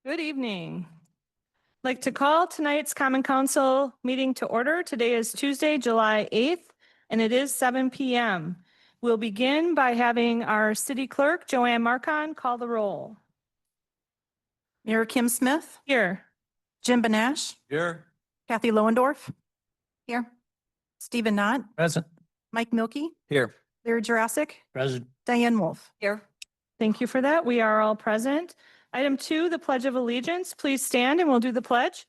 Good evening. I'd like to call tonight's Common Council meeting to order. Today is Tuesday, July 8th, and it is 7 p.m. We'll begin by having our city clerk, Joanne Marcon, call the roll. Mayor Kim Smith, Here. Jim Benash, Here. Kathy Lohendorf. Here. Stephen Knott, Present. Mike Milky, Here. Larry Jurassic, Present. Diane Wolf. Here. Thank you for that. We are all present. Item 2, the Pledge of Allegiance. Please stand and we'll do the pledge.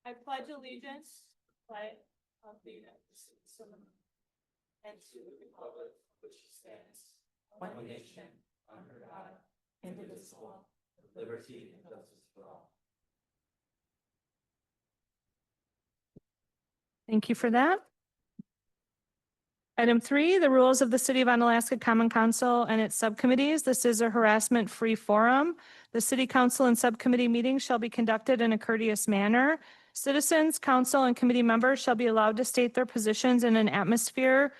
I pledge allegiance to the flag of the United States of America and to the republic which stands one nation under God, indivisible, with liberty and justice for all. Thank you for that. Item 3, the rules of the City of Onalaska Common Council and its subcommittees. This is a harassment-free forum. The City Council and subcommittee meetings shall be conducted in a courteous manner. Citizens, council, and committee members shall be allowed to state their positions in an atmosphere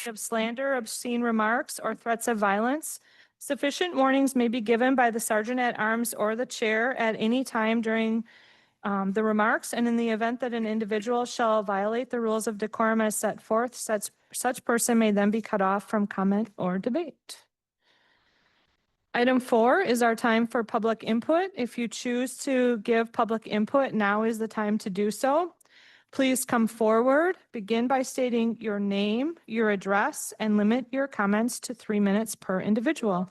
of slander, obscene remarks, or threats of violence. Sufficient warnings may be given by the Sergeant at Arms or the chair at any time during the remarks, and in the event that an individual shall violate the rules of decorum as set forth, such person may then be cut off from comment or debate. Item 4 is our time for public input. If you choose to give public input, now is the time to do so. Please come forward, begin by stating your name, your address, and limit your comments to 3 minutes per individual.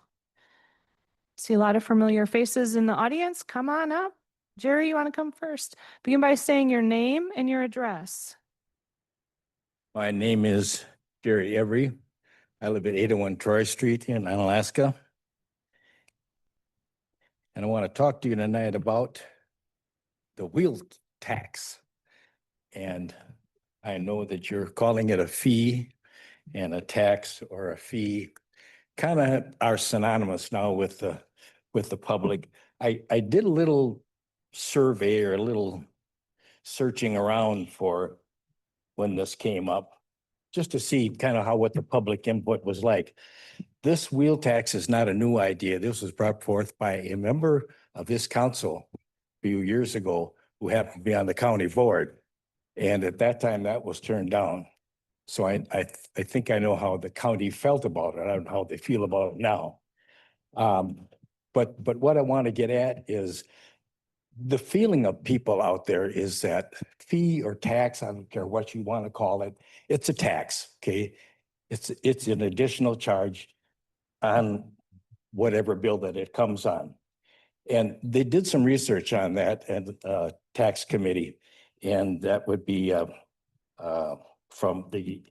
See a lot of familiar faces in the audience. Come on up. Jerry, you want to come first? Begin by saying your name and your address. My name is Jerry Every. I live at 801 Troy Street in Onalaska. And I want to talk to you tonight about the wheel tax. And I know that you're calling it a fee, and a tax or a fee kind of are synonymous now with the public. I did a little survey or a little searching around for when this came up, just to see kind of what the public input was like. This wheel tax is not a new idea. This was brought forth by a member of this council a few years ago who happened to be on the county board. And at that time, that was turned down. So I think I know how the county felt about it. I don't know how they feel about it now. But what I want to get at is the feeling of people out there is that fee or tax, I don't care what you want to call it, it's a tax, okay? It's an additional charge on whatever bill that it comes on. And they did some research on that and tax committee, and that would be from the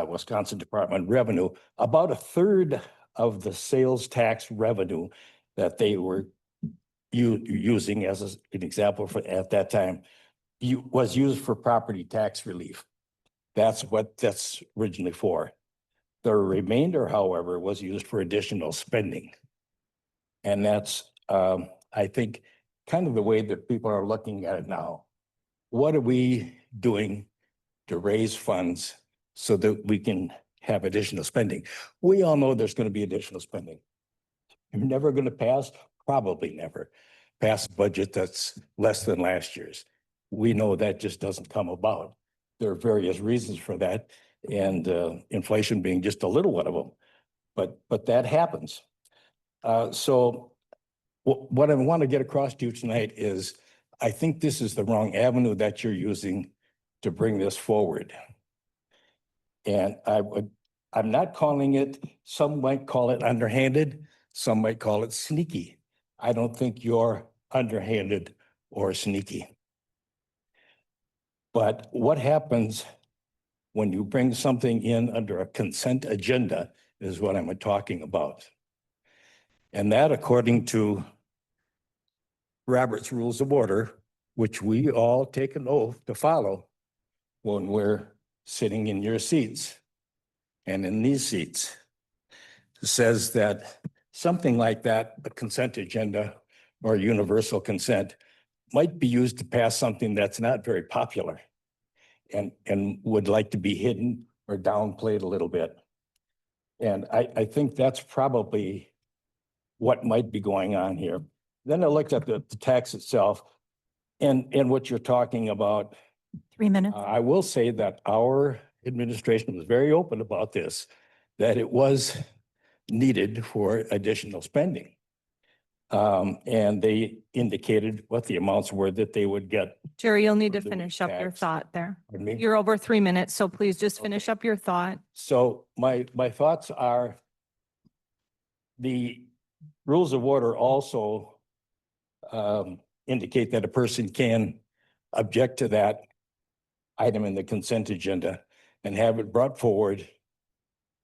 Wisconsin Department of Revenue. About a third of the sales tax revenue that they were using as an example for at that time was used for property tax relief. That's what that's originally for. The remainder, however, was used for additional spending. And that's, I think, kind of the way that people are looking at it now. What are we doing to raise funds so that we can have additional spending? We all know there's going to be additional spending. You're never going to probably never pass a budget that's less than last year's. We know that just doesn't come about. There are various reasons for that, and inflation being just a little one of them. But that happens. So what I want to get across to you tonight is I think this is the wrong avenue that you're using to bring this forward. And I'm not calling it, some might call it underhanded, some might call it sneaky. I don't think you're underhanded or sneaky. But what happens when you bring something in under a consent agenda is what I'm talking about. And that, according to Robert's Rules of Order, which we all take an oath to follow when we're sitting in your seats and in these seats, says that something like that, a consent agenda or universal consent, might be used to pass something that's not very popular and would like to be hidden or downplayed a little bit. And I think that's probably what might be going on here. Then I looked at the tax itself and what you're talking about. 3 minutes. I will say that our administration was very open about this, that it was needed for additional spending. And they indicated what the amounts were that they would get. Jerry, you'll need to For the finish up your tax. thought there. Pardon me? You're over 3 minutes, so please just finish up your thought. So my thoughts are the rules of order also indicate that a person can object to that item in the consent agenda and have it brought forward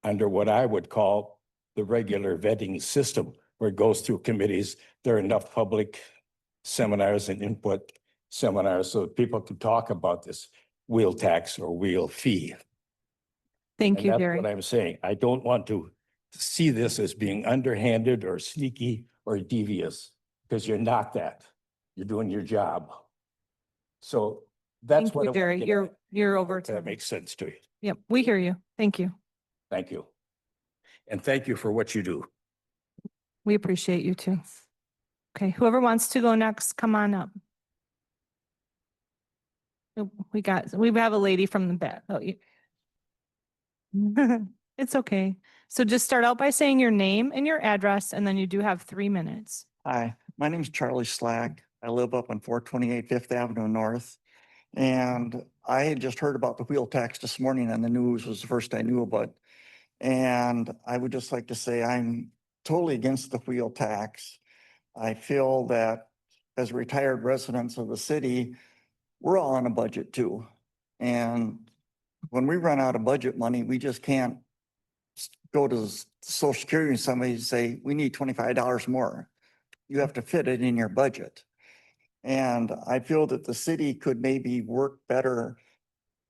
under what I would call the regular vetting system, where it goes through committees. There are enough public seminars and input seminars so that people can talk about this wheel tax or wheel fee. Thank And you, that's Jerry. what I'm saying. I don't want to see this as being underhanded or sneaky or devious, because you're not that. You're doing your job. So that's Thank what. you, I wanna Jerry. get You're, at. you're over That time. makes sense to you. Yep, we hear you. Thank you. Thank you. And thank you for what you do. We appreciate you too. Okay, whoever wants to go next, come on up. Oh, we have a lady from the back. Oh, you. It's okay. So just start out by saying your name and your address, and then you do have 3 minutes. Hi, my name's Charlie Slack. I live up on 428 Fifth Avenue North. And I had just heard about the wheel tax this morning on the news, was the first I knew about. And I would just like to say I'm totally against the wheel tax. I feel that as retired residents of the city, we're all on a budget too. And when we run out of budget money, we just can't go to Social Security and somebody say, we need $25 more. You have to fit it in your budget. And I feel that the city could maybe work better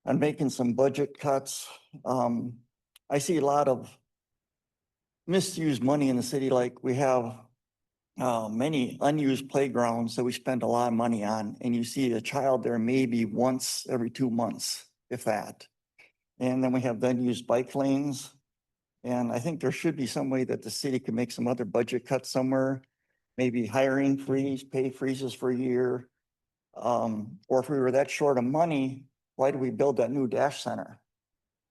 on making some budget cuts. I see a lot of misused money in the city, like we have many unused playgrounds that we spend a lot of money on, and you see a child there maybe once every 2 months, if that. And then we have the unused bike lanes. And I think there should be some way that the city can make some other budget cuts somewhere, maybe hiring freeze, pay freezes for a year. Or if we were that short of money, why do we build that new dash center?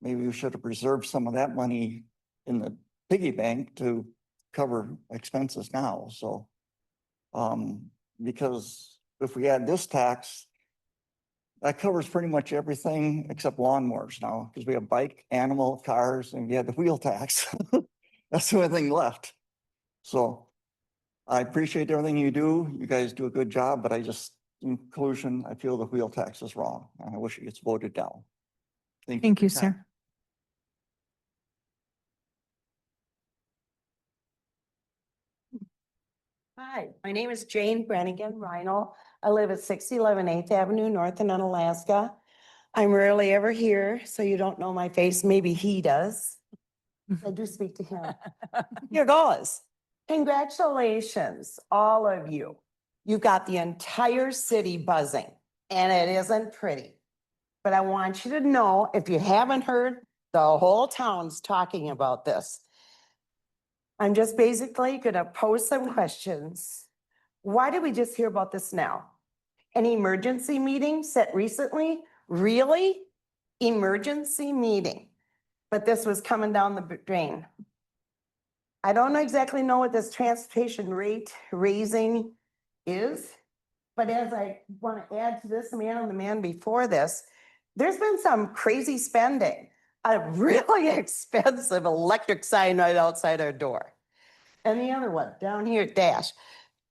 Maybe we should have reserved some of that money in the piggy bank to cover expenses now, so. Because if we add this tax, that covers pretty much everything except lawnmowers now, because we have bike, animal, cars, and we had the wheel tax. That's the only thing left. So I appreciate everything you do. You guys do a good job, but I just, in conclusion, I feel the wheel tax is wrong, and I wish it gets voted down. Thank for you, your time. sir. Hi, my name is Jane Brannigan Reinl. I live at 611 8th Avenue North in Unalaska. I'm rarely ever here, so you don't know my face. Maybe he does. I do speak to him. Here goes. Congratulations, all of you. You've got the entire city buzzing, and it isn't pretty. But I want you to know, if you haven't heard, the whole town's talking about this. I'm just basically gonna pose some questions. Why did we just hear about this now? An emergency meeting set recently? Really? Emergency meeting? But this was coming down the drain. I don't exactly know what this transportation rate raising is, but as I want to add to this man and the man before this, there's been some crazy spending. A really expensive electric sign right outside our door. And the other one down here at Dash.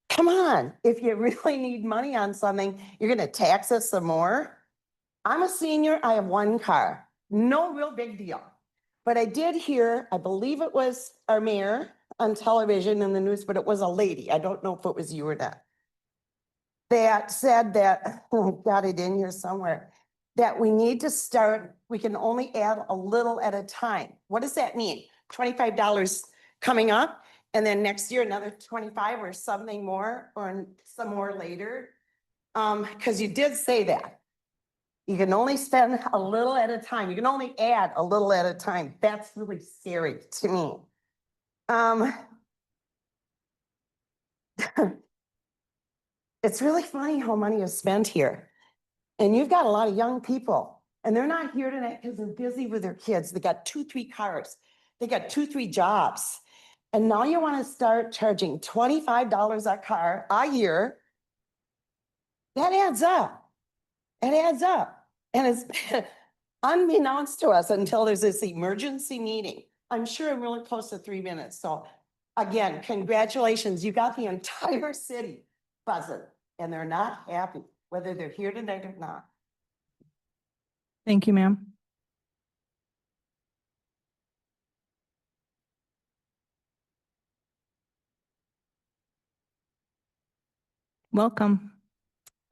Come on, if you really need money on something, you're gonna tax us some more? I'm a senior, I have one car, no real big deal. But I did hear, I believe it was our mayor on television in the news, but it was a lady, I don't know if it was you or not. That said that, I got it in here somewhere, that we need to start, we can only add a little at a time. What does that mean? $25 coming up, and then next year another 25 or something more, or some more later? Because you did say that. You can only spend a little at a time. You can only add a little at a time. That's really scary to me. It's really funny how money is spent here. And you've got a lot of young people and they're not here tonight because they're busy with their kids. They got 2, 3 cars. They got 2, 3 jobs. And now you want to start charging $25 a car a year. That adds up. It adds up. And it's unbeknownst to us until there's this emergency meeting. I'm sure I'm really close to 3 minutes. So again, congratulations. You got the entire city buzzing and they're not happy, whether they're here tonight or not. Thank you, ma'am. Welcome.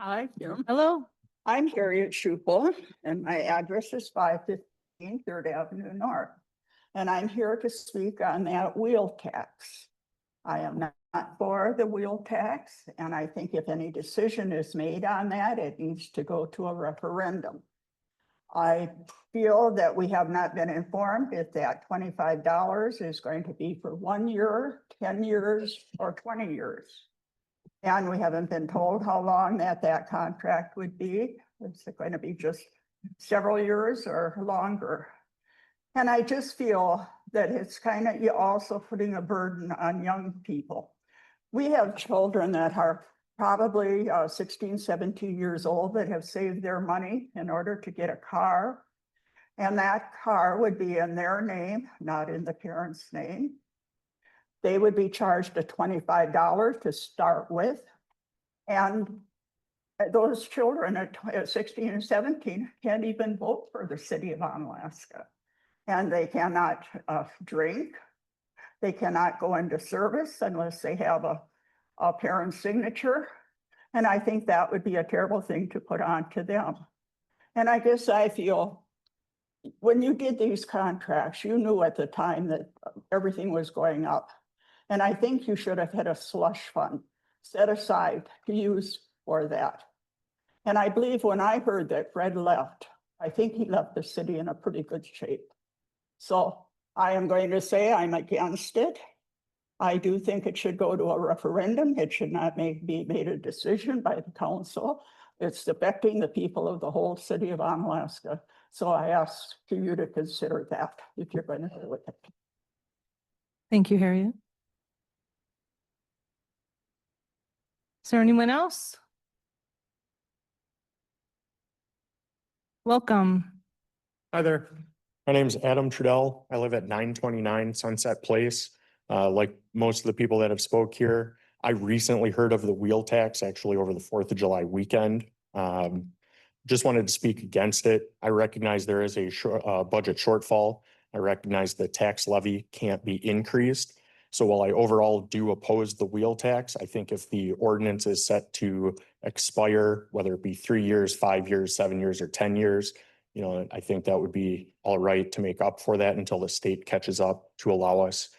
Hi, Kim. Hello. I'm Harriet Schupel and my address is 515 Third Avenue North. And I'm here to speak on that wheel tax. I am not for the wheel tax, and I think if any decision is made on that, it needs to go to a referendum. I feel that we have not been informed if that $25 is going to be for 1 year, 10 years, or 20 years. And we haven't been told how long that contract would be. Is it going to be just several years or longer? And I just feel that it's kind of also putting a burden on young people. We have children that are probably 16, 17 years old that have saved their money in order to get a car. And that car would be in their name, not in the parent's name. They would be charged a $25 to start with. And those children at 16 and 17 can't even vote for the city of Onalaska. And they cannot drink. They cannot go into service unless they have a parent's signature. And I think that would be a terrible thing to put on to them. And I guess I feel when you did these contracts, you knew at the time that everything was going up. And I think you should have had a slush fund set aside to use for that. And I believe when I heard that Fred left, I think he left the city in a pretty good shape. So I am going to say I'm against it. I do think it should go to a referendum. It should not be made a decision by the council. It's affecting the people of the whole city of Onalaska. So I ask for you to consider that if you're going to do it. Thank you, Harriet. Is there anyone else? Welcome. Hi there. My name's Adam Trudell. I live at 929 Sunset Place. Like most of the people that have spoke here, I recently heard of the wheel tax actually over the 4th of July weekend. Just wanted to speak against it. I recognize there is a budget shortfall. I recognize the tax levy can't be increased. So while I overall do oppose the wheel tax, I think if the ordinance is set to expire, whether it be 3 years, 5 years, 7 years, or 10 years, I think that would be all right to make up for that until the state catches up to allow us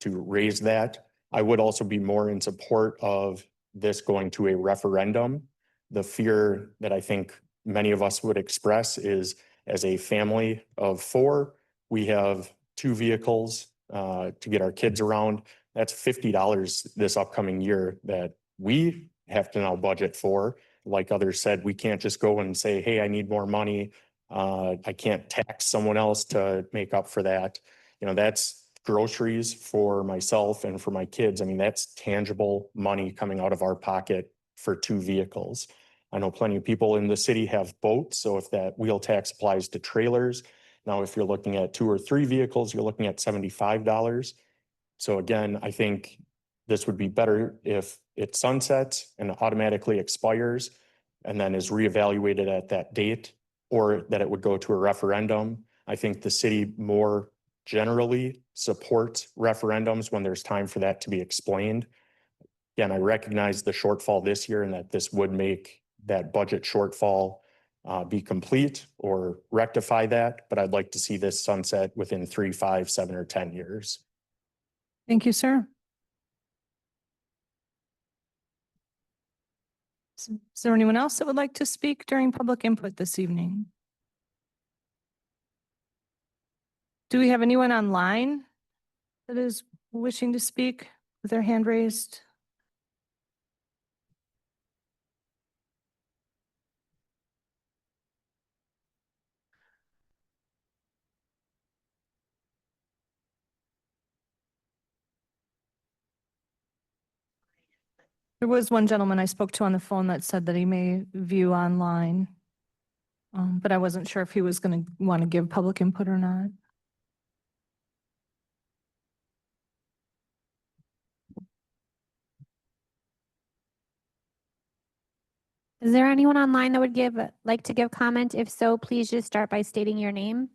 to raise that. I would also be more in support of this going to a referendum. The fear that I think many of us would express is, as a family of 4, we have 2 vehicles to get our kids around. That's $50 this upcoming year that we have to now budget for. Like others said, we can't just go and say, hey, I need more money. I can't tax someone else to make up for that. That's groceries for myself and for my kids. I mean, that's tangible money coming out of our pocket for 2 vehicles. I know plenty of people in the city have boats. So if that wheel tax applies to trailers, now if you're looking at 2 or 3 vehicles, you're looking at $75. So again, I think this would be better if it sunsets and automatically expires and then is reevaluated at that date, or that it would go to a referendum. I think the city more generally supports referendums when there's time for that to be explained. Again, I recognize the shortfall this year and that this would make that budget shortfall be complete or rectify that, but I'd like to see this sunset within 3, 5, 7, or 10 years. Thank you, sir. Is there anyone else that would like to speak during public input this evening? Do we have anyone online that is wishing to speak with their hand raised? There was one gentleman I spoke to on the phone that said that he may view online. But I wasn't sure if he was going to want to give public input or not. Is there anyone online that would like to give comment? If so, please just start by stating your name.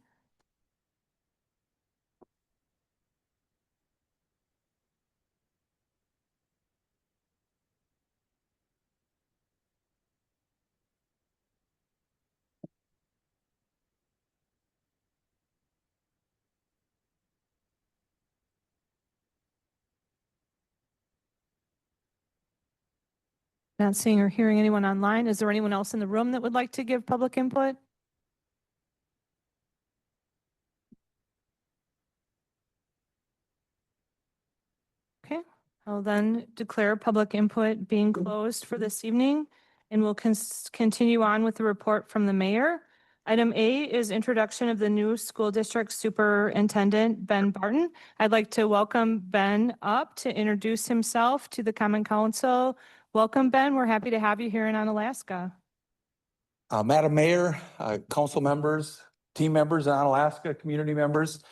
Not seeing or hearing anyone online. Is there anyone else in the room that would like to give public input? Okay, I'll then declare public input being closed for this evening, and we'll continue on with the report from the mayor. Item A is introduction of the new school district superintendent, Ben Barton. I'd like to welcome Ben up to introduce himself to the Common Council. Welcome, Ben. We're happy to have you here in Onalaska. Madam Mayor, council members, team members in Onalaska, community members.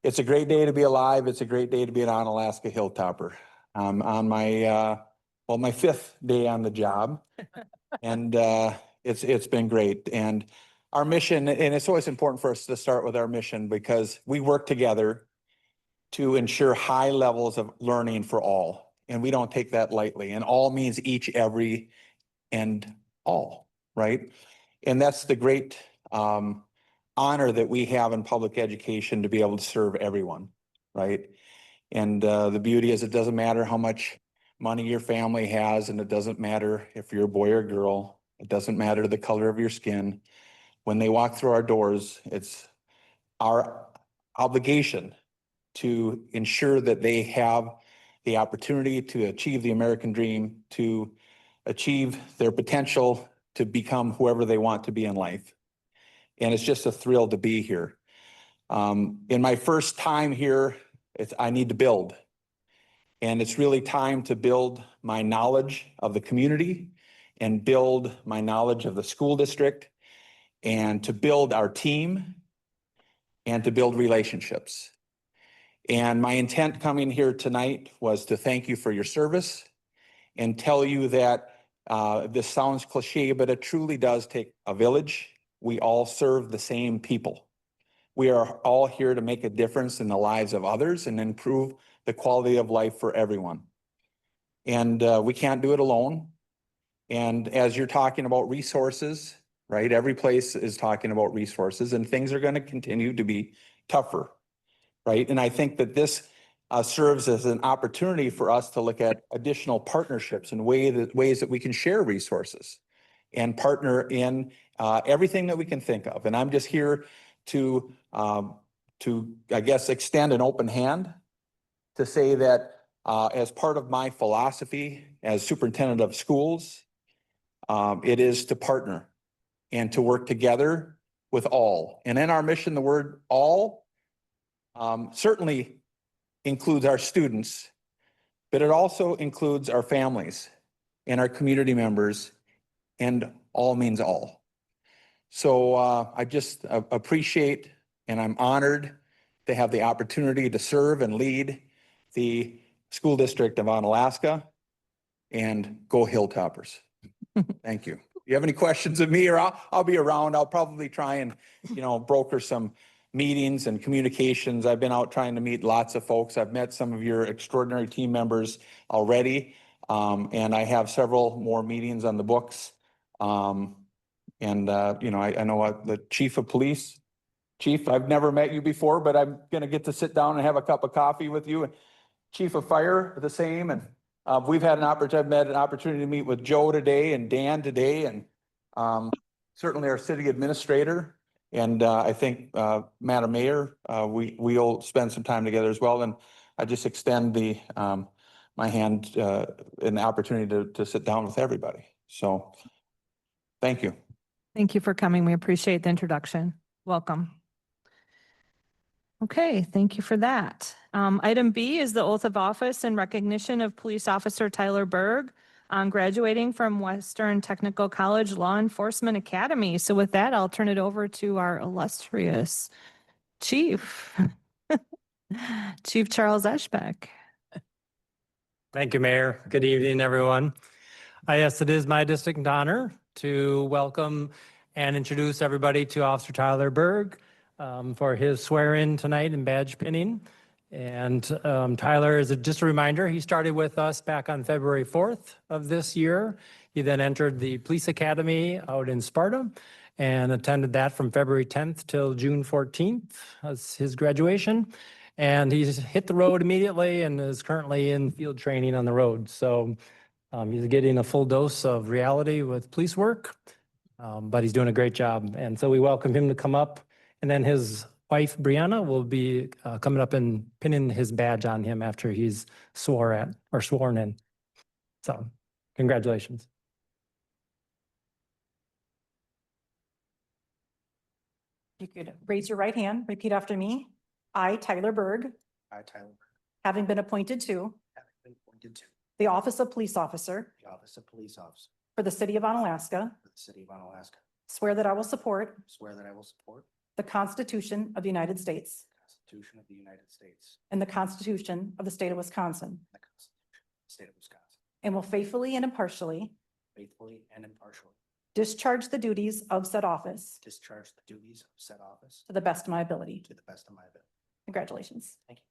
It's a great day to be alive. It's a great day to be an Onalaska Hilltopper. I'm on my, my 5th day on the job. And it's been great. And our mission, and it's always important for us to start with our mission because we work together to ensure high levels of learning for all. And we don't take that lightly. And all means each, every, and all, right? And that's the great honor that we have in public education to be able to serve everyone, right? And the beauty is it doesn't matter how much money your family has, and it doesn't matter if you're a boy or girl. It doesn't matter the color of your skin. When they walk through our doors, it's our obligation to ensure that they have the opportunity to achieve the American dream, to achieve their potential to become whoever they want to be in life. And it's just a thrill to be here. In my first time here, I need to build. And it's really time to build my knowledge of the community and build my knowledge of the school district and to build our team and to build relationships. And my intent coming here tonight was to thank you for your service and tell you that this sounds cliche, but it truly does take a village. We all serve the same people. We are all here to make a difference in the lives of others and improve the quality of life for everyone. And we can't do it alone. And as you're talking about resources, right? Every place is talking about resources and things are going to continue to be tougher, right? And I think that this serves as an opportunity for us to look at additional partnerships and ways that we can share resources and partner in everything that we can think of. And I'm just here to I guess, extend an open hand to say that as part of my philosophy as superintendent of schools, it is to partner and to work together with all. And in our mission, the word all certainly includes our students, but it also includes our families and our community members, and all means all. So I just appreciate and I'm honored to have the opportunity to serve and lead the school district of Onalaska, and go Hilltoppers. Thank you. You have any questions of me, or I'll be around. I'll probably try and, broker some meetings and communications. I've been out trying to meet lots of folks. I've met some of your extraordinary team members already. And I have several more meetings on the books. I know the chief of police. Chief, I've never met you before, but I'm going to get to sit down and have a cup of coffee with you. And Chief of Fire, the same. And I've had an opportunity to meet with Joe today and Dan today, and certainly our city administrator. And I think, Madam Mayor, we'll spend some time together as well. And I just extend my hand and the opportunity to sit down with everybody. So thank you. Thank you for coming. We appreciate the introduction. Welcome. Okay, thank you for that. Item B is the oath of office and recognition of Police Officer Tyler Berg. on graduating from Western Technical College Law Enforcement Academy. So with that, I'll turn it over to our illustrious chief, Chief Charles Eschbeck. Thank you, Mayor. Good evening, everyone. Yes, it is my distinct honor to welcome and introduce everybody to Officer Tyler Berg for his swear-in tonight and badge pinning. And Tyler is just a reminder, he started with us back on February 4th of this year. He then entered the Police Academy out in Sparta and attended that from February 10th till June 14th as his graduation. And he's hit the road immediately and is currently in field training on the road. So he's getting a full dose of reality with police work, but he's doing a great job. And so we welcome him to come up. And then his wife, Brianna, will be coming up and pinning his badge on him after he's sworn in. So congratulations. You could raise your right hand, repeat after me. I, Tyler Berg, I, Tyler Berg, having been appointed to having been appointed to the office of police officer the office of police officer for the city of Onalaska, for the city of Onalaska, swear that I will support swear that I will support the Constitution of the United States the Constitution of the United States and the Constitution of the state of Wisconsin, and the Constitution of the state of Wisconsin, and will faithfully and impartially faithfully and impartially discharge the duties of said office discharge the duties of said office to the best of my ability. to the best of my ability. Congratulations. Thank you.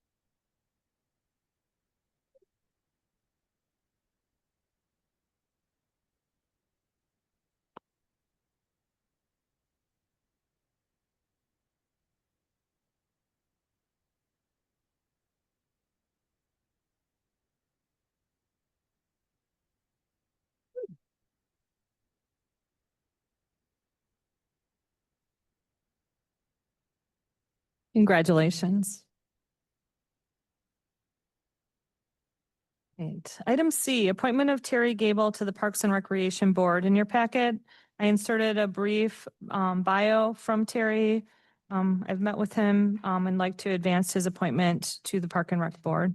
Congratulations. Right. Item C, appointment of Terry Gable to the Parks and Recreation Board. In your packet, I inserted a brief bio from Terry. I've met with him and like to advance his appointment to the Park and Rec Board.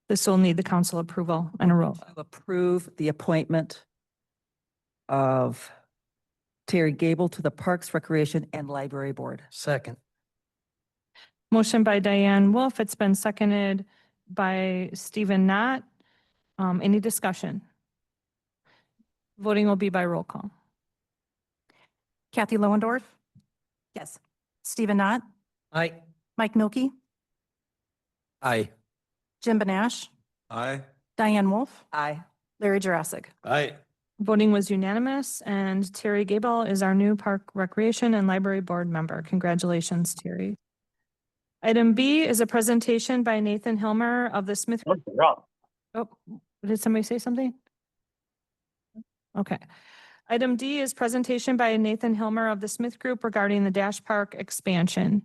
This will need the council approval and a roll. To approve the appointment of Terry Gable to the Parks, Recreation, and Library Board. Second. Motion by Diane Wolf. It's been seconded by Stephen Knott. Any discussion? Voting will be by roll call. Kathy Loendorf, Yes. Stephen Knott, Aye. Mike Milky, Aye. Jim Benash, Aye. Diane Wolf, Aye. Larry Jurassic. Aye. Voting was unanimous, and Terry Gable is our new Park Recreation and Library Board member. Congratulations, Terry. Item B is a presentation by Nathan Hilmer of the Smith. Oh, did somebody say something? Okay. Item D is presentation by Nathan Hilmer of the Smith Group regarding the Dash Park expansion.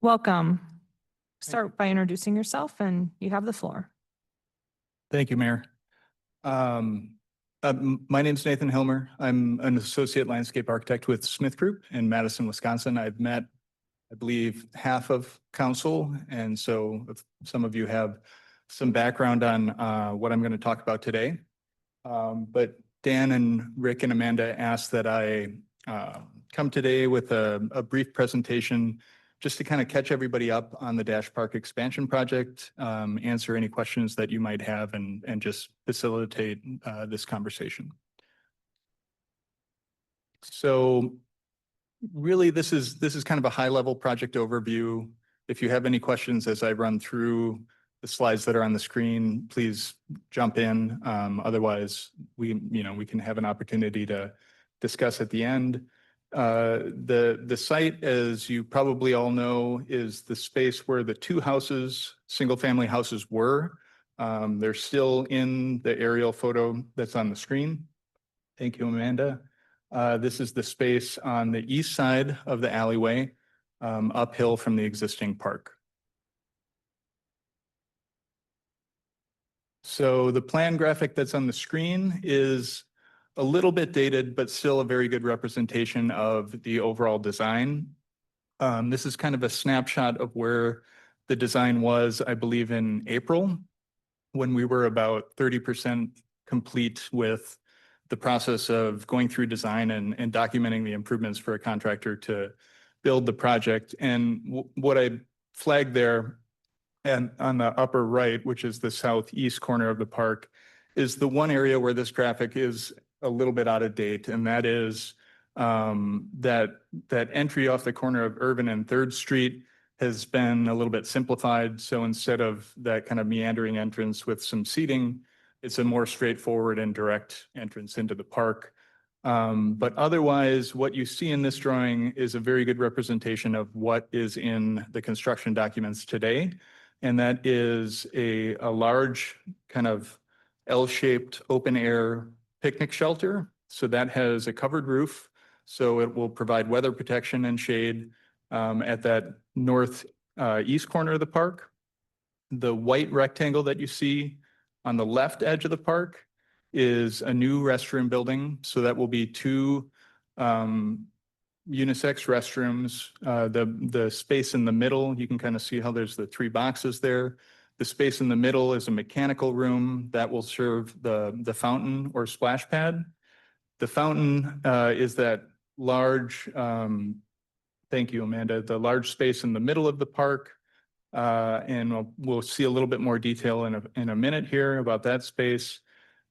Welcome. Start by introducing yourself, and you have the floor. Thank you, Mayor. My name's Nathan Hilmer. I'm an associate landscape architect with Smith Group in Madison, Wisconsin. I've met, I believe, half of council, and so if some of you have some background on what I'm going to talk about today. But Dan and Rick and Amanda asked that I come today with a brief presentation just to kind of catch everybody up on the Dash Park expansion project, answer any questions that you might have, and just facilitate this conversation. So really, this is kind of a high-level project overview. If you have any questions as I run through the slides that are on the screen, please jump in. Otherwise, we can have an opportunity to discuss at the end. The site, as you probably all know, is the space where the two houses, single-family houses were. They're still in the aerial photo that's on the screen. Thank you, Amanda. This is the space on the east side of the alleyway, uphill from the existing park. So the plan graphic that's on the screen is a little bit dated, but still a very good representation of the overall design. This is kind of a snapshot of where The design was, I believe, in April, when we were about 30% complete with the process of going through design and documenting the improvements for a contractor to build the project. And what I flagged there and on the upper right, which is the southeast corner of the park, is the one area where this graphic is a little bit out of date, and that is that entry off the corner of Irvin and Third Street has been a little bit simplified. So instead of that kind of meandering entrance with some seating, it's a more straightforward and direct entrance into the park. But otherwise, what you see in this drawing is a very good representation of what is in the construction documents today. And that is a large kind of L-shaped open air picnic shelter. So that has a covered roof. So it will provide weather protection and shade at that northeast corner of the park. The white rectangle that you see on the left edge of the park is a new restroom building. So that will be two unisex restrooms. The space in the middle, you can kind of see how there's the three boxes there. The space in the middle is a mechanical room that will serve the fountain or splash pad. The fountain is that large, thank you, Amanda, the large space in the middle of the park. And we'll see a little bit more detail in a minute here about that space.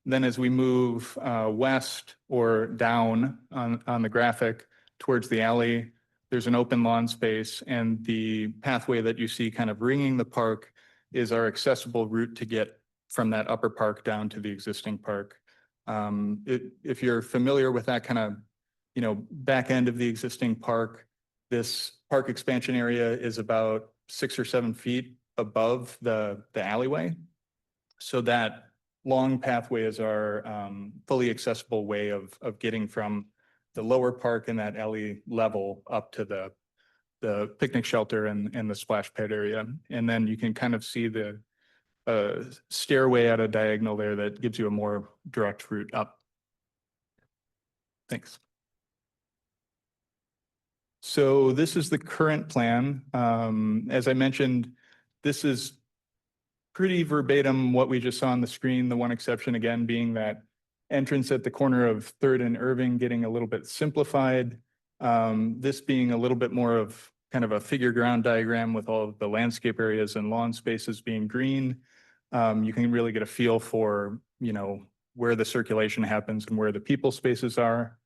Then as we move west or down on the graphic towards the alley, there's an open lawn space, and the pathway that you see kind of ringing the park is our accessible route to get from that upper park down to the existing park. If you're familiar with that kind of, back end of the existing park, this park expansion area is about 6 or 7 feet above the alleyway. So that long pathway is our fully accessible way of getting from the lower park in that alley level up to the picnic shelter and the splash pad area. And then you can kind of see the stairway at a diagonal there that gives you a more direct route up. Thanks. So this is the current plan. As I mentioned, this is pretty verbatim what we just saw on the screen. The one exception again being that entrance at the corner of Third and Irving getting a little bit simplified. This being a little bit more of kind of a figure ground diagram with all of the landscape areas and lawn spaces being green. You can really get a feel for, where the circulation happens and where the people spaces are.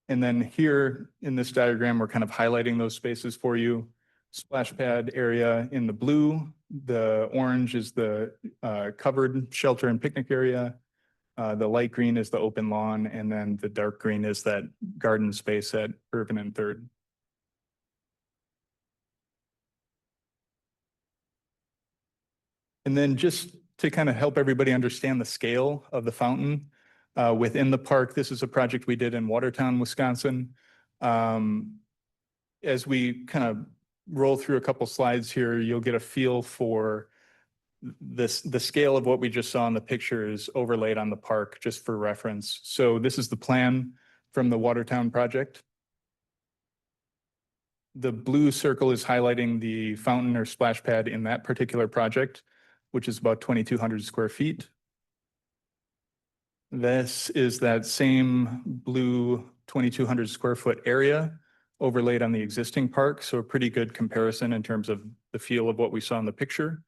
And then here in this diagram, we're kind of highlighting those spaces for you. Splash pad area in the blue, the orange is the covered shelter and picnic area. The light green is the open lawn, and then the dark green is that garden space at Irvin and Third. And then just to kind of help everybody understand the scale of the fountain within the park, this is a project we did in Watertown, Wisconsin. As we kind of roll through a couple slides here, you'll get a feel for the scale of what we just saw in the pictures overlaid on the park, just for reference. So this is the plan from the Watertown project. The blue circle is highlighting the fountain or splash pad in that particular project, which is about 2,200 square feet. This is that same blue 2,200 square foot area overlaid on the existing park. So a pretty good comparison in terms of the feel of what we saw in the picture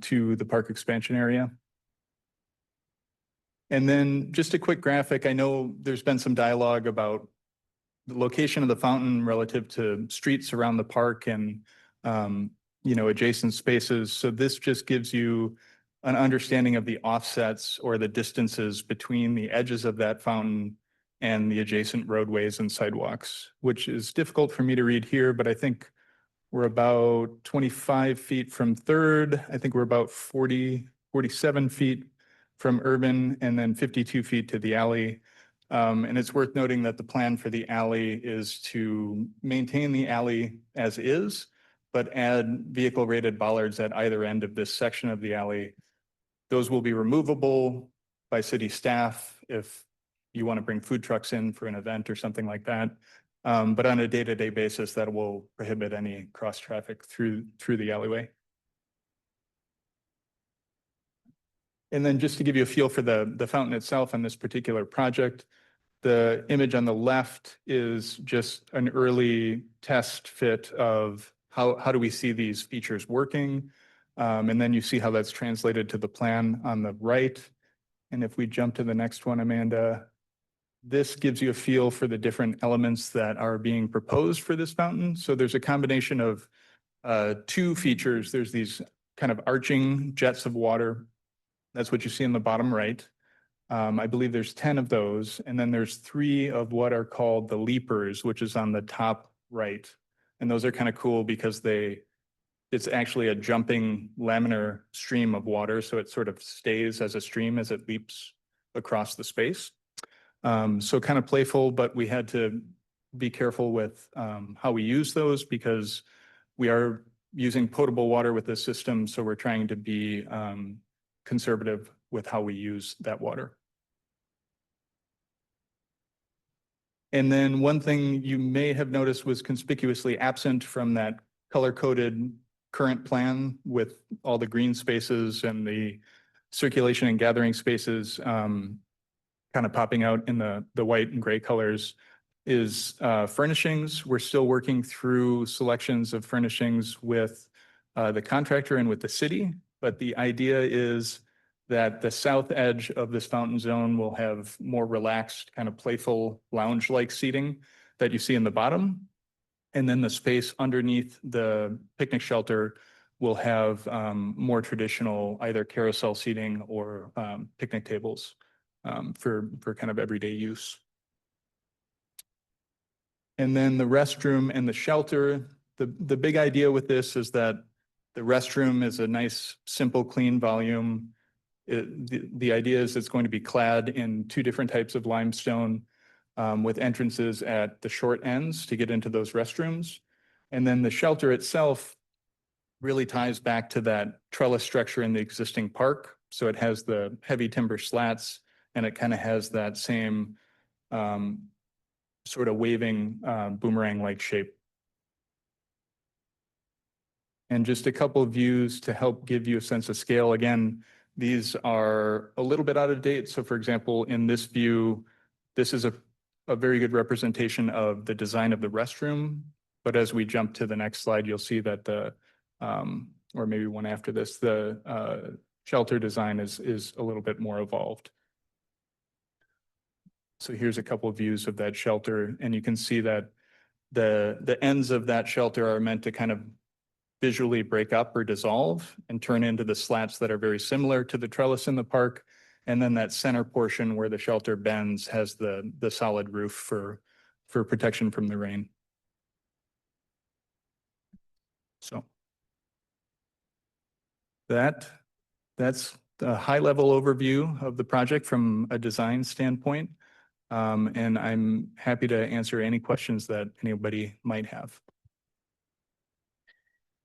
to the park expansion area. And then just a quick graphic. I know there's been some dialogue about the location of the fountain relative to streets around the park and adjacent spaces. So this just gives you an understanding of the offsets or the distances between the edges of that fountain and the adjacent roadways and sidewalks, which is difficult for me to read here, but I think we're about 25 feet from Third. I think we're about 47 feet from Irvin, and then 52 feet to the alley. And it's worth noting that the plan for the alley is to maintain the alley as is, but add vehicle rated bollards at either end of this section of the alley. Those will be removable by city staff if you want to bring food trucks in for an event or something like that. But on a day-to-day basis, that will prohibit any cross traffic through the alleyway. And then just to give you a feel for the fountain itself on this particular project, the image on the left is just an early test fit of how do we see these features working? And then you see how that's translated to the plan on the right. And if we jump to the next one, Amanda, this gives you a feel for the different elements that are being proposed for this fountain. So there's a combination of two features. There's these kind of arching jets of water. That's what you see in the bottom right. I believe there's 10 of those. And then there's 3 of what are called the leapers, which is on the top right. And those are kind of cool because it's actually a jumping laminar stream of water. So it sort of stays as a stream as it leaps across the space. So kind of playful, but we had to be careful with how we use those because we are using potable water with this system. So we're trying to be conservative with how we use that water. And then one thing you may have noticed was conspicuously absent from that color-coded current plan with all the green spaces and the circulation and gathering spaces kind of popping out in the white and gray colors is furnishings. We're still working through selections of furnishings with the contractor and with the city, but the idea is that the south edge of this fountain zone will have more relaxed, kind of playful lounge-like seating that you see in the bottom. And then the space underneath the picnic shelter will have more traditional either carousel seating or picnic tables for kind of everyday use. And then the restroom and the shelter, the big idea with this is that the restroom is a nice, simple, clean volume. The idea is it's going to be clad in 2 different types of limestone with entrances at the short ends to get into those restrooms. And then the shelter itself really ties back to that trellis structure in the existing park. So it has the heavy timber slats and it kind of has that same sort of waving boomerang-like shape. And just a couple of views to help give you a sense of scale. Again, these are a little bit out of date. So for example, in this view, this is a very good representation of the design of the restroom. But as we jump to the next slide, you'll see that or maybe one after this, the shelter design is a little bit more evolved. So here's a couple of views of that shelter, and you can see that the ends of that shelter are meant to kind of visually break up or dissolve and turn into the slats that are very similar to the trellis in the park. And then that center portion where the shelter bends has the solid roof for protection from the rain. So that's a high-level overview of the project from a design standpoint. And I'm happy to answer any questions that anybody might have.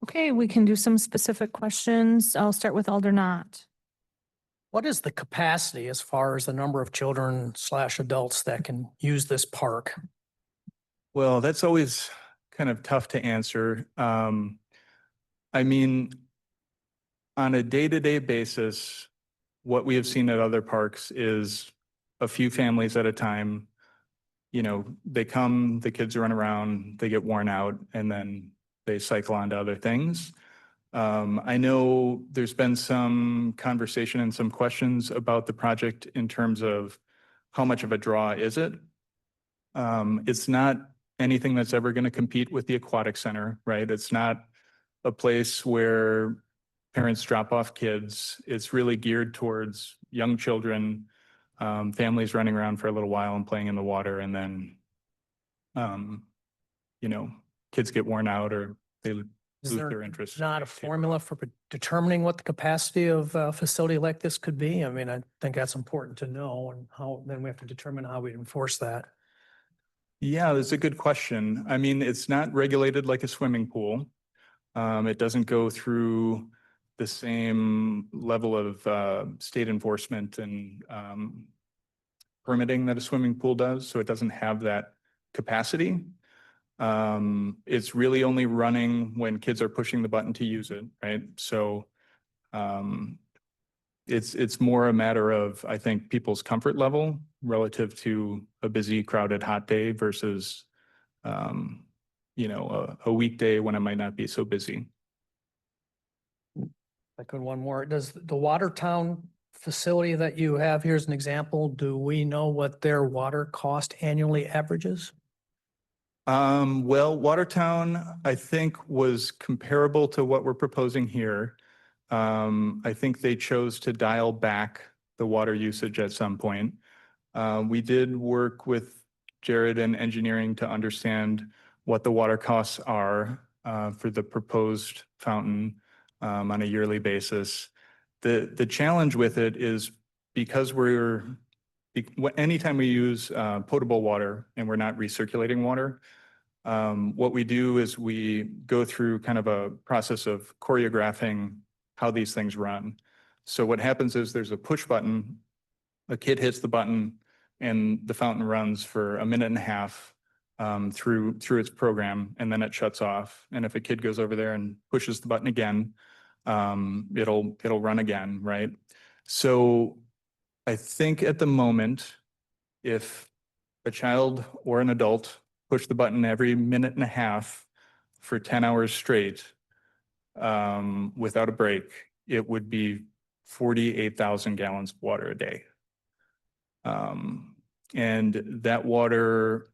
Okay, we can do some specific questions. I'll start with Alder Knott. What is the capacity as far as the number of children / adults that can use this park? Well, that's always kind of tough to answer. I mean, on a day-to-day basis, what we have seen at other parks is a few families at a time. You know, they come, the kids run around, they get worn out, and then they cycle on to other things. I know there's been some conversation and some questions about the project in terms of how much of a draw is it? It's not anything that's ever going to compete with the aquatic center, right? It's not a place where parents drop off kids. It's really geared towards young children, families running around for a little while and playing in the water, and then, you know, kids get worn out or they lose their interest. Not a formula for determining what the capacity of a facility like this could be? I mean, I think that's important to know, and how then we have to determine how we enforce that. Yeah, that's a good question. I mean, it's not regulated like a swimming pool. It doesn't go through the same level of state enforcement and permitting that a swimming pool does, so it doesn't have that capacity. It's really only running when kids are pushing the button to use it, right? So it's more a matter of, I think, people's comfort level relative to a busy, crowded, hot day versus, a weekday when it might not be so busy. I could one more. Does the Watertown facility that you have here as an example, do we know what their water cost annually averages? Well, Watertown, I think, was comparable to what we're proposing here. I think they chose to dial back the water usage at some point. We did work with Jared and engineering to understand what the water costs are for the proposed fountain on a yearly basis. The challenge with it is because anytime we use potable water and we're not recirculating water, what we do is we go through kind of a process of choreographing how these things run. So what happens is there's a push button, a kid hits the button, and the fountain runs for a minute and a half through its program, and then it shuts off. And if a kid goes over there and pushes the button again, it'll run again, right? So I think at the moment, if a child or an adult push the button every minute and a half for 10 hours straight without a break, it would be 48,000 gallons of water a day. And that water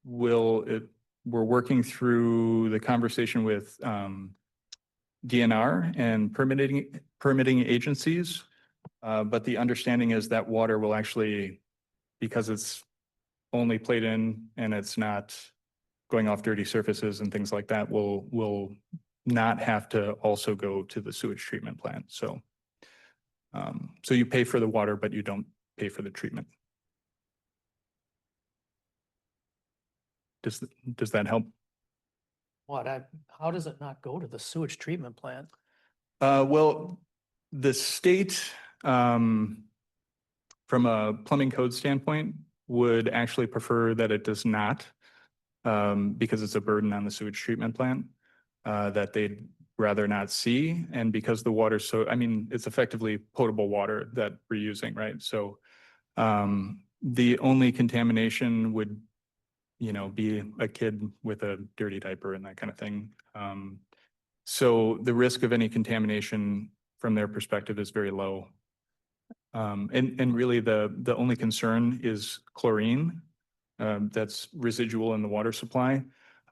we're working through the conversation with DNR and permitting agencies. But the understanding is that water will actually, because it's only played in and it's not going off dirty surfaces and things like that, will not have to also go to the sewage treatment plant. So you pay for the water, but you don't pay for the treatment. Does that help? How does it not go to the sewage treatment plant? Well, the state, from a plumbing code standpoint, would actually prefer that it does not, because it's a burden on the sewage treatment plant that they'd rather not see. And because the water, it's effectively potable water that we're using, right? So the only contamination would, be a kid with a dirty diaper and that kind of thing. So the risk of any contamination from their perspective is very low. And really the only concern is chlorine that's residual in the water supply.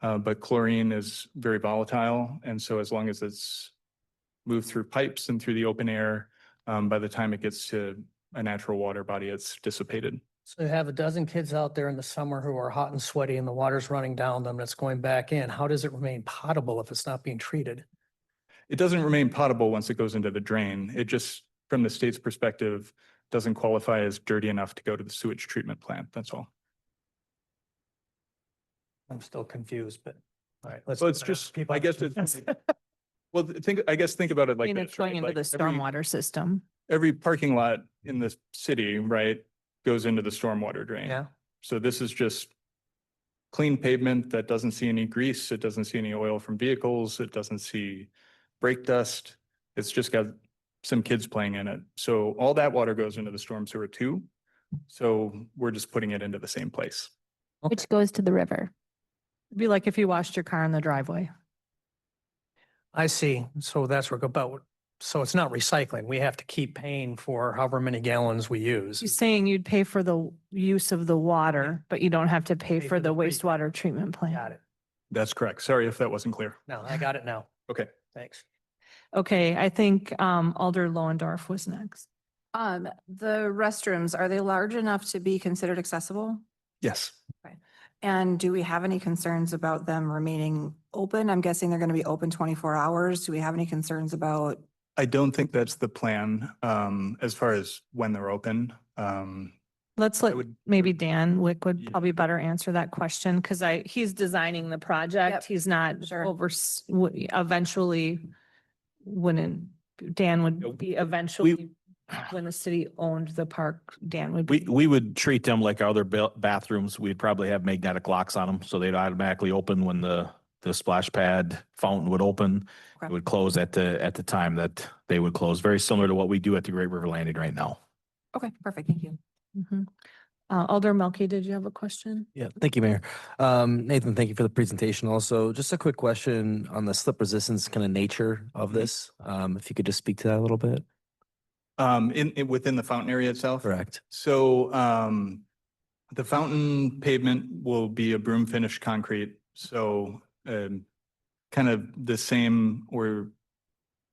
But chlorine is very volatile. And so as long as it's moved through pipes and through the open air, by the time it gets to a natural water body, it's dissipated. So you have a dozen kids out there in the summer who are hot and sweaty and the water's running down them and it's going back in. How does it remain potable if it's not being treated? It doesn't remain potable once it goes into the drain. It just, from the state's perspective, doesn't qualify as dirty enough to go to the sewage treatment plant. That's all. I'm still confused, but all right. Let's. So it's just, I guess, well, think about it like And this, it's going right? into the Like stormwater system. every parking lot in the city, right, goes into the stormwater drain. Yeah. So this is just clean pavement that doesn't see any grease. It doesn't see any oil from vehicles. It doesn't see brake dust. It's just got some kids playing in it. So all that water goes into the storm sewer too. So we're just putting it into the same place. Which goes to the river. It'd be like if you washed your car in the driveway. I see. So that's what about. So it's not recycling. We have to keep paying for however many gallons we use. She's saying you'd pay for the use of the water, but you don't have to pay for the treatment. wastewater treatment Got plant. it. That's correct. Sorry if that wasn't clear. No, I got it now. Okay. Thanks. Okay, I think Alder Lohendorf was next. The restrooms, are they large enough to be considered accessible? Yes. And do we have any concerns about them remaining open? I'm guessing they're going to be open 24 hours. Do we have any concerns about? I don't think that's the plan as far as when they're open. Let's I let, would- maybe Dan Wick would Yeah. probably better answer that question because he's designing the project. Yep, He's not sure. eventually Dan Yeah, would be eventually, when the city owned the park, Dan would be. We would treat them like other bathrooms. We'd probably have magnetic locks on them, so they'd automatically open when the the splash pad fountain would open. It Okay. would close at the time that they would close, very similar to what we do at the Great River Landing right now. Okay, perfect. Thank you. Mhm. Alder Melky, did you have a question? Yeah, thank you, Mayor. Nathan, thank you for the presentation. Also, just a quick question on the slip resistance kind of nature of this. If you could just speak to that a little bit. Within the fountain area itself? Correct. So, the fountain pavement will be a broom finished concrete, so, kind of the same or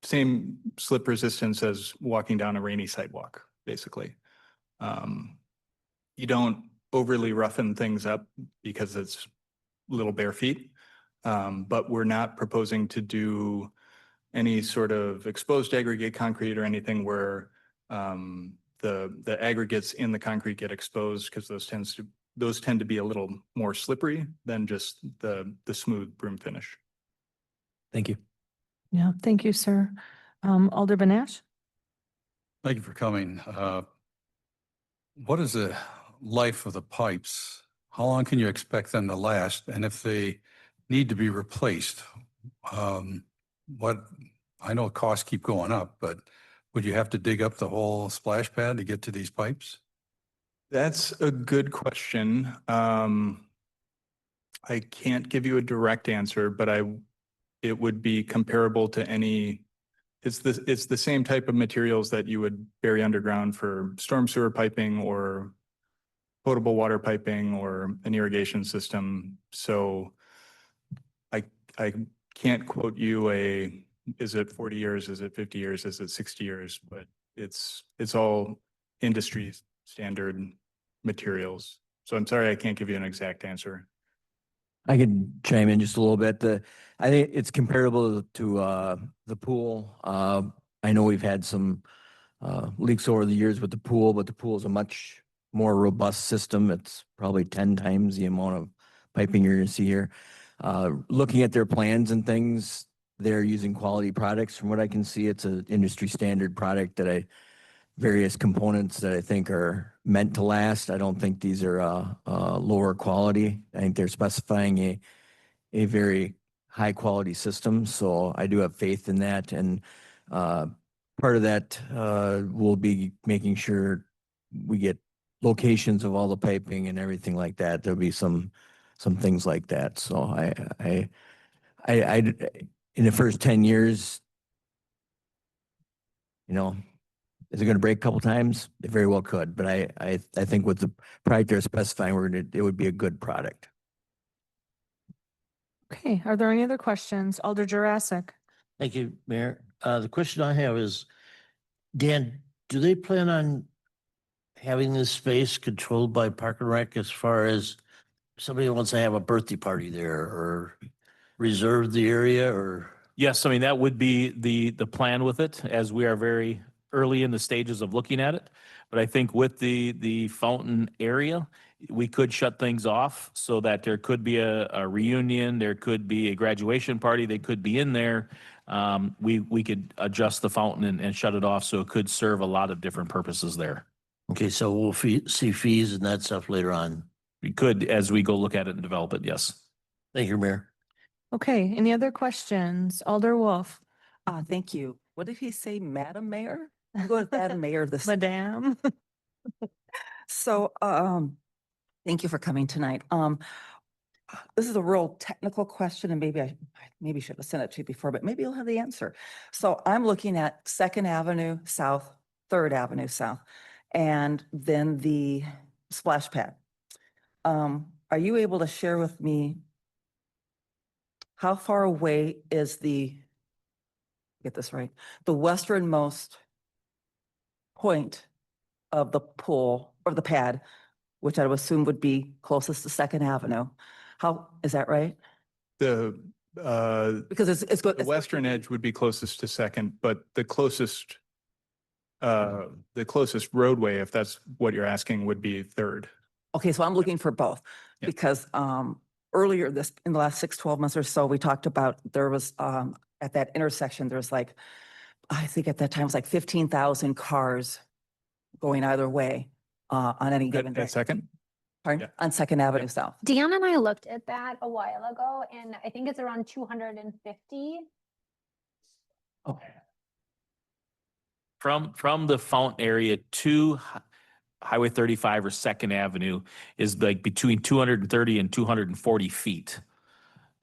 same slip resistance as walking down a rainy sidewalk, basically. You don't overly roughen things up because it's little bare feet. But we're not proposing to do any sort of exposed aggregate concrete or anything where the aggregates in the concrete get exposed, because those tend to be a little more slippery than just the smooth broom finish. Thank you. Yeah, thank you, sir. Alder Benash? Thank you for coming. What is the life of the pipes? How long can you expect them to last? And if they need to be replaced, I know costs keep going up, but would you have to dig up the whole splash pad to get to these pipes? That's a good question. I can't give you a direct answer, but it would be comparable to any, it's the same type of materials that you would bury underground for storm sewer piping or potable water piping or an irrigation system. So I can't quote you is it 40 years, is it 50 years, is it 60 years, but it's all industry standard materials. So I'm sorry, I can't give you an exact answer. I could chime in just a little bit. I think it's comparable to the pool. I know we've had some leaks over the years with the pool, but the pool is a much more robust system. It's probably 10 times the amount of piping you're going to see here. Looking at their plans and things, they're using quality products. From what I can see, it's an industry standard product various components that I think are meant to last. I don't think these are lower quality. I think they're specifying a very high quality system. So I do have faith in that. And part of that will be making sure we get locations of all the piping and everything like that. There'll be some things like that. So I in the first 10 years, is it going to break a couple times? It very well could, but I think with the product they're specifying, it would be a good product. Okay, are there any other questions? Alder Jurassic? Thank you, Mayor. The question I have is, Dan, do they plan on having this space controlled by Park and Rec as far as somebody wants to have a birthday party there or reserve the area or? Yes, I mean, that would be the plan with it, as we are very early in the stages of looking at it. But I think with the fountain area, we could shut things off so that there could be a reunion, there could be a graduation party, they could be in there. We could adjust the fountain and shut it off, so it could serve a lot of different purposes there. Okay, so we'll see fees and that stuff later on. We could, as we go look at it and develop it, yes. Thank you, Mayor. Okay, any other questions? Alder Wolf? Thank you. What did he say, Madam Mayor? I'm going with Madam Mayor this. Madame? So, thank you for coming tonight. This is a real technical question and maybe I should have sent it to you before, but maybe you'll have the answer. So I'm looking at 2nd Avenue South, 3rd Avenue South, and then the splash pad. Are you able to share with me how far away is get this right, the westernmost point of the pool or the pad, which I would assume would be closest to 2nd Avenue? How, is that right? Because it's good. The western edge would be closest to 2nd, but the closest roadway, if that's what you're asking, would be 3rd. Okay, so I'm looking for both because earlier in the last 6-12 months or so, we talked about there was at that intersection, there's like, I think at that time it was like 15,000 cars going either way on any given day. At 2nd? Pardon? Yeah. On Second Avenue South. Dan and I looked at that a while ago and I think it's around 250. Okay. From the fountain area to Highway 35 or Second Avenue is like between 230 and 240 feet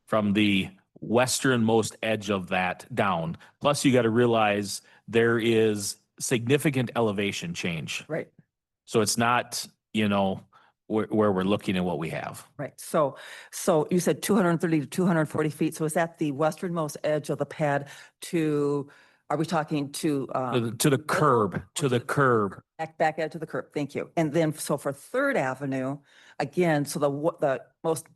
from the westernmost edge of that down. Plus, you got to realize there is significant elevation change. Right. So it's not, where we're looking at what we have. Right. So you said 230 to 240 feet. So is that the westernmost edge of the pad are we talking to? To the curb, to the curb. Back edge of the curb. Thank you. And then, so for Third Avenue, again, so the most,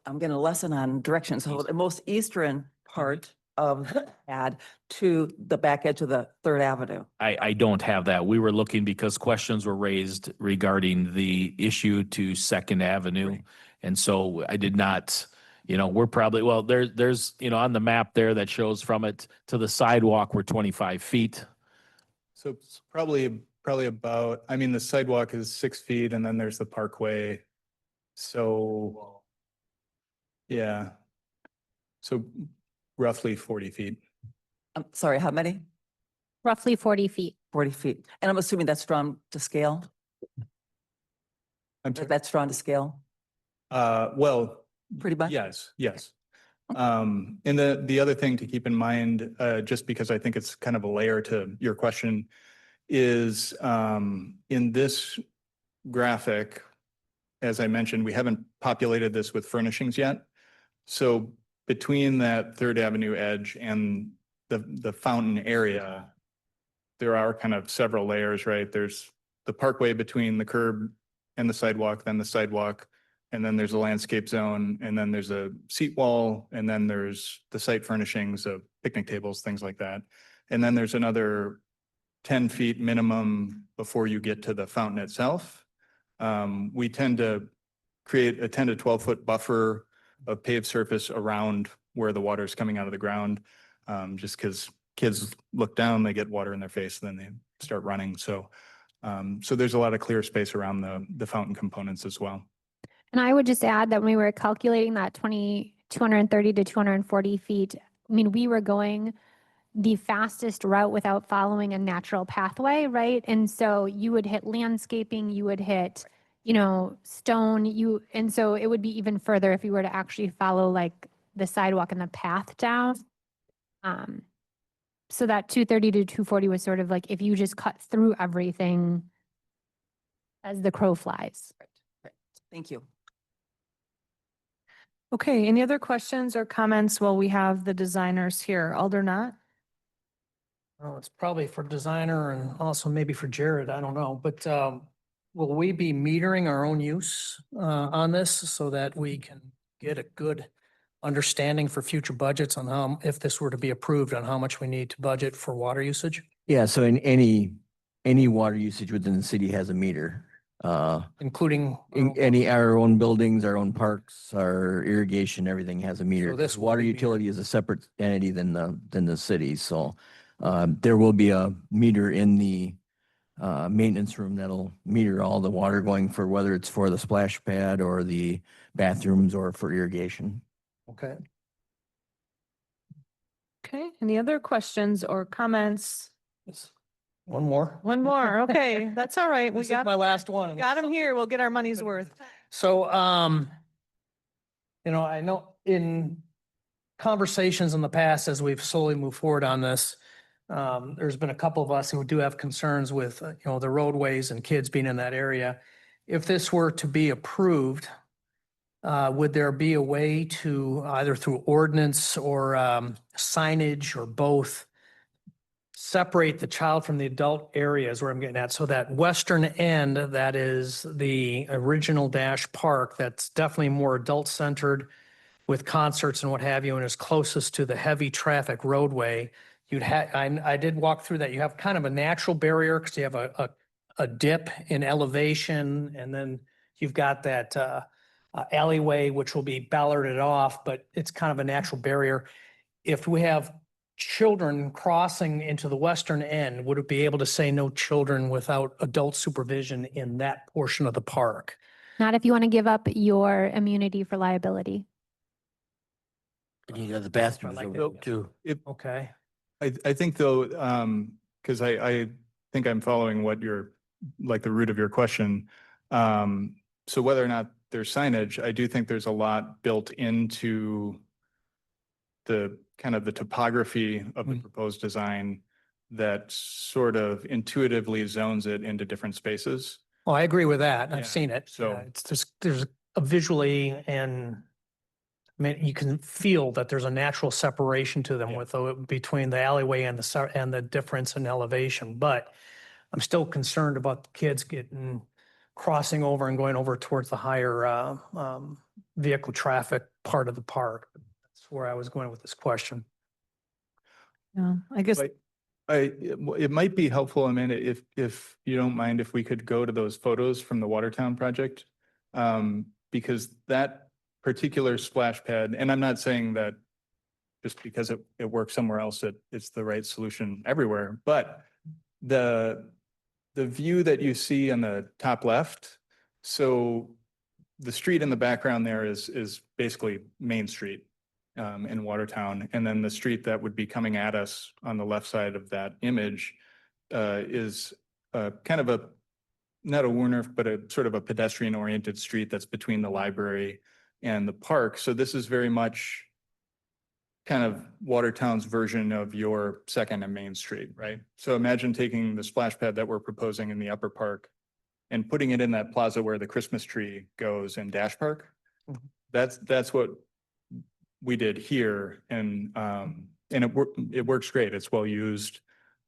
I'm getting a lesson on directions. So the most eastern part of the pad to the back edge of the Third Avenue. I don't have that. We were looking because questions were raised regarding the issue to Second Avenue. Right. And so I did not, we're probably, well, there's, on the map there that shows from it to the sidewalk, we're 25 feet. So it's probably about, the sidewalk is 6 feet and then there's the parkway. So, yeah. So roughly 40 feet. I'm sorry, how many? Roughly 40 feet. 40 feet. And I'm assuming that's drawn to scale? That's drawn to scale? Well, pretty much. Yes. And the other thing to keep in mind, just because I think it's kind of a layer to your question, is in this graphic, as I mentioned, we haven't populated this with furnishings yet. So between that Third Avenue edge and the fountain area, there are kind of several layers, right? There's the parkway between the curb and the sidewalk, then the sidewalk, and then there's a landscape zone, and then there's a seat wall, and then there's the site furnishings of picnic tables, things like that. And then there's another 10 feet minimum before you get to the fountain itself. We tend to create a 10 to 12 foot buffer of paved surface around where the water is coming out of the ground. Just because kids look down, they get water in their face, then they start running. So there's a lot of clear space around the fountain components as well. And I would just add that when we were calculating that 230 to 240 feet, we were going the fastest route without following a natural pathway, right? And so you would hit landscaping, you would hit, stone, and so it would be even further if you were to actually follow like the sidewalk and the path down. So that 230 to 240 was sort of like if you just cut through everything as the crow flies. Right. Thank you. Okay, any other questions or comments while we have the designers here? Alder. Well, it's probably for designer and also maybe for Jared, I don't know, but will we be metering our own use on this so that we can get a good understanding for future budgets on how, if this were to be approved, on how much we need to budget for water usage? Yeah, so in any water usage within the city has a meter. Including Our own buildings, our own parks, our irrigation, everything has a meter. So this The will water be utility is a separate entity than the city, so there will be a meter in the maintenance room that'll meter all the water going for whether it's for the splash pad or the bathrooms or for irrigation. Okay. Okay, any other questions or comments? One more. One more, okay, that's all right. We This is got, my last one. got him here. We'll get our money's worth. So, I know in conversations in the past, as we've slowly moved forward on this, there's been a couple of us who do have concerns with, the roadways and kids being in that area. If this were to be approved, would there be a way to either through ordinance or signage or both separate the child from the adult areas where I'm getting at? So that western end, that is the original Dash Park, that's definitely more adult centered with concerts and what have you, and is closest to the heavy traffic roadway. You'd have, I did walk through that. You have kind of a natural barrier because you have a dip in elevation, and then you've got that alleyway, which will be ballarded off, but it's kind of a natural barrier. If we have children crossing into the western end, would it be able to say no children without adult supervision in that portion of the park? Not if you want to give up your immunity for liability. And you got the bathrooms like over it. too. Okay. I think though, because I think I'm following what like the root of your question. So whether or not there's signage, I do think there's a lot built into the kind of the topography of the proposed design that sort of intuitively zones it into different spaces. Well, I agree with that. Yeah, I've seen it. so- Yeah, it's just, there's a visually and I mean, you can feel that there's a natural separation to them with, between the alleyway and and the difference in elevation. But I'm still concerned about the kids crossing over and going over towards the higher vehicle traffic part of the park. That's where I was going with this question. Yeah, I guess. It might be helpful, Amanda, if you don't mind, if we could go to those photos from the Watertown project. Because that particular splash pad, and I'm not saying that just because it works somewhere else, it's the right solution everywhere, but the view that you see on the top left, so the street in the background there is basically Main Street in Watertown. And then the street that would be coming at us on the left side of that image is kind of not a Werner, but a sort of a pedestrian oriented street that's between the library and the park. So this is very much kind of Watertown's version of your Second and Main Street, right? So imagine taking the splash pad that we're proposing in the upper park and putting it in that plaza where the Christmas tree goes in Dash Park. That's what we did here, and it works great. It's well used,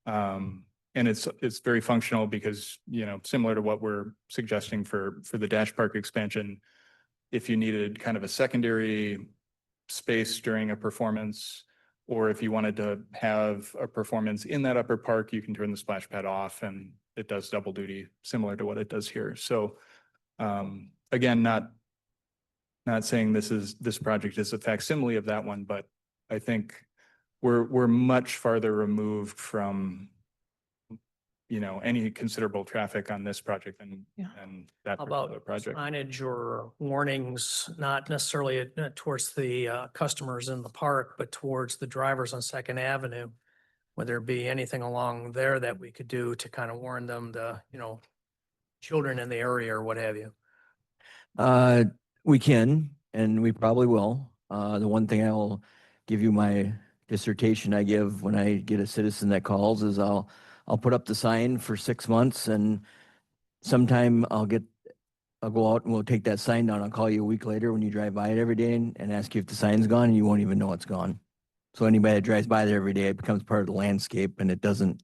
and it's very functional because, you know, similar to what we're suggesting for the Dash Park expansion, if you needed kind of a secondary space during a performance, or if you wanted to have a performance in that upper park, you can turn the splash pad off and it does double duty, similar to what it does here. So again, not saying this project is a facsimile of that one, but I think we're much farther removed from, you know, any considerable traffic on this project than that How particular about project. signage or warnings, not necessarily towards the customers in the park, but towards the drivers on Second Avenue? Would there be anything along there that we could do to kind of warn them, you know, children in the area or what have you? We can, and we probably will. The one thing I will give you, my dissertation I give when I get a citizen that calls, is I'll put up the sign for 6 months, and sometime I'll go out and we'll take that sign down. I'll call you a week later when you drive by it every day and ask you if the sign's gone, and you won't even know it's gone. So anybody that drives by there every day, it becomes part of the landscape, and it doesn't,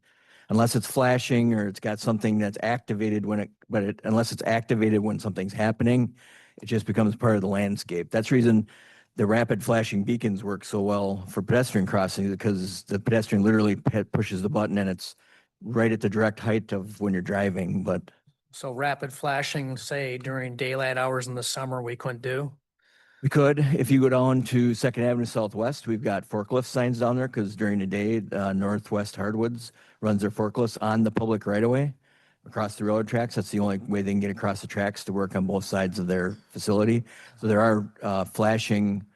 unless it's flashing or it's got something that's activated unless it's activated when something's happening, it just becomes part of the landscape. That's the reason the rapid flashing beacons work so well for pedestrian crossings, because the pedestrian literally pushes the button and it's right at the direct height of when you're driving. But So rapid flashing, say during daylight hours in the summer, we couldn't do? we could, if you go down to Second Avenue Southwest, we've got forklift signs down there, because during the day, Northwest Hardwoods runs their forklifts on the public right of way across the railroad tracks. That's the only way they can get across the tracks to work on both sides of their facility. So there are flashing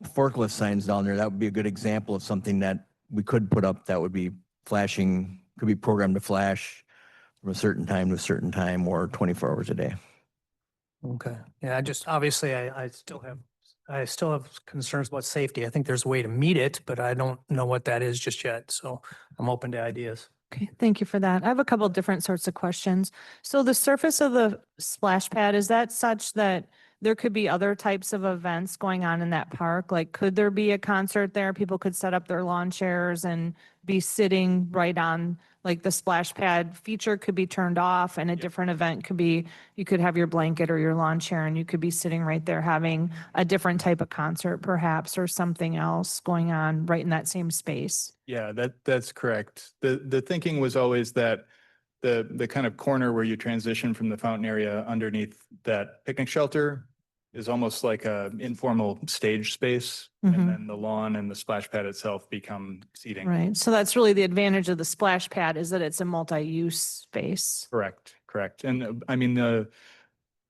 forklift signs down there. That would be a good example of something that we could put up that would be flashing, could be programmed to flash from a certain time to a certain time, or 24 hours a day. Okay. Yeah, obviously I still have concerns about safety. I think there's a way to meet it, but I don't know what that is just yet. So I'm open to ideas. Okay, thank you for that. I have a couple different sorts of questions. So the surface of the splash pad, is that such that there could be other types of events going on in that park? Like, could there be a concert there? People could set up their lawn chairs and be sitting right on, like, the splash pad feature could be turned off, and a different event could be, you could have your blanket or your lawn chair and you could be sitting right there having a different type of concert perhaps, or something else going on right in that same space. Yeah, that's correct. The thinking was always that the kind of corner where you transition from the fountain area underneath that picnic shelter is almost like a informal stage space. And then the lawn and the splash pad itself become seating. Right. So that's really the advantage of the splash pad, is that it's a multi-use space. Correct. And I mean, the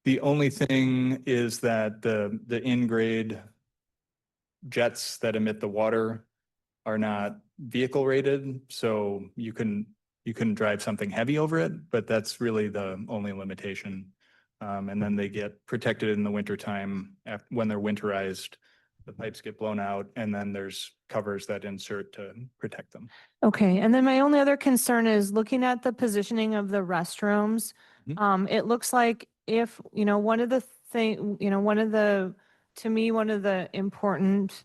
The only thing is that the in-grade jets that emit the water are not vehicle rated, so you can drive something heavy over it, but that's really the only limitation. And then they get protected in the wintertime when they're winterized. The pipes get blown out, and then there's covers that insert to protect them. Okay, and then my only other concern is looking at the positioning of the restrooms. It looks like if, one of the to me, one of the important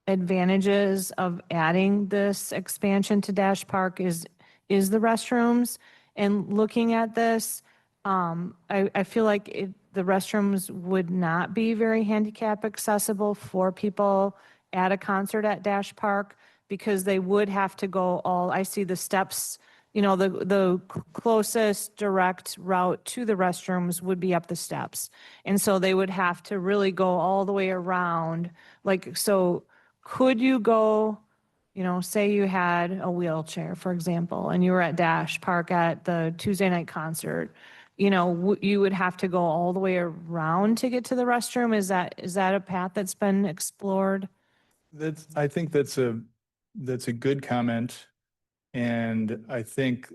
advantages of adding this expansion to Dash Park is the restrooms. And looking at this, I feel like the restrooms would not be very handicap accessible for people at a concert at Dash Park because they would have to go I see the steps, the closest direct route to the restrooms would be up the steps. And so they would have to really go all the way around. So could you go, say you had a wheelchair, for example, and you were at Dash Park at the Tuesday night concert, you would have to go all the way around to get to the restroom. Is that a path that's been explored? I think that's a good comment. And I think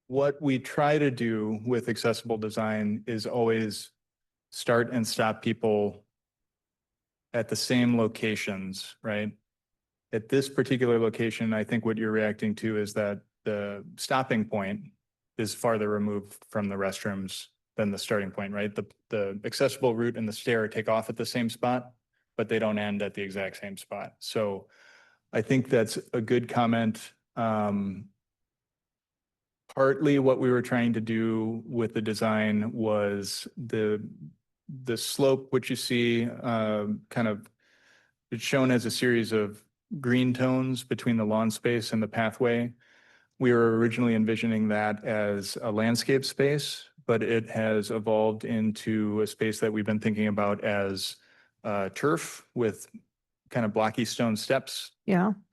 what we try to do with accessible design is always start and stop people at the same locations, right? At this particular location, I think what you're reacting to is that the stopping point is farther removed from the restrooms than the starting point, right? The accessible route and the stair take off at the same spot, but they don't end at the exact same spot. So I think that's a good comment. Partly what we were trying to do with the design was the slope, which you see it's shown as a series of green tones between the lawn space and the pathway. We were originally envisioning that as a landscape space, but it has evolved into a space that we've been thinking about as turf with kind of blocky stone steps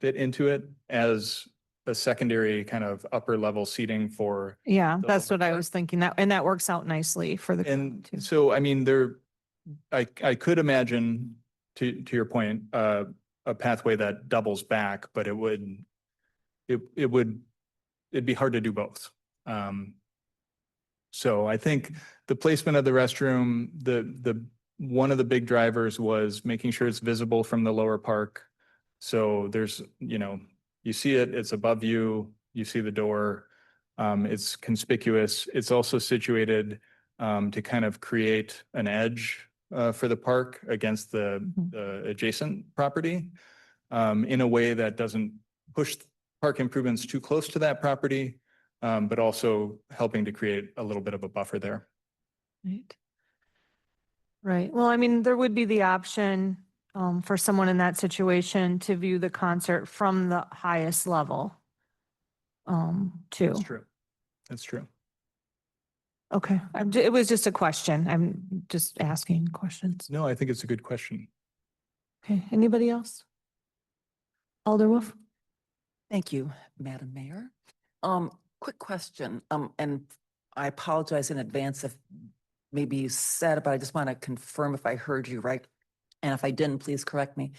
fit into it as a secondary kind of upper level seating for. Yeah, the that's open what I park. was thinking and that works out nicely for the. And so, I mean, I could imagine to your point, a pathway that doubles back, but it'd be hard to do both. So I think the placement of the restroom, one of the big drivers was making sure it's visible from the lower park. So there's, you see it, it's above you, you see the door, it's conspicuous. It's also situated to kind of create an edge for the park against the adjacent property in a way that doesn't push park improvements too close to that property, but also helping to create a little bit of a buffer there. Right. Well, I mean, there would be the option for someone in that situation to view the concert from the highest level too. That's true. That's true. Okay. It was just a question. I'm just asking questions. No, I think it's a good question. Okay. Anybody else? Alder Wolf? Thank you, Madam Mayor. Quick question, and I apologize in advance if maybe you said it, but I just want to confirm if I heard you right. And if I didn't, please correct me.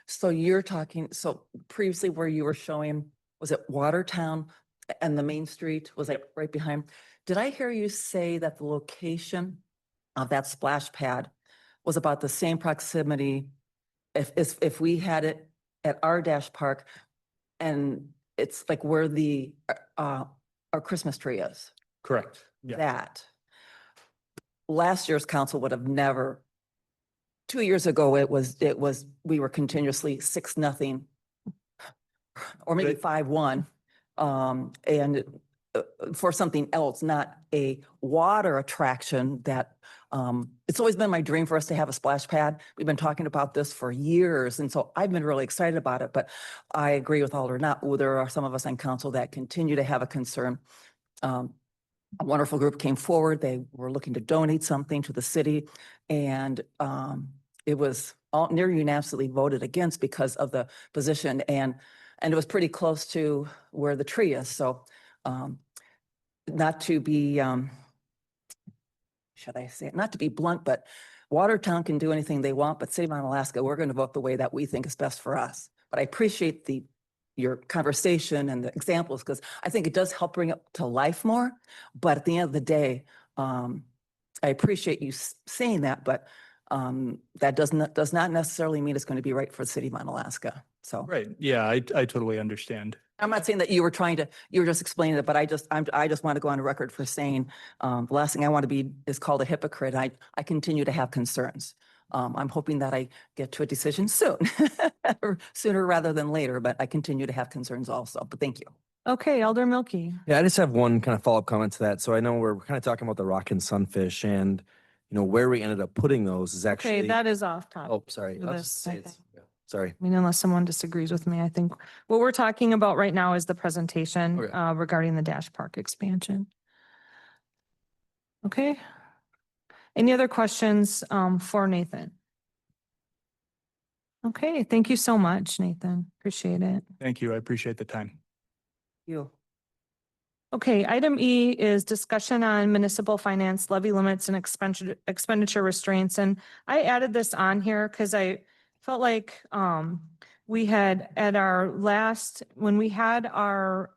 So you're talking, so previously where you were showing, was it Watertown and the Main Street, was like right behind? Did I hear you say that the location of that splash pad was about the same proximity if we had it at our Dash Park and it's like where our Christmas tree is? Correct. Yeah. That last year's council would have never, 2 years ago, we were continuously 6-0 or maybe 5-1. And for something else, not a water attraction that, it's always been my dream for us to have a splash pad. We've been talking about this for years. And so I've been really excited about it, but I agree with Alder Knott. There are some of us on council that continue to have a concern. A wonderful group came forward. They were looking to donate something to the city, and it was all near unanimously voted against because of the position, and it was pretty close to where the tree is. So not to be should I say it, not to be blunt, but Watertown can do anything they want, but City of Onalaska, we're going to vote the way that we think is best for us. But I appreciate your conversation and the examples, because I think it does help bring it to life more. But at the end of the day, I appreciate you saying that, but that does not necessarily mean it's going to be right for the City of Onalaska. So. Right. Yeah, I totally understand. I'm not saying that you were just explaining it, but I just want to go on record for saying, the last thing I want to be is called a hypocrite. I continue to have concerns. I'm hoping that I get to a decision soon, or sooner rather than later, but I continue to have concerns also, but thank you. Okay, Elder Milky. Yeah, I just have one kind of follow-up comment to that. So I know we're kind of talking about the rock and sunfish, and where we ended up putting those is actually. Okay, that is off topic. Oh, sorry. for I'll this, just I say it's- think. Sorry. I mean, unless someone disagrees with me, I think what we're talking about right now is the presentation Okay. regarding the Dash Park expansion. Okay. Any other questions for Nathan? Okay, thank you so much, Nathan. Appreciate it. Thank you. I appreciate the time. You. Okay, item E is discussion on municipal finance levy limits and expenditure restraints. And I added this on here because I felt like we had at our last, when we had our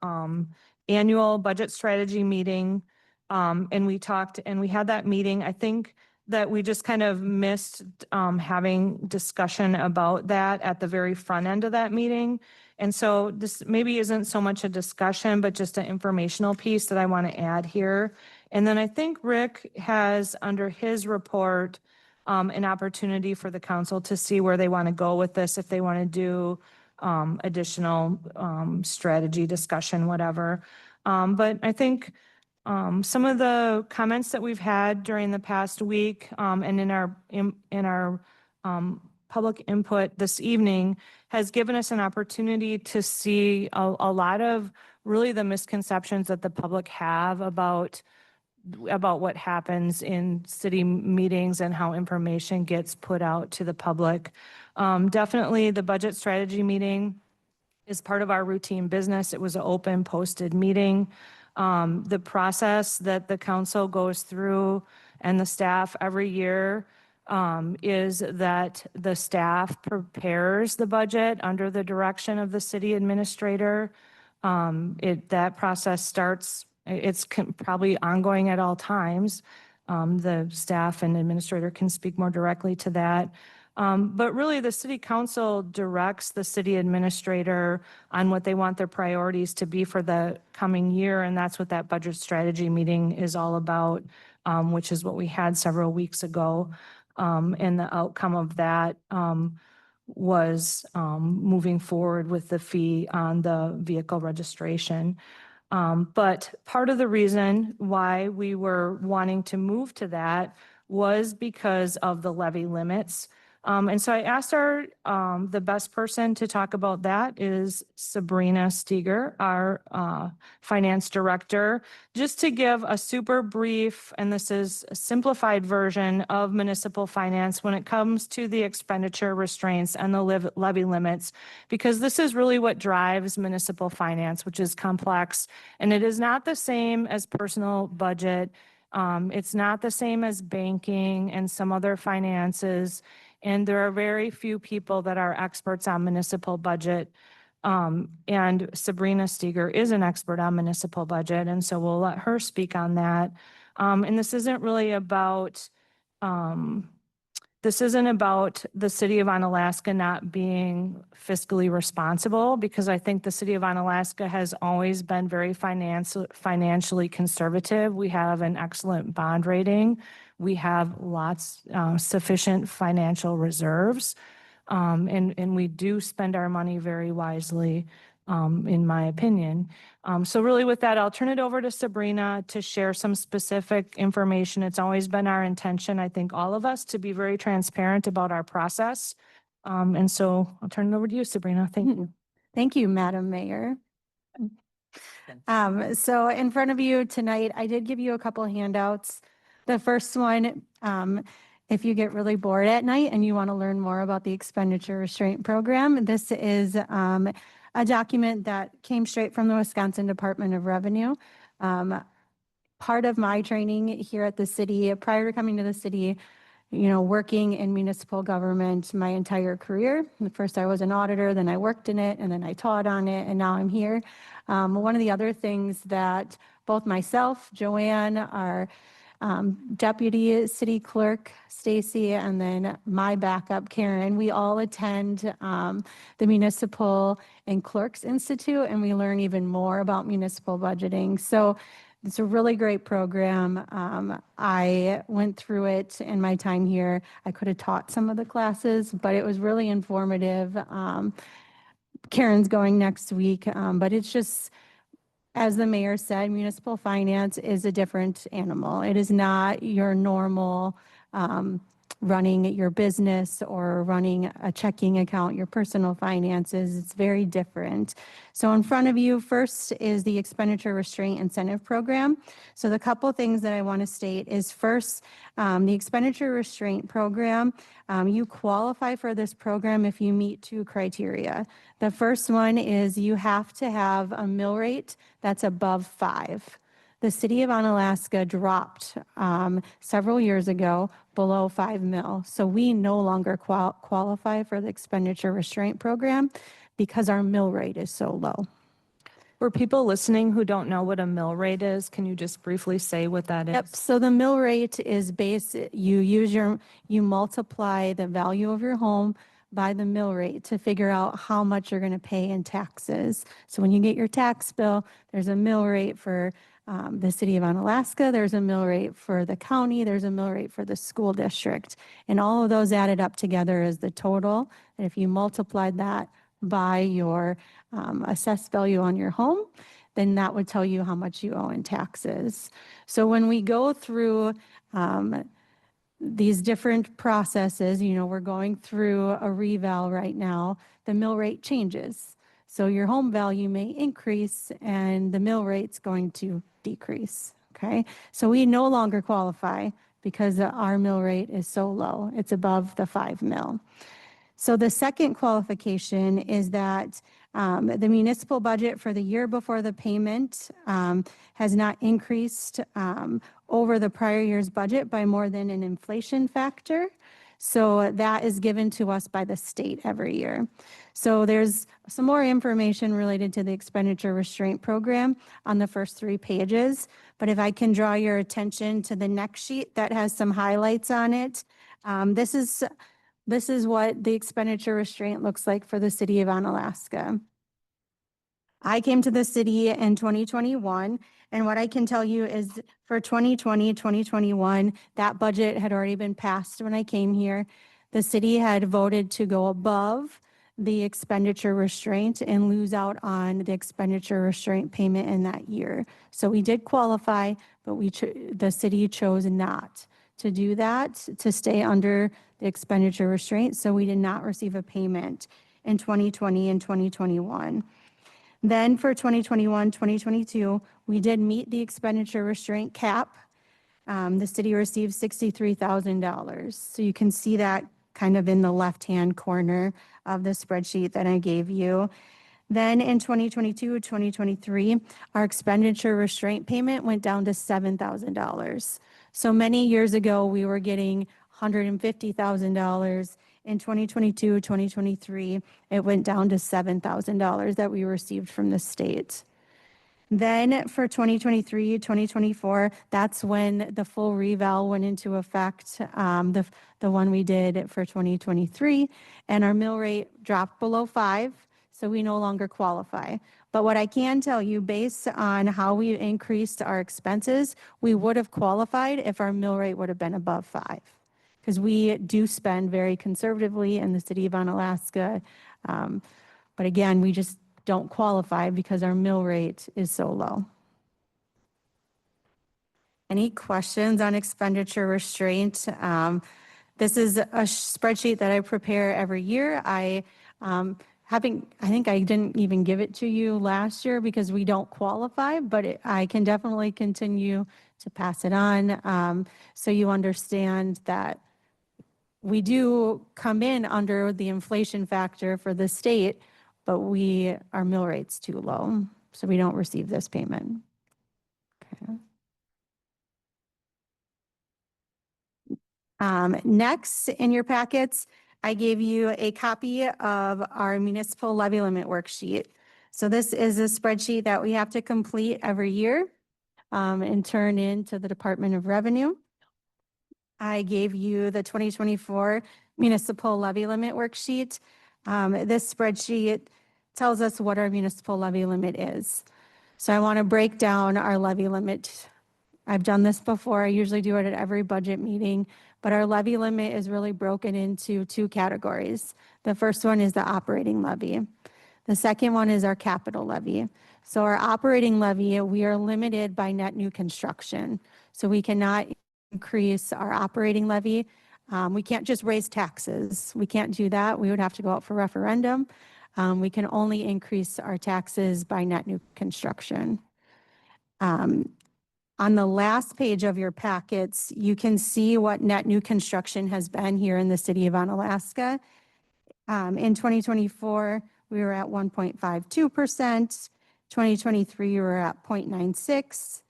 annual budget strategy meeting, and we talked and we had that meeting, I think that we just kind of missed having discussion about that at the very front end of that meeting. And so this maybe isn't so much a discussion, but just an informational piece that I want to add here. And then I think Rick has under his report an opportunity for the council to see where they want to go with this, if they want to do additional strategy discussion, whatever. But I think some of the comments that we've had during the past week and in our public input this evening has given us an opportunity to see a lot of really the misconceptions that the public have about what happens in city meetings and how information gets put out to the public. Definitely the budget strategy meeting is part of our routine business. It was an open posted meeting. The process that the council goes through and the staff every year is that the staff prepares the budget under the direction of the city administrator. That process starts, it's probably ongoing at all times. The staff and administrator can speak more directly to that. But really the city council directs the city administrator on what they want their priorities to be for the coming year. And that's what that budget strategy meeting is all about, which is what we had several weeks ago. And the outcome of that was moving forward with the fee on the vehicle registration. But part of the reason why we were wanting to move to that was because of the levy limits. And so I asked the best person to talk about that is Sabrina Steger, our finance director, just to give a super brief, and this is a simplified version of municipal finance when it comes to the expenditure restraints and the levy limits, because this is really what drives municipal finance, which is complex. And it is not the same as personal budget. It's not the same as banking and some other finances. And there are very few people that are experts on municipal budget. And Sabrina Steger is an expert on municipal budget. And so we'll let her speak on that. And this isn't really about, this isn't about the city of Onalaska not being fiscally responsible, because I think the city of Onalaska has always been very financially conservative. We have an excellent bond rating. We have sufficient financial reserves, and we do spend our money very wisely, in my opinion. So really with that, I'll turn it over to Sabrina to share some specific information. It's always been our intention, I think all of us, to be very transparent about our process. And so I'll turn it over to you, Sabrina. Thank you. Thank you, Madam Mayor. So in front of you tonight, I did give you a couple of handouts. The first one, if you get really bored at night and you want to learn more about the expenditure restraint program, this is a document that came straight from the Wisconsin Department of Revenue. part of my training here at the city, prior to coming to the city, working in municipal government my entire career. First, I was an auditor, then I worked in it, and then I taught on it, and now I'm here. One of the other things that both myself, Joanne, our deputy city clerk, Stacy, and then my backup, Karen, we all attend the Municipal and Clerks Institute, and we learn even more about municipal budgeting. So it's a really great program. I went through it in my time here. I could have taught some of the classes, but it was really informative. Karen's going next week, but it's just, as the mayor said, municipal finance is a different animal. It is not your normal running your business or running a checking account, your personal finances. It's very different. So in front of you, first is the expenditure restraint incentive program. So the couple things that I want to state is first, the expenditure restraint program, you qualify for this program if you meet two criteria. The first one is you have to have a mill rate that's above 5. The city of Onalaska dropped several years ago below 5 mil. So we no longer qualify for the expenditure restraint program because our mill rate is so low. For people listening who don't know what a mill rate is, can you just briefly say what that is? Yep, so the mill rate is you multiply the value of your home by the mill rate to figure out how much you're going to pay in taxes. So when you get your tax bill, there's a mill rate for the city of Onalaska, there's a mill rate for the county, there's a mill rate for the school district. And all of those added up together is the total. And if you multiplied that by your assessed value on your home, then that would tell you how much you owe in taxes. So when we go through these different processes, we're going through a reval right now, the mill rate changes. So your home value may increase and the mill rate's going to decrease, okay? So we no longer qualify because our mill rate is so low. It's above the 5 mil. So the second qualification is that the municipal budget for the year before the payment has not increased over the prior year's budget by more than an inflation factor. So that is given to us by the state every year. So there's some more information related to the expenditure restraint program on the first 3 pages. But if I can draw your attention to the next sheet that has some highlights on it, this is what the expenditure restraint looks like for the city of Onalaska. I came to the city in 2021, and what I can tell you is for 2020, 2021, that budget had already been passed when I came here. The city had voted to go above the expenditure restraint and lose out on the expenditure restraint payment in that year. So we did qualify, but the city chose not to do that, to stay under the expenditure restraint. So we did not receive a payment in 2020 and 2021. Then for 2021, 2022, we did meet the expenditure restraint cap. The city received $63,000. So you can see that kind of in the left-hand corner of the spreadsheet that I gave you. Then in 2022, 2023, our expenditure restraint payment went down to $7,000. So many years ago, we were getting $150,000. In 2022, 2023, it went down to $7,000 that we received from the state. Then for 2023, 2024, that's when the full reval went into effect, the one we did for 2023, and our mill rate dropped below 5, so we no longer qualify. But what I can tell you, based on how we increased our expenses, we would have qualified if our mill rate would have been above 5. Because we do spend very conservatively in the city of Onalaska. But again, we just don't qualify because our mill rate is so low. Any questions on expenditure restraint? This is a spreadsheet that I prepare every year. I think I didn't even give it to you last year because we don't qualify, but I can definitely continue to pass it on so you understand that we do come in under the inflation factor for the state, but our mill rate's too low, so we don't receive this payment. Okay. Next, in your packets, I gave you a copy of our municipal levy limit worksheet. So this is a spreadsheet that we have to complete every year and turn in to the Department of Revenue. I gave you the 2024 municipal levy limit worksheet. This spreadsheet tells us what our municipal levy limit is. So I want to break down our levy limit. I've done this before. I usually do it at every budget meeting, but our levy limit is really broken into two categories. The first one is the operating levy. The second one is our capital levy. So our operating levy, we are limited by net new construction. So we cannot increase our operating levy. We can't just raise taxes. We can't do that. We would have to go out for referendum. We can only increase our taxes by net new construction. On the last page of your packets, you can see what net new construction has been here in the city of Onalaska. In 2024, we were at 1.52%. 2023, we were at 0.96.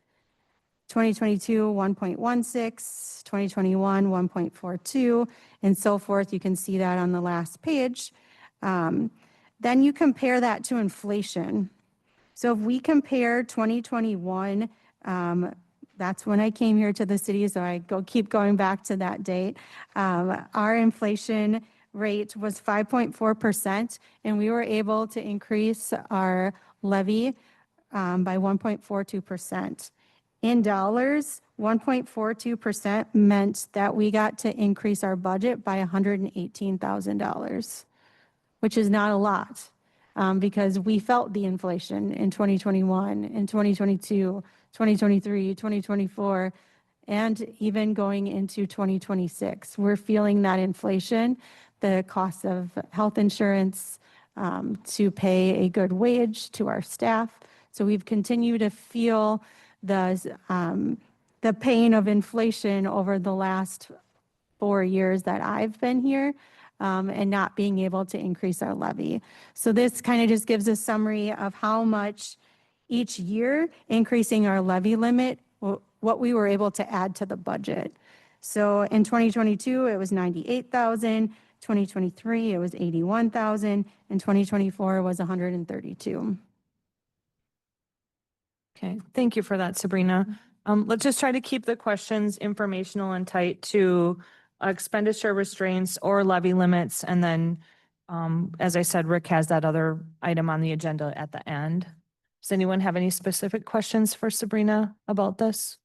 2022, 1.16, 2021, 1.42, and so forth. You can see that on the last page. Then you compare that to inflation. So if we compare 2021, that's when I came here to the city, so I keep going back to that date. Our inflation rate was 5.4%, and we were able to increase our levy by 1.42%. In dollars, 1.42% meant that we got to increase our budget by $118,000, which is not a lot because we felt the inflation in 2021, in 2022, 2023, 2024, and even going into 2026. We're feeling that inflation, the cost of health insurance, to pay a good wage to our staff. So we've continued to feel the pain of inflation over the last 4 years that I've been here and not being able to increase our levy. So this kind of just gives a summary of how much each year increasing our levy limit, what we were able to add to the budget. So in 2022, it was 98,000. 2023, it was 81,000. And 2024 was 132. Okay, thank you for that, Sabrina. Let's just try to keep the questions informational and tight to expenditure restraints or levy limits. And then, as I said, Rick has that other item on the agenda at the end. Does anyone have any specific questions for Sabrina about this?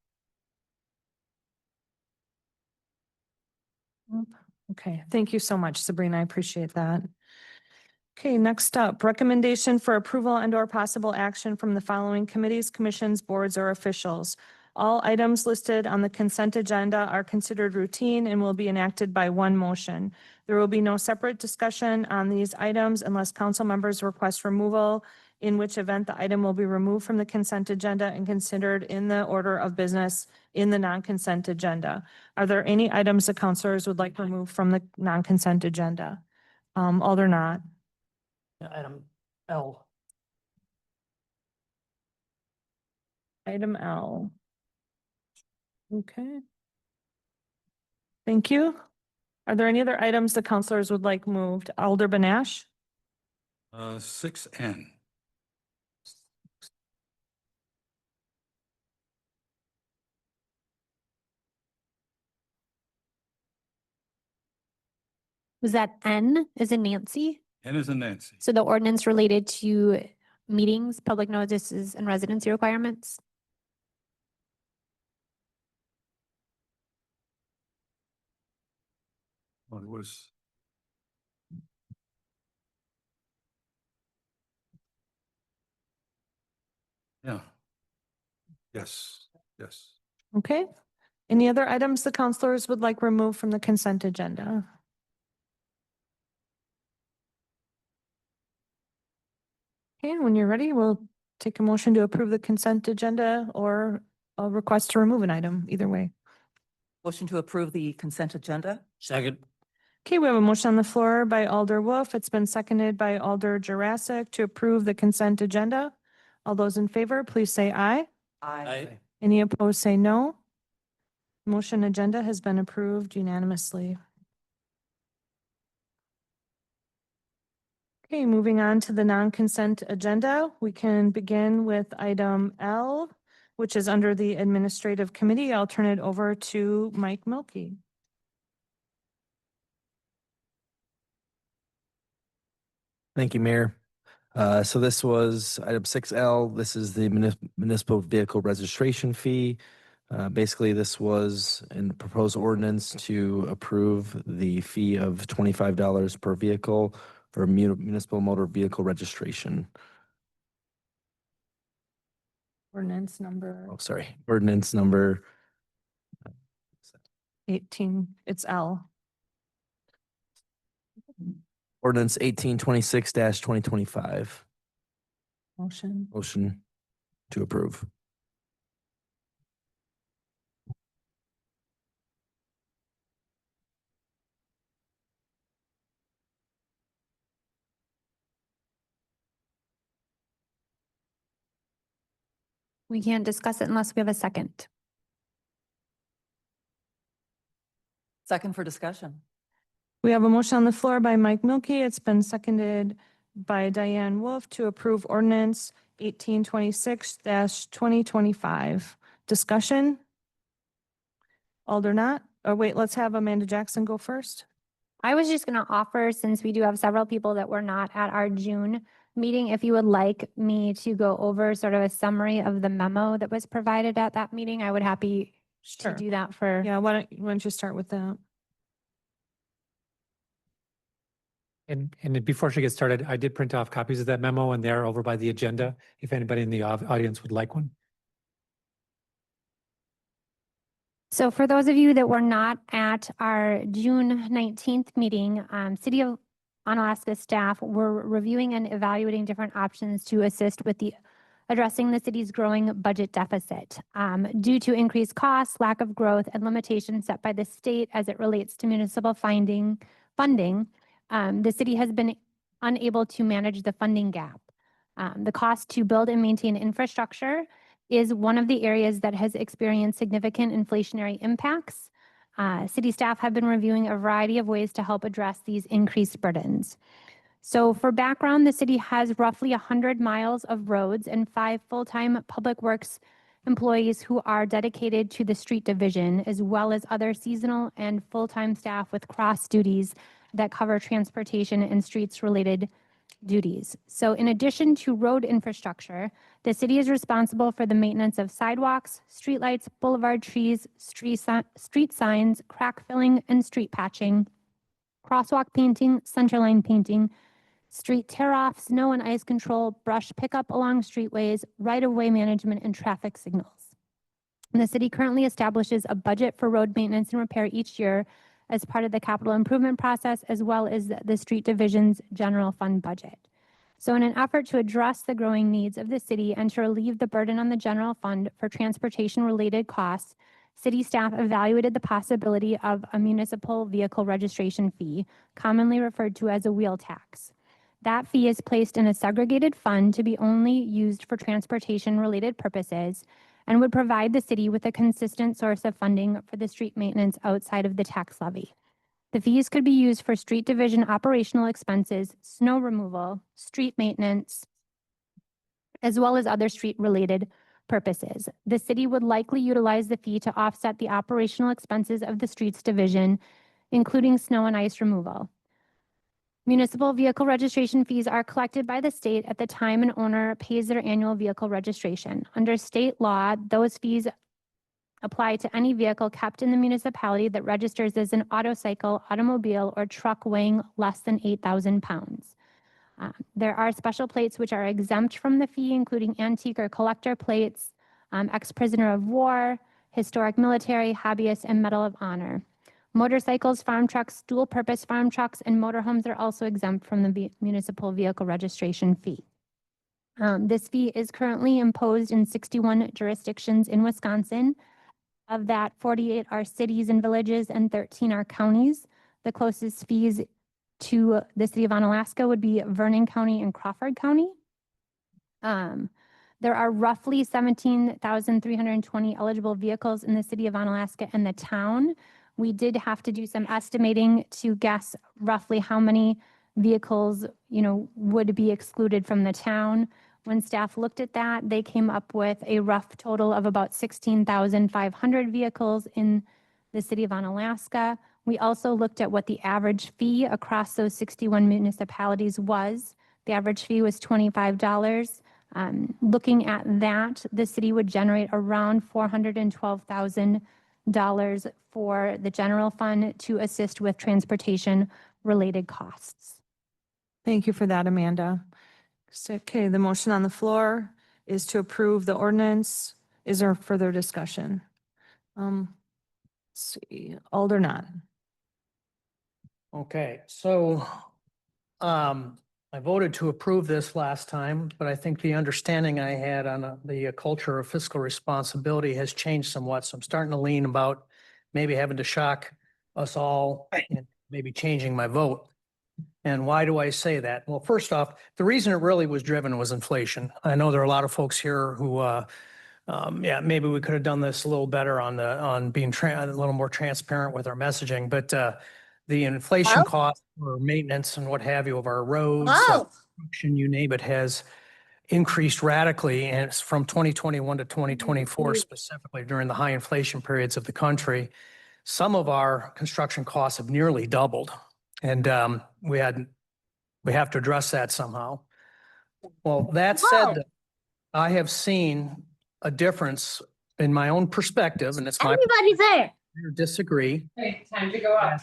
Okay, thank you so much, Sabrina. I appreciate that. Okay, next up, recommendation for approval and/or possible action from the following committees, commissions, boards, or officials. All items listed on the consent agenda are considered routine and will be enacted by one motion. There will be no separate discussion on these items unless council members request removal, in which event the item will be removed from the consent agenda and considered in the order of business in the non-consent agenda. Are there any items the councilors would like removed from the non-consent agenda? Alder Knott. Item L. Item L. Okay. Thank you. Are there any other items the councilors would like moved? Alder Banash? 6N. Was that N as in Nancy? N is in Nancy. So the ordinance related to meetings, public notices, and residency requirements? Well, it was. Yeah. Yes, yes. Okay. Any other items the councilors would like removed from the consent agenda? Okay, when you're ready, we'll take a motion to approve the consent agenda or a request to remove an item, either way. Motion to approve the consent agenda? Second. Okay, we have a motion on the floor by Alder Wolf. It's been seconded by Alder Jurassic to approve the consent agenda. All those in favor, please say aye. Aye. Any opposed, say no. Motion agenda has been approved unanimously. Okay, moving on to the non-consent agenda, we can begin with item L, which is under the Administrative Committee. I'll turn it over to Mike Milkey. Thank you, Mayor. So this was item 6L. This is the municipal vehicle registration fee. Basically, this was in the proposed ordinance to approve the fee of $25 per vehicle for municipal motor vehicle registration. Ordinance number Oh, sorry, ordinance number 18, it's L. Ordinance 1826-2025. Motion. Motion to approve. We can't discuss it unless we have a second. Second for discussion. We have a motion on the floor by Mike Milkey. It's been seconded by Diane Wolf to approve ordinance 1826-2025. Discussion? Aldernott, or wait, let's have Amanda Jackson go first. I was just going to offer, since we do have several people that were not at our June meeting, if you would like me to go over sort of a summary of the memo that was provided at that meeting, I would happy Sure. to do that for. Yeah, why don't you start with that? And before she gets started, I did print off copies of that memo and they're over by the agenda, if anybody in the audience would like one. So for those of you that were not at our June 19th meeting, City of Onalaska staff were reviewing and evaluating different options to assist with addressing the city's growing budget deficit. Due to increased costs, lack of growth, and limitations set by the state as it relates to municipal funding, the city has been unable to manage the funding gap. The cost to build and maintain infrastructure is one of the areas that has experienced significant inflationary impacts. City staff have been reviewing a variety of ways to help address these increased burdens. So for background, the city has roughly 100 miles of roads and 5 full-time public works employees who are dedicated to the street division, as well as other seasonal and full-time staff with cross duties that cover transportation and streets-related duties. So in addition to road infrastructure, the city is responsible for the maintenance of sidewalks, streetlights, boulevard trees, street signs, crack filling and street patching, crosswalk painting, centerline painting, street tear-off, snow and ice control, brush pickup along streetways, right-of-way management, and traffic signals. And the city currently establishes a budget for road maintenance and repair each year as part of the capital improvement process, as well as the street division's general fund budget. So in an effort to address the growing needs of the city and to relieve the burden on the general fund for transportation-related costs, city staff evaluated the possibility of a municipal vehicle registration fee, commonly referred to as a wheel tax. That fee is placed in a segregated fund to be only used for transportation-related purposes and would provide the city with a consistent source of funding for the street maintenance outside of the tax levy. The fees could be used for street division operational expenses, snow removal, street maintenance, as well as other street-related purposes. The city would likely utilize the fee to offset the operational expenses of the streets division, including snow and ice removal. Municipal vehicle registration fees are collected by the state at the time an owner pays their annual vehicle registration. Under state law, those fees apply to any vehicle kept in the municipality that registers as an autocycle, automobile, or truck weighing less than 8,000 pounds. There are special plates which are exempt from the fee, including antique or collector plates, ex-prisoner of war, historic military, hobbyist, and Medal of Honor. Motorcycles, farm trucks, dual-purpose farm trucks, and motorhomes are also exempt from the municipal vehicle registration fee. This fee is currently imposed in 61 jurisdictions in Wisconsin. Of that, 48 are cities and villages and 13 are counties. The closest fees to the city of Onalaska would be Vernon County and Crawford County. There are roughly 17,320 eligible vehicles in the city of Onalaska and the town. We did have to do some estimating to guess roughly how many vehicles, would be excluded from the town. When staff looked at that, they came up with a rough total of about 16,500 vehicles in the city of Onalaska. We also looked at what the average fee across those 61 municipalities was. The average fee was $25. Looking at that, the city would generate around $412,000 for the general fund to assist with transportation-related costs. Thank you for that, Amanda. So, okay, the motion on the floor is to approve the ordinance. Is there further discussion? Let's see, Alder Not. Okay, so I voted to approve this last time, but I think the understanding I had on the culture of fiscal responsibility has changed somewhat. So I'm starting to lean about maybe having to shock us all and maybe changing my vote. And why do I say that? Well, first off, the reason it really was driven was inflation. I know there are a lot of folks here who, maybe we could have done this a little better on being a little more transparent with our messaging, but the inflation cost for maintenance and what have you of our roads, construction, you name it, has increased radically, and it's from 2021 to 2024 specifically during the high inflation periods of the country. Some of our construction costs have nearly doubled, and we have to address that somehow. Well, that said, I have seen a difference in my own perspective, and it's my Everybody's there. disagree. Okay, time to go up.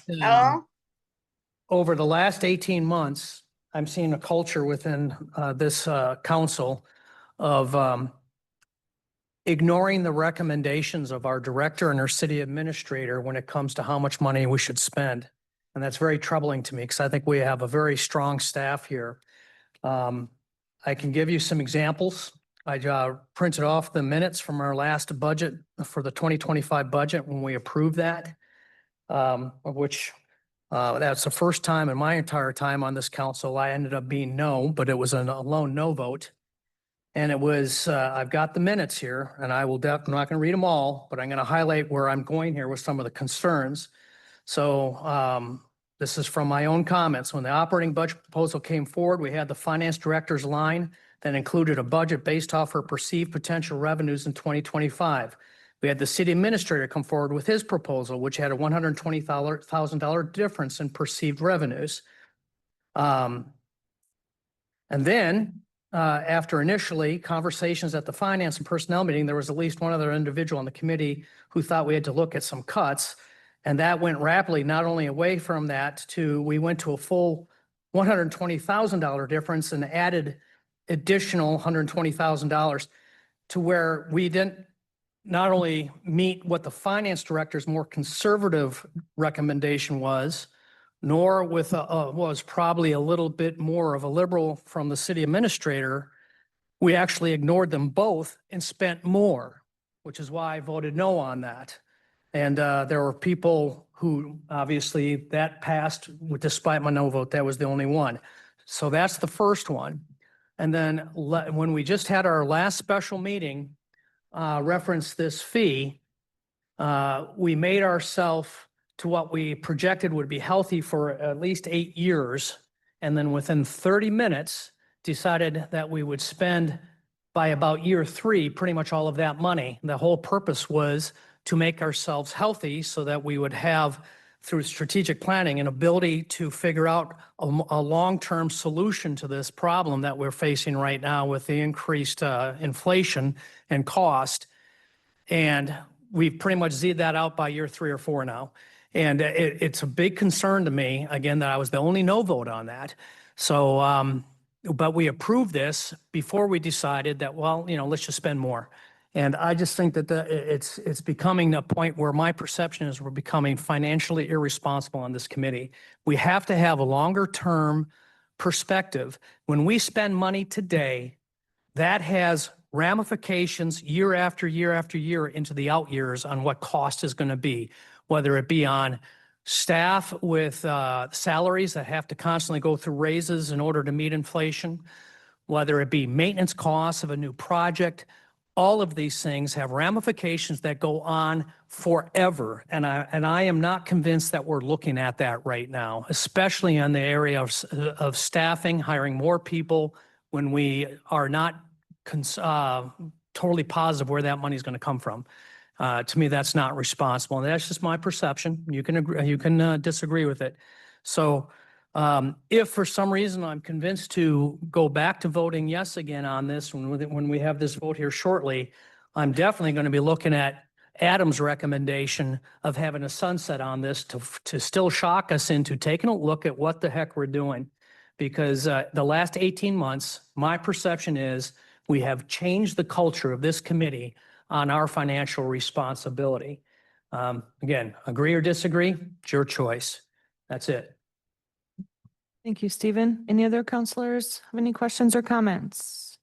Over the last 18 months, I'm seeing a culture within this council of ignoring the recommendations of our director and our city administrator when it comes to how much money we should spend. And that's very troubling to me because I think we have a very strong staff here. I can give you some examples. I printed off the minutes from our last budget for the 2025 budget when we approved that, of which that's the first time in my entire time on this council, I ended up being no, but it was a lone no vote. And it was, I've got the minutes here and I'm not going to read them all, but I'm going to highlight where I'm going here with some of the concerns. So this is from my own comments. When the operating budget proposal came forward, we had the finance director's line that included a budget based off her perceived potential revenues in 2025. We had the city administrator come forward with his proposal, which had a $120,000 difference in perceived revenues. And then after initially conversations at the finance and personnel meeting, there was at least one other individual on the committee who thought we had to look at some cuts. And that went rapidly, not only away from that we went to a full $120,000 difference and added additional $120,000 to where we didn't not only meet what the finance director's more conservative recommendation was, nor with was probably a little bit more of a liberal from the city administrator. We actually ignored them both and spent more, which is why I voted no on that. And there were people who obviously that passed despite my no vote. That was the only one. So that's the first one. And then when we just had our last special meeting, referenced this fee, we made ourselves to what we projected would be healthy for at least 8 years. And then within 30 minutes, decided that we would spend by about year 3, pretty much all of that money. The whole purpose was to make ourselves healthy so that we would have, through strategic planning, an ability to figure out a long-term solution to this problem that we're facing right now with the increased inflation and cost. And we've pretty much zeroed that out by year 3 or 4 now. And it's a big concern to me, again, that I was the only no vote on that. So, but we approved this before we decided that, well, let's just spend more. And I just think that it's becoming a point where my perception is we're becoming financially irresponsible on this committee. We have to have a longer term perspective. When we spend money today, that has ramifications year after year after year into the out years on what cost is going to be, whether it be on staff with salaries that have to constantly go through raises in order to meet inflation, whether it be maintenance costs of a new project. All of these things have ramifications that go on forever. And I am not convinced that we're looking at that right now, especially in the area of staffing, hiring more people when we are not totally positive where that money is going to come from. To me, that's not responsible. And that's just my perception. You can agree, you can disagree with it. So if for some reason I'm convinced to go back to voting yes again on this, when we have this vote here shortly, I'm definitely going to be looking at Adam's recommendation of having a sunset on this to still shock us into taking a look at what the heck we're doing. Because the last 18 months, my perception is we have changed the culture of this committee on our financial responsibility. Again, agree or disagree, it's your choice. That's it. Thank you, Stephen. Any other counselors have any questions or comments?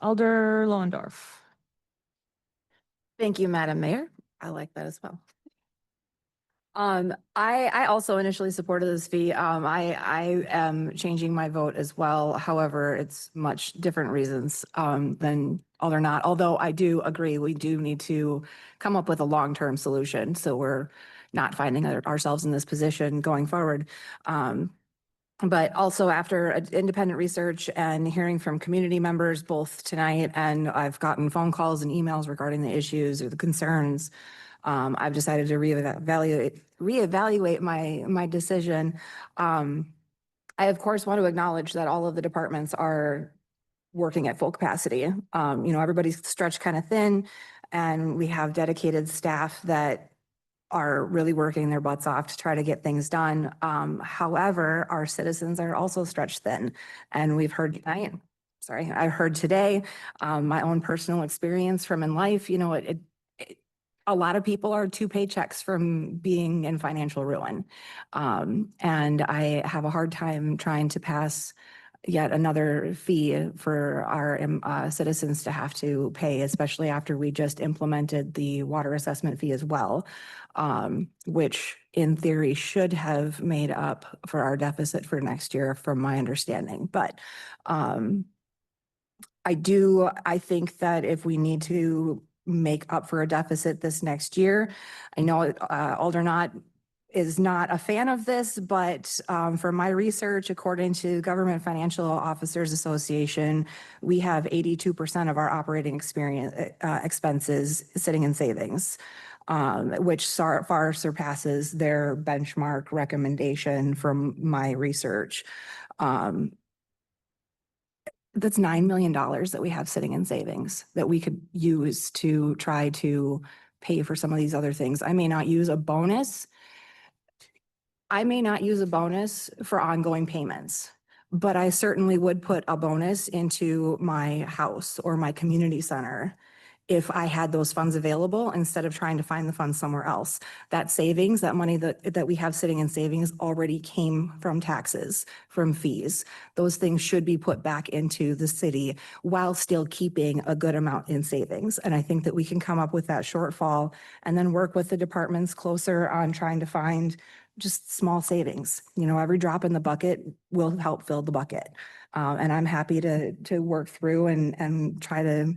Alder Lohendorf. Thank you, Madam Mayor. I like that as well. I also initially supported this fee. I am changing my vote as well. However, it's much different reasons than Alder Not. Although I do agree, we do need to come up with a long-term solution. So we're not finding ourselves in this position going forward. But also after independent research and hearing from community members both tonight, and I've gotten phone calls and emails regarding the issues or the concerns, I've decided to reevaluate my decision. I of course want to acknowledge that all of the departments are working at full capacity. Everybody's stretched kind of thin, and we have dedicated staff that are really working their butts off to try to get things done. However, our citizens are also stretched thin, and we've heard tonight. I heard today, my own personal experience from in life. A lot of people are 2 paychecks from being in financial ruin. And I have a hard time trying to pass yet another fee for our citizens to have to pay, especially after we just implemented the water assessment fee as well, which in theory should have made up for our deficit for next year, from my understanding. But I think that if we need to make up for a deficit this next year, I know Alder Not is not a fan of this, but from my research, according to Government Financial Officers Association, we have 82% of our operating expenses sitting in savings, which far surpasses their benchmark recommendation from my research. That's $9 million that we have sitting in savings that we could use to try to pay for some of these other things. I may not use a bonus for ongoing payments, but I certainly would put a bonus into my house or my community center if I had those funds available, instead of trying to find the funds somewhere else. That savings, that money that we have sitting in savings already came from taxes, from fees. Those things should be put back into the city while still keeping a good amount in savings. And I think that we can come up with that shortfall and then work with the departments closer on trying to find just small savings. Every drop in the bucket will help fill the bucket. And I'm happy to work through and try to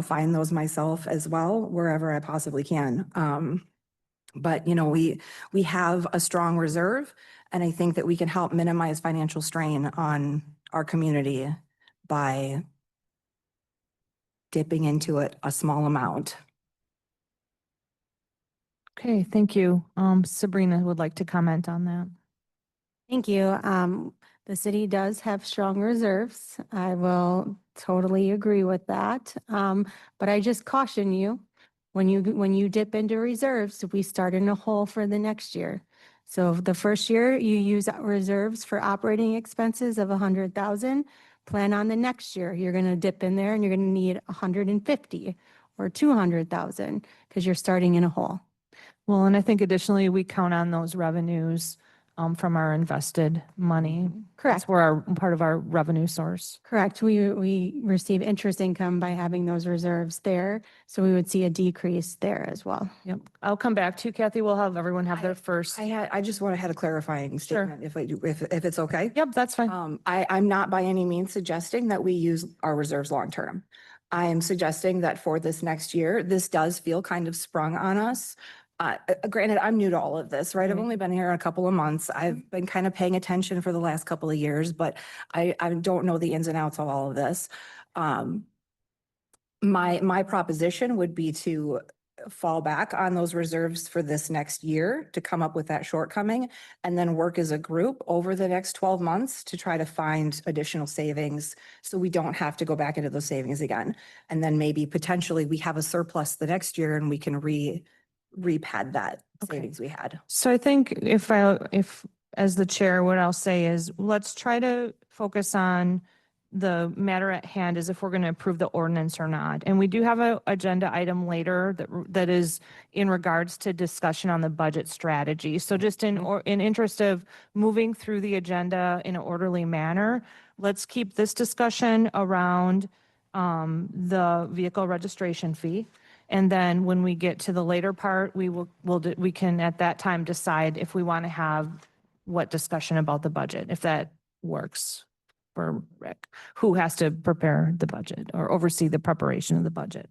find those myself as well, wherever I possibly can. But we have a strong reserve, and I think that we can help minimize financial strain on our community by dipping into it a small amount. Okay, thank you. Sabrina would like to comment on that. Thank you. The city does have strong reserves. I will totally agree with that. But I just caution you, when you dip into reserves, we start in a hole for the next year. So the first year you use reserves for operating expenses of 100,000, plan on the next year. You're going to dip in there and you're going to need 150 or 200,000 because you're starting in a hole. Well, and I think additionally, we count on those revenues from our invested money. Correct. That's where our, part of our revenue source. Correct. We receive interest income by having those reserves there. So we would see a decrease there as well. Yep. I'll come back to you, Kathy. We'll have everyone have their first. I just want to had a clarifying statement if it's okay. Yep, that's fine. I'm not by any means suggesting that we use our reserves long-term. I am suggesting that for this next year, this does feel kind of sprung on us. Granted, I'm new to all of this, right? I've only been here a couple of months. I've been kind of paying attention for the last couple of years, but I don't know the ins and outs of all of this. My proposition would be to fall back on those reserves for this next year to come up with that shortcoming and then work as a group over the next 12 months to try to find additional savings so we don't have to go back into those savings again. And then maybe potentially we have a surplus the next year and we can repad that savings we had. So I think if as the chair, what I'll say is let's try to focus on the matter at hand is if we're going to approve the ordinance or not. And we do have a agenda item later that is in regards to discussion on the budget strategy. So just in interest of moving through the agenda in an orderly manner, let's keep this discussion around the vehicle registration fee. And then when we get to the later part, we can at that time decide if we want to have what discussion about the budget, if that works for Rick, who has to prepare the budget or oversee the preparation of the budget.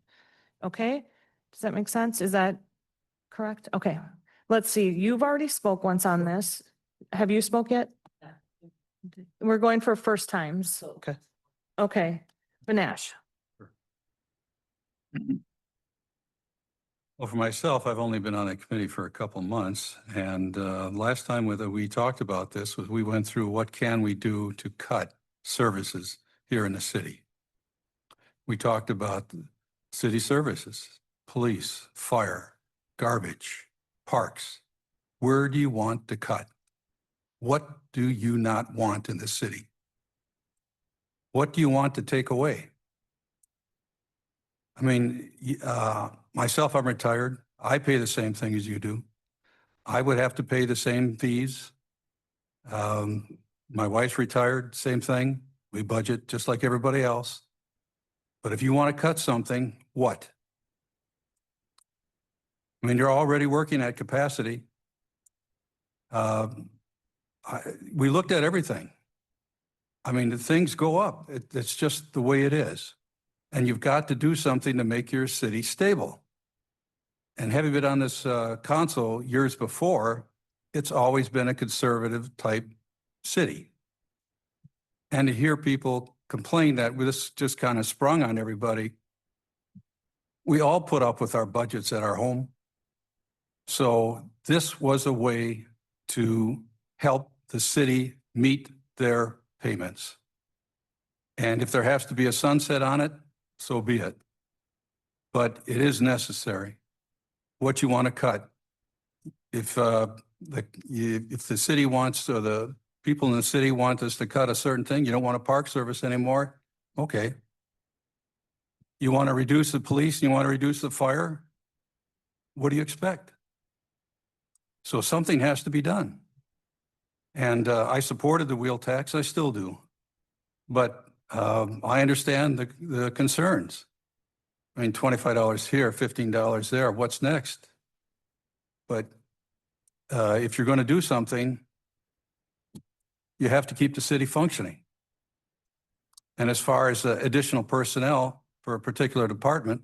Okay, does that make sense? Is that correct? Okay, let's see. You've already spoke once on this. Have you spoke yet? We're going for first times. Okay. Okay, Banash. Well, for myself, I've only been on a committee for a couple months, and last time we talked about this was we went through what can we do to cut services here in the city. We talked about city services, police, fire, garbage, parks. Where do you want to cut? What do you not want in the city? What do you want to take away? I mean, myself, I'm retired. I pay the same thing as you do. I would have to pay the same fees. My wife's retired, same thing. We budget just like everybody else. But if you want to cut something, what? I mean, you're already working at capacity. We looked at everything. I mean, the things go up. It's just the way it is. And you've got to do something to make your city stable. And having been on this council years before, it's always been a conservative type city. And to hear people complain that this just kind of sprung on everybody, we all put up with our budgets at our home. So this was a way to help the city meet their payments. And if there has to be a sunset on it, so be it. But it is necessary. What you want to cut. If the city wants, or the people in the city want us to cut a certain thing, you don't want a park service anymore, okay. You want to reduce the police, you want to reduce the fire, what do you expect? So something has to be done. And I supported the wheel tax, I still do. But I understand the concerns. I mean, $25 here, $15 there, what's next? But if you're going to do something, you have to keep the city functioning. And as far as additional personnel for a particular department,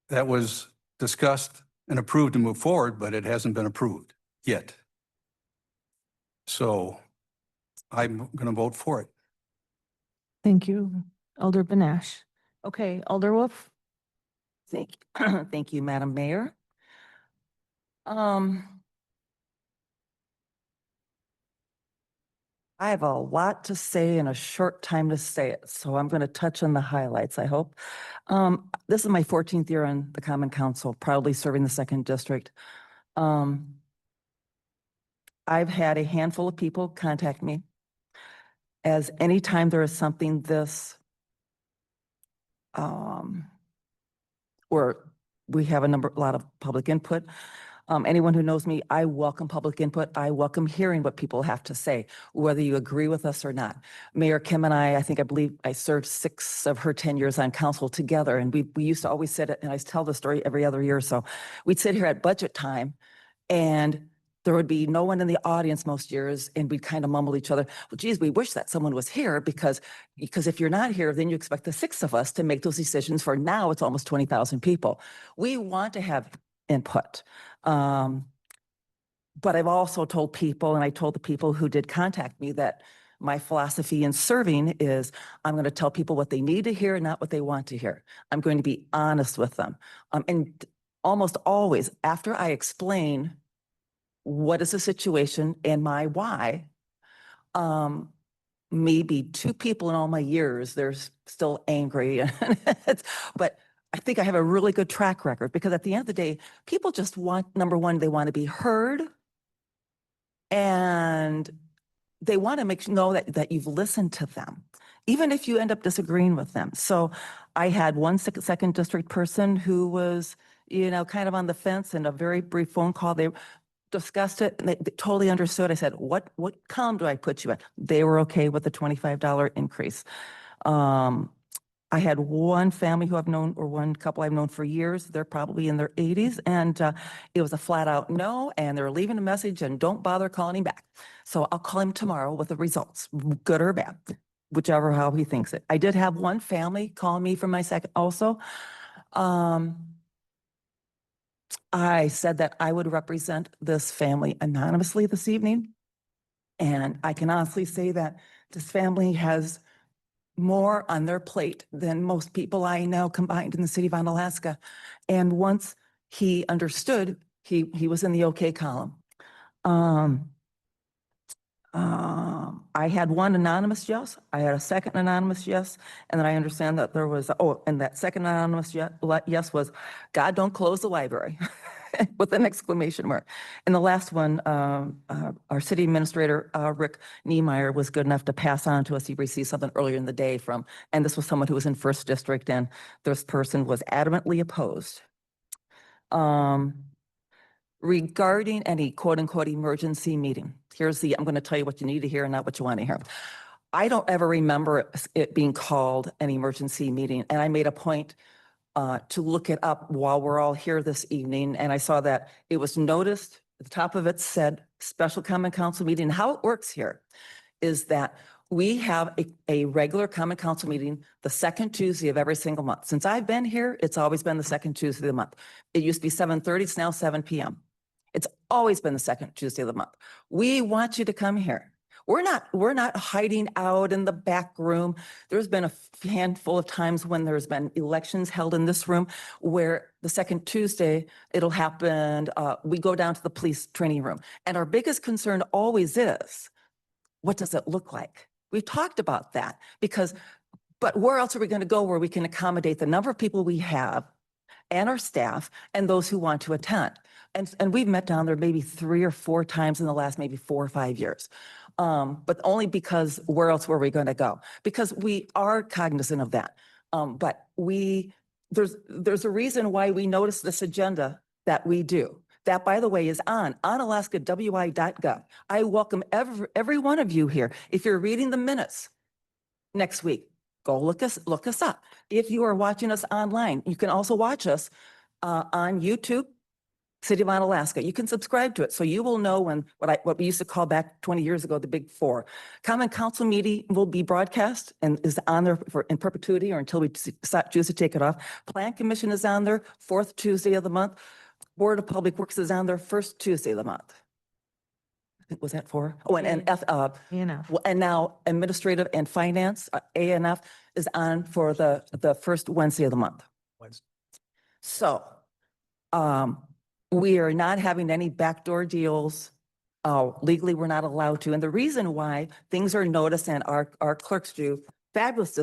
that was discussed and approved to move forward, but it hasn't been approved yet. So I'm going to vote for it. Thank you, Alder Banash. Okay, Alder Wolf. Thank you, Madam Mayor. I have a lot to say in a short time to say it, so I'm going to touch on the highlights, I hope. This is my 14th year on the Common Council, proudly serving the 2nd District. I've had a handful of people contact me as anytime there is something this where we have a lot of public input. Anyone who knows me, I welcome public input. I welcome hearing what people have to say, whether you agree with us or not. Mayor Kim and I believe I served 6 of her 10 years on council together. And we used to always sit, and I tell the story every other year or so. We'd sit here at budget time and there would be no one in the audience most years, and we'd kind of mumble each other, well, geez, we wish that someone was here because if you're not here, then you expect the 6 of us to make those decisions. For now, it's almost 20,000 people. We want to have input. But I've also told people, and I told the people who did contact me, that my philosophy in serving is I'm going to tell people what they need to hear and not what they want to hear. I'm going to be honest with them. And almost always, after I explain what is the situation and my why, maybe 2 people in all my years, they're still angry. But I think I have a really good track record, because at the end of the day, people just want, number one, they want to be heard, and they want to know that you've listened to them, even if you end up disagreeing with them. So I had one second district person who was, kind of on the fence, and a very brief phone call. They discussed it and they totally understood. I said, what column do I put you in? They were okay with the $25 increase. I had one family who I've known, or one couple I've known for years. They're probably in their 80s, and it was a flat out no, and they're leaving a message and don't bother calling him back. So I'll call him tomorrow with the results, good or bad, whichever how he thinks it. I did have one family call me from my second also. I said that I would represent this family anonymously this evening. And I can honestly say that this family has more on their plate than most people I know combined in the city of Onalaska. And once he understood, he was in the okay column. I had one anonymous yes, I had a second anonymous yes, and then I understand that there was, and that second anonymous yes was, God, don't close the library, with an exclamation mark. And the last one, our city administrator, Rick Niemeyer, was good enough to pass on to us. He received something earlier in the day and this was someone who was in first district, and this person was adamantly opposed. Regarding any quote unquote emergency meeting, I'm going to tell you what you need to hear and not what you want to hear. I don't ever remember it being called an emergency meeting. And I made a point to look it up while we're all here this evening. And I saw that it was noticed, at the top of it said special common council meeting. How it works here is that we have a regular common council meeting the second Tuesday of every single month. Since I've been here, it's always been the second Tuesday of the month. It used to be 7:30, it's now 7 p.m. It's always been the second Tuesday of the month. We want you to come here. We're not hiding out in the back room. There's been a handful of times when there's been elections held in this room where the second Tuesday it'll happen. We go down to the police training room. And our biggest concern always is, what does it look like? We've talked about that but where else are we going to go where we can accommodate the number of people we have and our staff and those who want to attend? And we've met down there maybe 3 or 4 times in the last maybe 4 or 5 years. But only because where else were we going to go? Because we are cognizant of that. But there's a reason why we notice this agenda that we do. That, by the way, is on onalaskawi.gov. I welcome every one of you here. If you're reading the minutes next week, go look us up. If you are watching us online, you can also watch us on YouTube, City of Onalaska. You can subscribe to it, so you will know when what we used to call back 20 years ago the Big Four. Common Council meeting will be broadcast and is on there in perpetuity or until we choose to take it off. Plan Commission is on there 4th Tuesday of the month. Board of Public Works is on there 1st Tuesday of the month. I think was that 4? Oh, and now Administrative and Finance, ANF, is on for the first Wednesday of the month. So, we are not having any backdoor deals. Legally, we're not allowed to. And the reason why things are noticed and our clerks do fabulous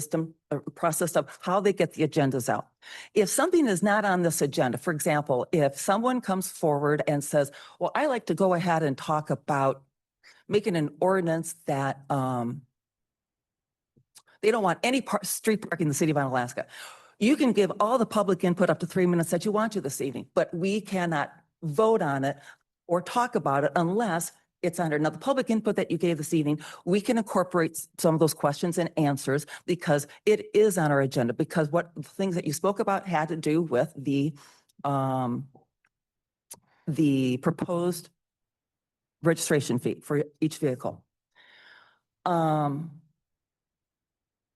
process of how they get the agendas out. If something is not on this agenda, for example, if someone comes forward and says, well, I like to go ahead and talk about making an ordinance that they don't want any street parking in the city of Onalaska. You can give all the public input up to 3 minutes that you want to this evening, but we cannot vote on it or talk about it unless it's under. Now, the public input that you gave this evening, we can incorporate some of those questions and answers because it is on our agenda, because what the things that you spoke about had to do with the proposed registration fee for each vehicle.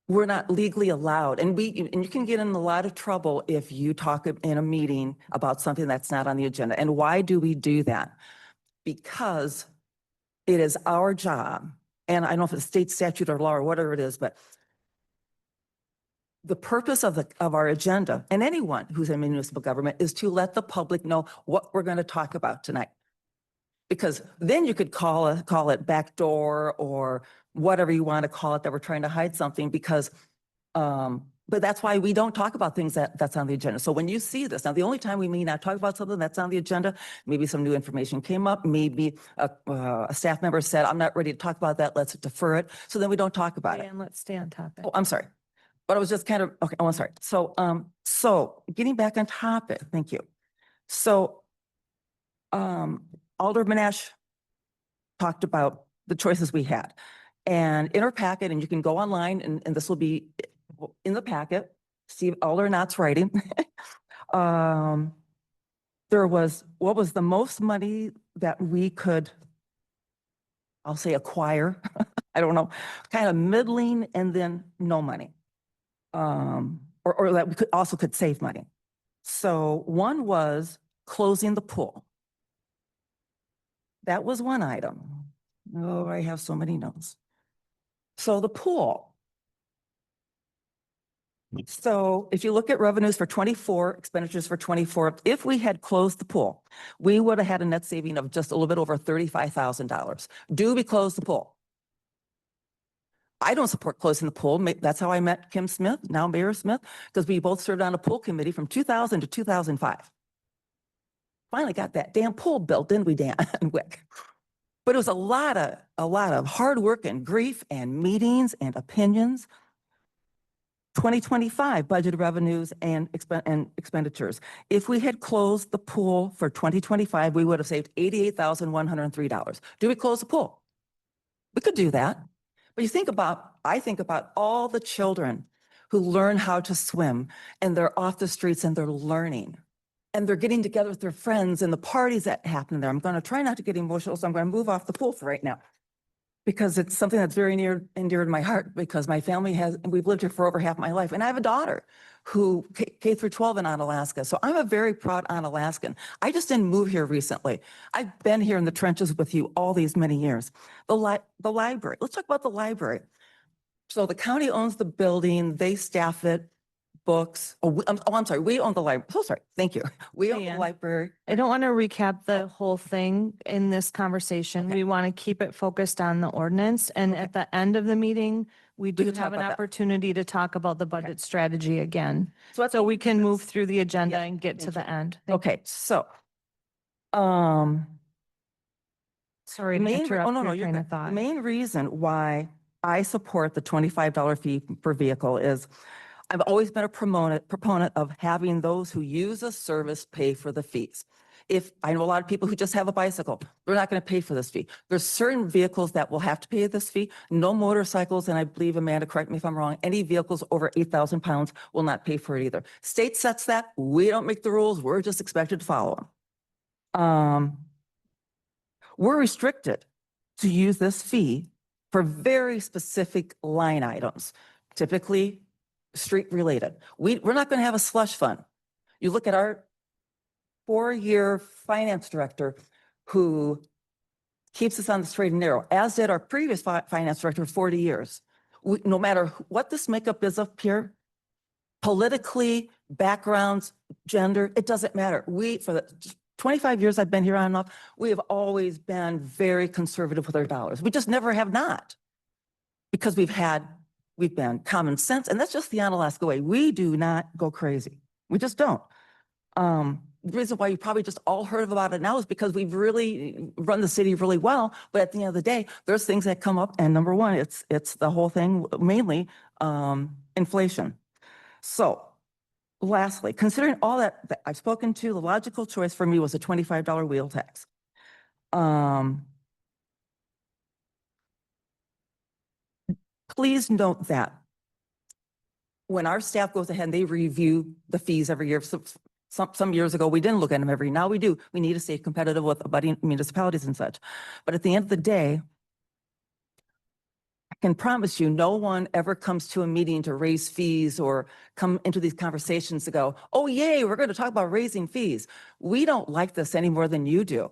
We're not legally allowed, and you can get in a lot of trouble if you talk in a meeting about something that's not on the agenda. And why do we do that? Because it is our job, and I don't know if it's state statute or law or whatever it is, but the purpose of our agenda, and anyone who's in municipal government, is to let the public know what we're going to talk about tonight. Because then you could call it backdoor or whatever you want to call it, that we're trying to hide something, because but that's why we don't talk about things that's on the agenda. So when you see this, now the only time we may not talk about something that's on the agenda, maybe some new information came up, maybe a staff member said, I'm not ready to talk about that, let's defer it. So then we don't talk about it. And let's stay on topic. Oh, I'm sorry. But I was just kind of, okay, oh, I'm sorry. So, getting back on topic, thank you. So, Alderman Ash talked about the choices we had. And in our packet, and you can go online, and this will be in the packet, see Alder Knott's writing. There was, what was the most money that we could, I'll say, acquire, I don't know, kind of middling, and then no money. Or that we could save money. So one was closing the pool. That was one item. Oh, I have so many notes. So the pool. So if you look at revenues for 24, expenditures for 24, if we had closed the pool, we would have had a net saving of just a little bit over $35,000. Do we close the pool? I don't support closing the pool. That's how I met Kim Smith, now Mayor Smith, because we both served on a pool committee from 2000 to 2005. Finally got that damn pool built, didn't we, Dan and Wick? But it was a lot of hard work and grief and meetings and opinions. 2025 budget revenues and expenditures. If we had closed the pool for 2025, we would have saved $88,103. Do we close the pool? We could do that. But I think about all the children who learn how to swim, and they're off the streets and they're learning. And they're getting together with their friends and the parties that happen there. I'm going to try not to get emotional, so I'm going to move off the pool for right now, because it's something that's very near and dear to my heart, because my family we've lived here for over half my life. And I have a daughter who K through 12 in Onalaska. So I'm a very proud Onalaskan. I just didn't move here recently. I've been here in the trenches with you all these many years. The library, let's talk about the library. So the county owns the building, they staff it, books. I'm sorry, we own the library. So sorry, thank you. We own the library. I don't want to recap the whole thing in this conversation. We want to keep it focused on the ordinance. And at the end of the meeting, we do can talk have an about that. opportunity to talk about the budget strategy again. So So we can move through the agenda and get to the end. Okay, so, Sorry to oh, interrupt no, your you're train good. of thought. The main reason why I support the $25 fee per vehicle is I've always been a proponent of having those who use a service pay for the fees. If I know a lot of people who just have a bicycle, they're not going to pay for this fee. There's certain vehicles that will have to pay this fee. No motorcycles, and I believe, Amanda, correct me if I'm wrong, any vehicles over 8,000 pounds will not pay for it either. State sets that. We don't make the rules. We're just expected to follow them. We're restricted to use this fee for very specific line items, typically street related. We're not going to have a slush fund. You look at our 4-year finance director who keeps us on the straight and narrow, as did our previous finance director, 40 years. No matter what this makeup is up here, politically, backgrounds, gender, it doesn't matter. For the 25 years I've been here on and off, we have always been very conservative with our dollars. We just never have not, because we've been common sense, and that's just the Onalaska way. We do not go crazy. We just don't. The reason why you probably just all heard about it now is because we've really run the city really well. But at the end of the day, there's things that come up, and number one, it's the whole thing, mainly inflation. So lastly, considering all that I've spoken to, the logical choice for me was a $25 wheel tax. Please note that when our staff goes ahead and they review the fees every year, some years ago, we didn't look at them now we do. We need to stay competitive with abutting municipalities and such. But at the end of the day, I can promise you, no one ever comes to a meeting to raise fees or come into these conversations to go, oh, yay, we're going to talk about raising fees. We don't like this any more than you do.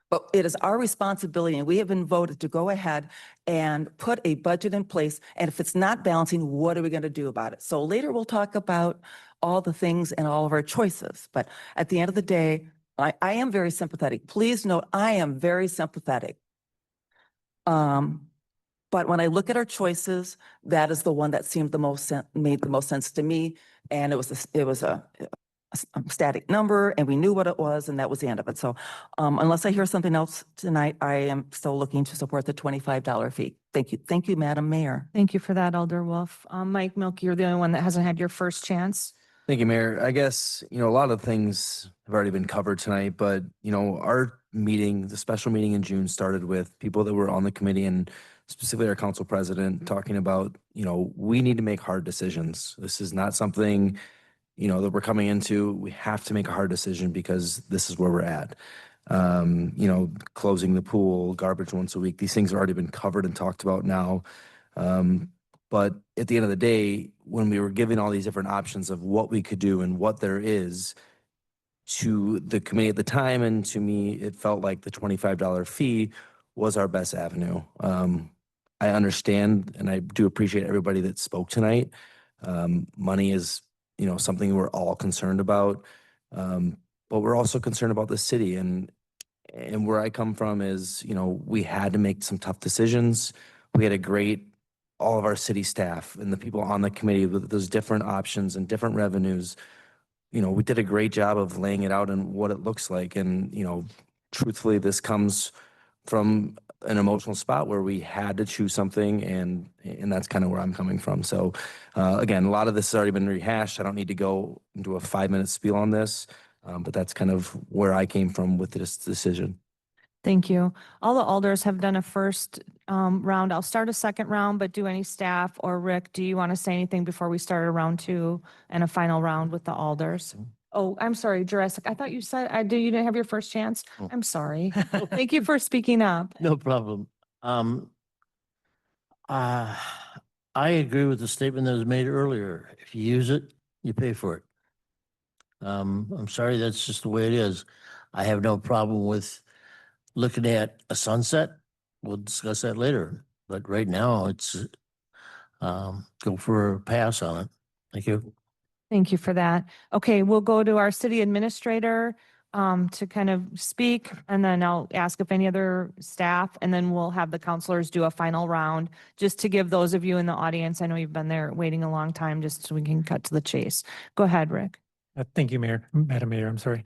But it is our responsibility, and we have been voted to go ahead and put a budget in place. And if it's not balancing, what are we going to do about it? So later we'll talk about all the things and all of our choices. But at the end of the day, I am very sympathetic. Please note, I am very sympathetic. But when I look at our choices, that is the one that seemed made the most sense to me. And it was a static number, and we knew what it was, and that was the end of it. So unless I hear something else tonight, I am still looking to support the $25 fee. Thank you. Thank you, Madam Mayor. Thank you for that, Alder Wolf. Mike Milk, you're the only one that hasn't had your first chance. Thank you, Mayor. I guess, a lot of things have already been covered tonight, but, our meeting, the special meeting in June started with people that were on the committee and specifically our council president talking about, we need to make hard decisions. This is not something, that we're coming into. We have to make a hard decision because this is where we're at. Closing the pool, garbage once a week, these things have already been covered and talked about now. But at the end of the day, when we were giving all these different options of what we could do and what there is to the committee at the time, and to me, it felt like the $25 fee was our best avenue. I understand and I do appreciate everybody that spoke tonight. Money is, something we're all concerned about. But we're also concerned about the city, and where I come from is, we had to make some tough decisions. We had all of our city staff and the people on the committee with those different options and different revenues. We did a great job of laying it out and what it looks like. And, truthfully, this comes from an emotional spot where we had to choose something, and that's kind of where I'm coming from. So again, a lot of this has already been rehashed. I don't need to go into a 5-minute spiel on this, but that's kind of where I came from with this decision. Thank you. All the alders have done a first round. I'll start a second round, but do any staff or Rick, do you want to say anything before we start a round 2 and a final round with the alders? Oh, I'm sorry, Jurassic. I thought you said, you didn't have your first chance? Oh. I'm sorry. Thank you for speaking up. No problem. I agree with the statement that was made earlier. If you use it, you pay for it. I'm sorry, that's just the way it is. I have no problem with looking at a sunset. We'll discuss that later. But right now, it's go for a pass on it. Thank you. Thank you for that. Okay, we'll go to our city administrator to kind of speak, and then I'll ask if any other staff, and then we'll have the counselors do a final round, just to give those of you in the audience, I know you've been there waiting a long time, just so we can cut to the chase. Go ahead, Rick. Thank you, Madam Mayor, I'm sorry.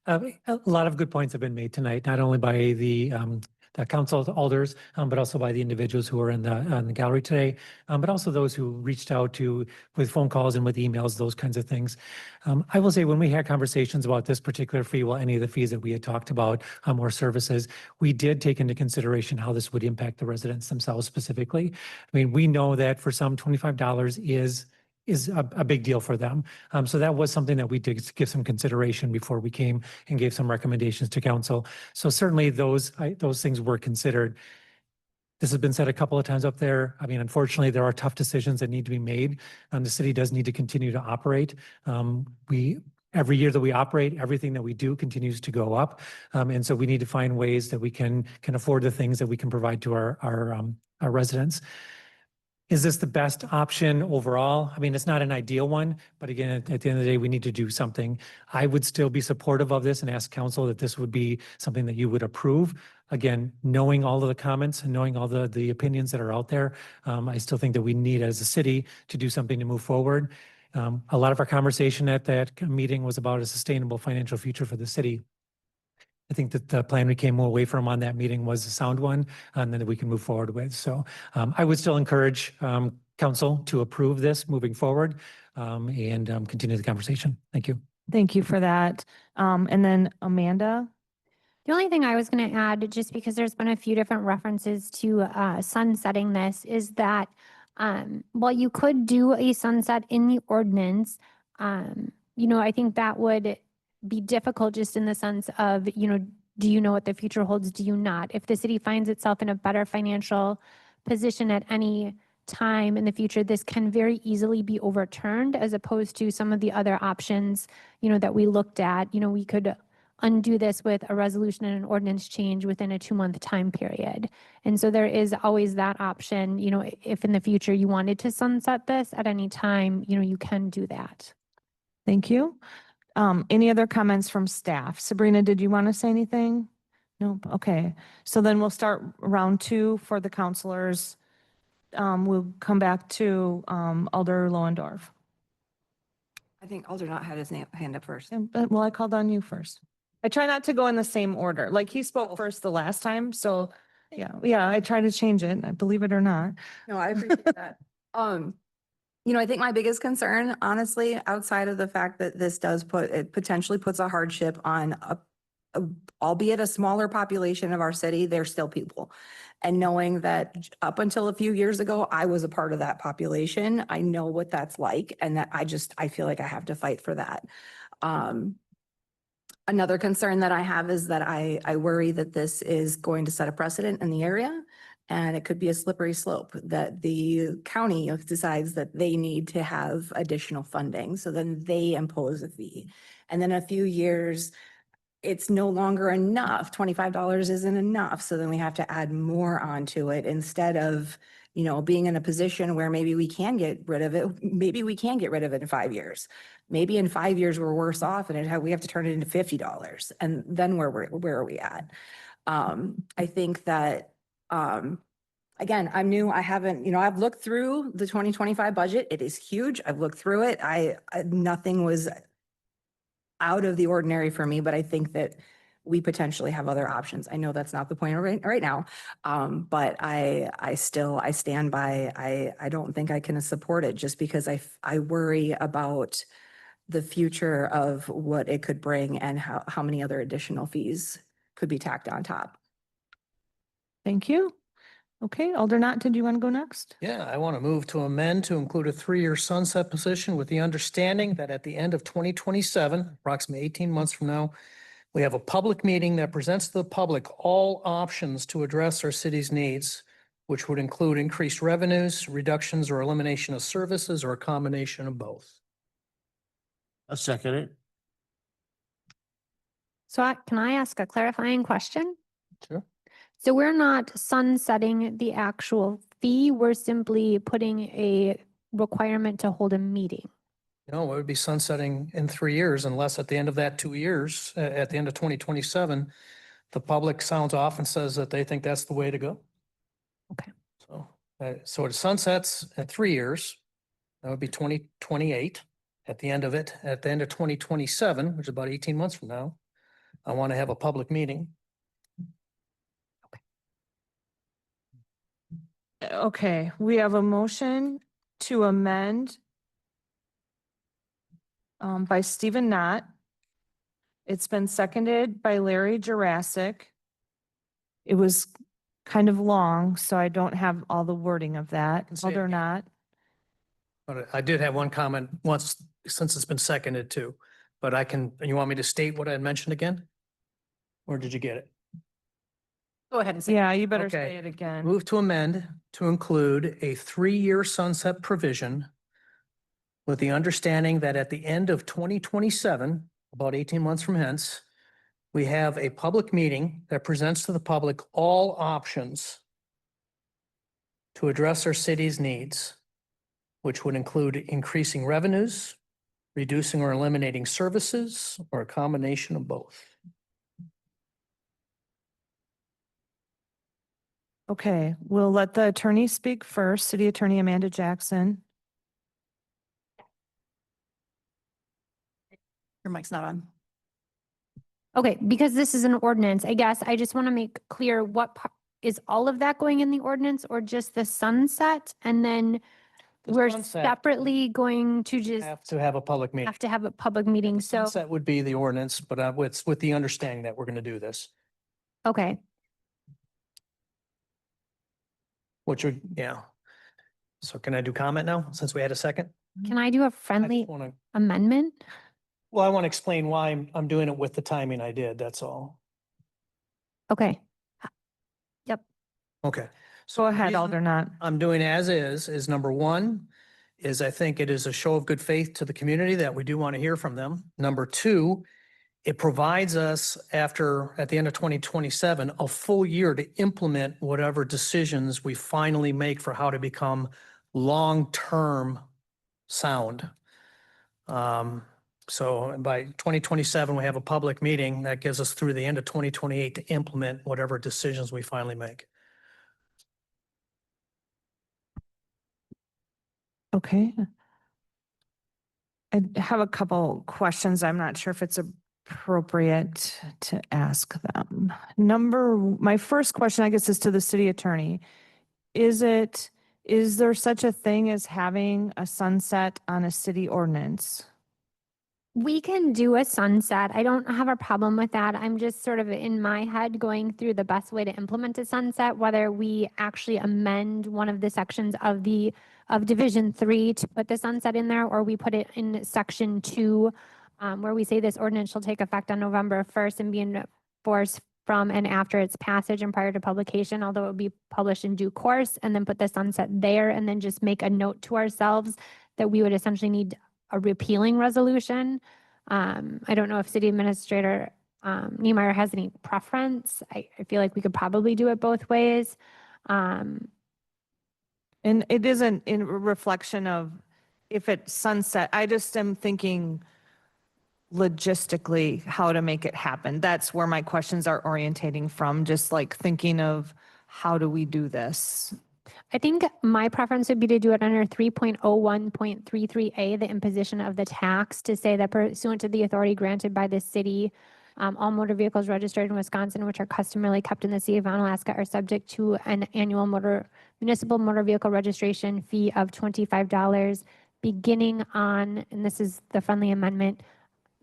A lot of good points have been made tonight, not only by the council alders, but also by the individuals who are in the gallery today, but also those who reached out with phone calls and with emails, those kinds of things. I will say, when we had conversations about this particular fee, well, any of the fees that we had talked about, or services, we did take into consideration how this would impact the residents themselves specifically. I mean, we know that for some, $25 is a big deal for them. So that was something that we did give some consideration before we came and gave some recommendations to council. So certainly those things were considered. This has been said a couple of times up there. I mean, unfortunately, there are tough decisions that need to be made. The city does need to continue to operate. Every year that we operate, everything that we do continues to go up. And so we need to find ways that we can afford the things that we can provide to our residents. Is this the best option overall? I mean, it's not an ideal one, but again, at the end of the day, we need to do something. I would still be supportive of this and ask council that this would be something that you would approve. Again, knowing all of the comments and knowing all the opinions that are out there, I still think that we need as a city to do something to move forward. A lot of our conversation at that meeting was about a sustainable financial future for the city. I think that the plan we came away from on that meeting was a sound one, and then we can move forward with. So I would still encourage council to approve this moving forward and continue the conversation. Thank you. Thank you for that. And then Amanda? The only thing I was going to add, just because there's been a few different references to sunsetting this, is that while you could do a sunset in the ordinance, I think that would be difficult just in the sense of, do you know what the future holds? Do you not? If the city finds itself in a better financial position at any time in the future, this can very easily be overturned, as opposed to some of the other options, that we looked at. We could undo this with a resolution and an ordinance change within a 2-month time period. And so there is always that option, if in the future you wanted to sunset this at any time, you can do that. Thank you. Any other comments from staff? Sabrina, did you want to say anything? Nope. Okay. So then we'll start round 2 for the counselors. We'll come back to Alder Lohendorf. I think Alder not had his hand up first. Well, I called on you first. I try not to go in the same order. Like he spoke first the last time, so yeah, I try to change it, believe it or not. No, I appreciate that. I think my biggest concern, honestly, outside of the fact that this potentially puts a hardship on albeit a smaller population of our city, they're still people. And knowing that up until a few years ago, I was a part of that population, I know what that's like, and that I feel like I have to fight for that. Another concern that I have is that I worry that this is going to set a precedent in the area, and it could be a slippery slope, that the county decides that they need to have additional funding. So then they impose a fee. And then a few years, it's no longer enough. $25 isn't enough. So then we have to add more onto it instead of, being in a position where maybe we can get rid of it. Maybe we can get rid of it in 5 years. Maybe in 5 years, we're worse off and we have to turn it into $50. And then where are we at? I think that, again, I'm new. I haven't, I've looked through the 2025 budget. It is huge. I've looked through it. Nothing was out of the ordinary for me, but I think that we potentially have other options. I know that's not the point right now, but I stand by, I don't think I can support it just because I worry about the future of what it could bring and how many other additional fees could be tacked on top. Thank you. Okay, Alder Knott, did you want to go next? Yeah, I want to move to amend to include a 3-year sunset position with the understanding that at the end of 2027, approximately 18 months from now, we have a public meeting that presents to the public all options to address our city's needs, which would include increased revenues, reductions or elimination of services, or a combination of both. I'll second it. So can I ask a clarifying question? Sure. So we're not sunsetting the actual fee, we're simply putting a requirement to hold a meeting. No, it would be sunsetting in 3 years unless at the end of that 2 years, at the end of 2027, the public sounds off and says that they think that's the way to go. Okay. So it sunsets at 3 years. That would be 2028. At the end of 2027, which is about 18 months from now, I want to have a public meeting. Okay, we have a motion to amend by Stephen Knott. It's been seconded by Larry Jurassic. It was kind of long, so I don't have all the wording of that. can say it Alder again. Knott. But I did have one comment once, since it's been seconded too, but you want me to state what I had mentioned again? Or did you get it? Go ahead and say. Yeah, you better Okay. say it again. Move to amend to include a 3-year sunset provision with the understanding that at the end of 2027, about 18 months from hence, we have a public meeting that presents to the public all options to address our city's needs, which would include increasing revenues, reducing or eliminating services, or a combination of both. Okay, we'll let the attorney speak first. City Attorney Amanda Jackson. Your mic's not on. Okay, because this is an ordinance, I guess I just want to make clear is all of that going in the ordinance or just the sunset? And then The We're sunset separately going to just have to have a public meeting. have to have a public meeting. So, Sunset would be the ordinance, but with the understanding that we're going to do this, okay. which would, yeah. So can I do comment now, since we had a second? Can I do a I friendly just wanna- amendment? Well, I want to explain why I'm doing it with the timing I did, that's all. Okay. Okay. Go the ahead, reason Aldernaut. I'm doing as is number one, is I think it is a show of good faith to the community that we do want to hear from them. Number two, it provides us at the end of 2027, a full year to implement whatever decisions we finally make for how to become long-term sound. So by 2027, we have a public meeting that gives us through the end of 2028 to implement whatever decisions we finally make. Okay. I have a couple questions. I'm not sure if it's appropriate to ask them. My first question, I guess, is to the city attorney. Is there such a thing as having a sunset on a city ordinance? We can do a sunset. I don't have a problem with that. I'm just sort of in my head going through the best way to implement a sunset, whether we actually amend one of the sections of Division 3 to put the sunset in there, or we put it in Section 2, where we say this ordinance shall take effect on November 1st and be enforced from and after its passage and prior to publication, although it would be published in due course, and then put the sunset there, and then just make a note to ourselves that we would essentially need a repealing resolution. I don't know if City Administrator Niemeyer has any preference. I feel like we could probably do it both ways. And it isn't in reflection of if it's sunset. I just am thinking logistically how to make it happen. That's where my questions are orientating from, just like thinking of how do we do this? I think my preference would be to do it under 3.01.33A, the imposition of the tax, to say that pursuant to the authority granted by the city, all motor vehicles registered in Wisconsin, which are customarily kept in the city of Onalaska, are subject to an annual municipal motor vehicle registration fee of $25 beginning on, and this is the friendly amendment,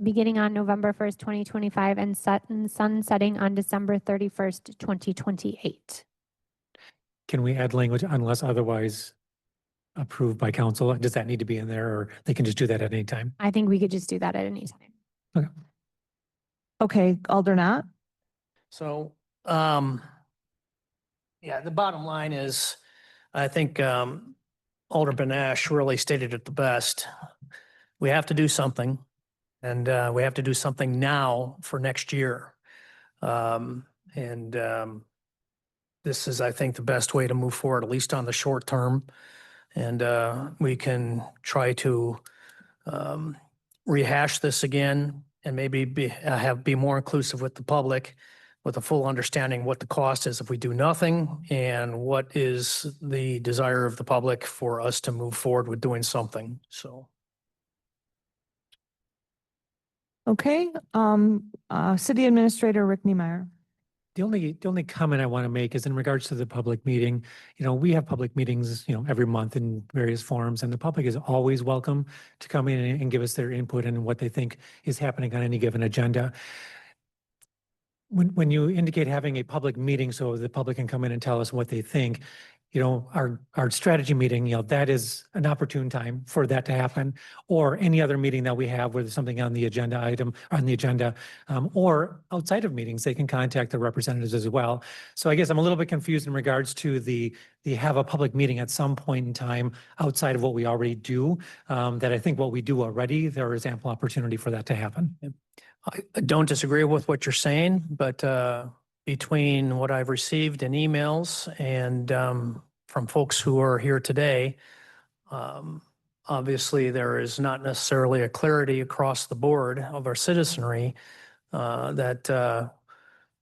beginning on November 1st, 2025 and sunsetting on December 31st, 2028. Can we add language unless otherwise approved by council? Does that need to be in there, or they can just do that at any time? I think we could just do that at any time. Okay, Aldernaut? So, yeah, the bottom line is, I think Alderman Ash really stated it the best. We have to do something, and we have to do something now for next year. This is, I think, the best way to move forward, at least on the short term. And we can try to rehash this again and maybe be more inclusive with the public, with a full understanding what the cost is if we do nothing, and what is the desire of the public for us to move forward with doing something. So. Okay, City Administrator Rick Niemeyer. The only comment I want to make is in regards to the public meeting. You know, we have public meetings, every month in various forums, and the public is always welcome to come in and give us their input and what they think is happening on any given agenda. When you indicate having a public meeting so the public can come in and tell us what they think, our strategy meeting, that is an opportune time for that to happen, or any other meeting that we have where there's something on the agenda item, or outside of meetings, they can contact the representatives as well. So I guess I'm a little bit confused in regards to the have a public meeting at some point in time outside of what we already do, that I think what we do already, there is ample opportunity for that to happen. I don't disagree with what you're saying, but between what I've received in emails and from folks who are here today, obviously there is not necessarily a clarity across the board of our citizenry that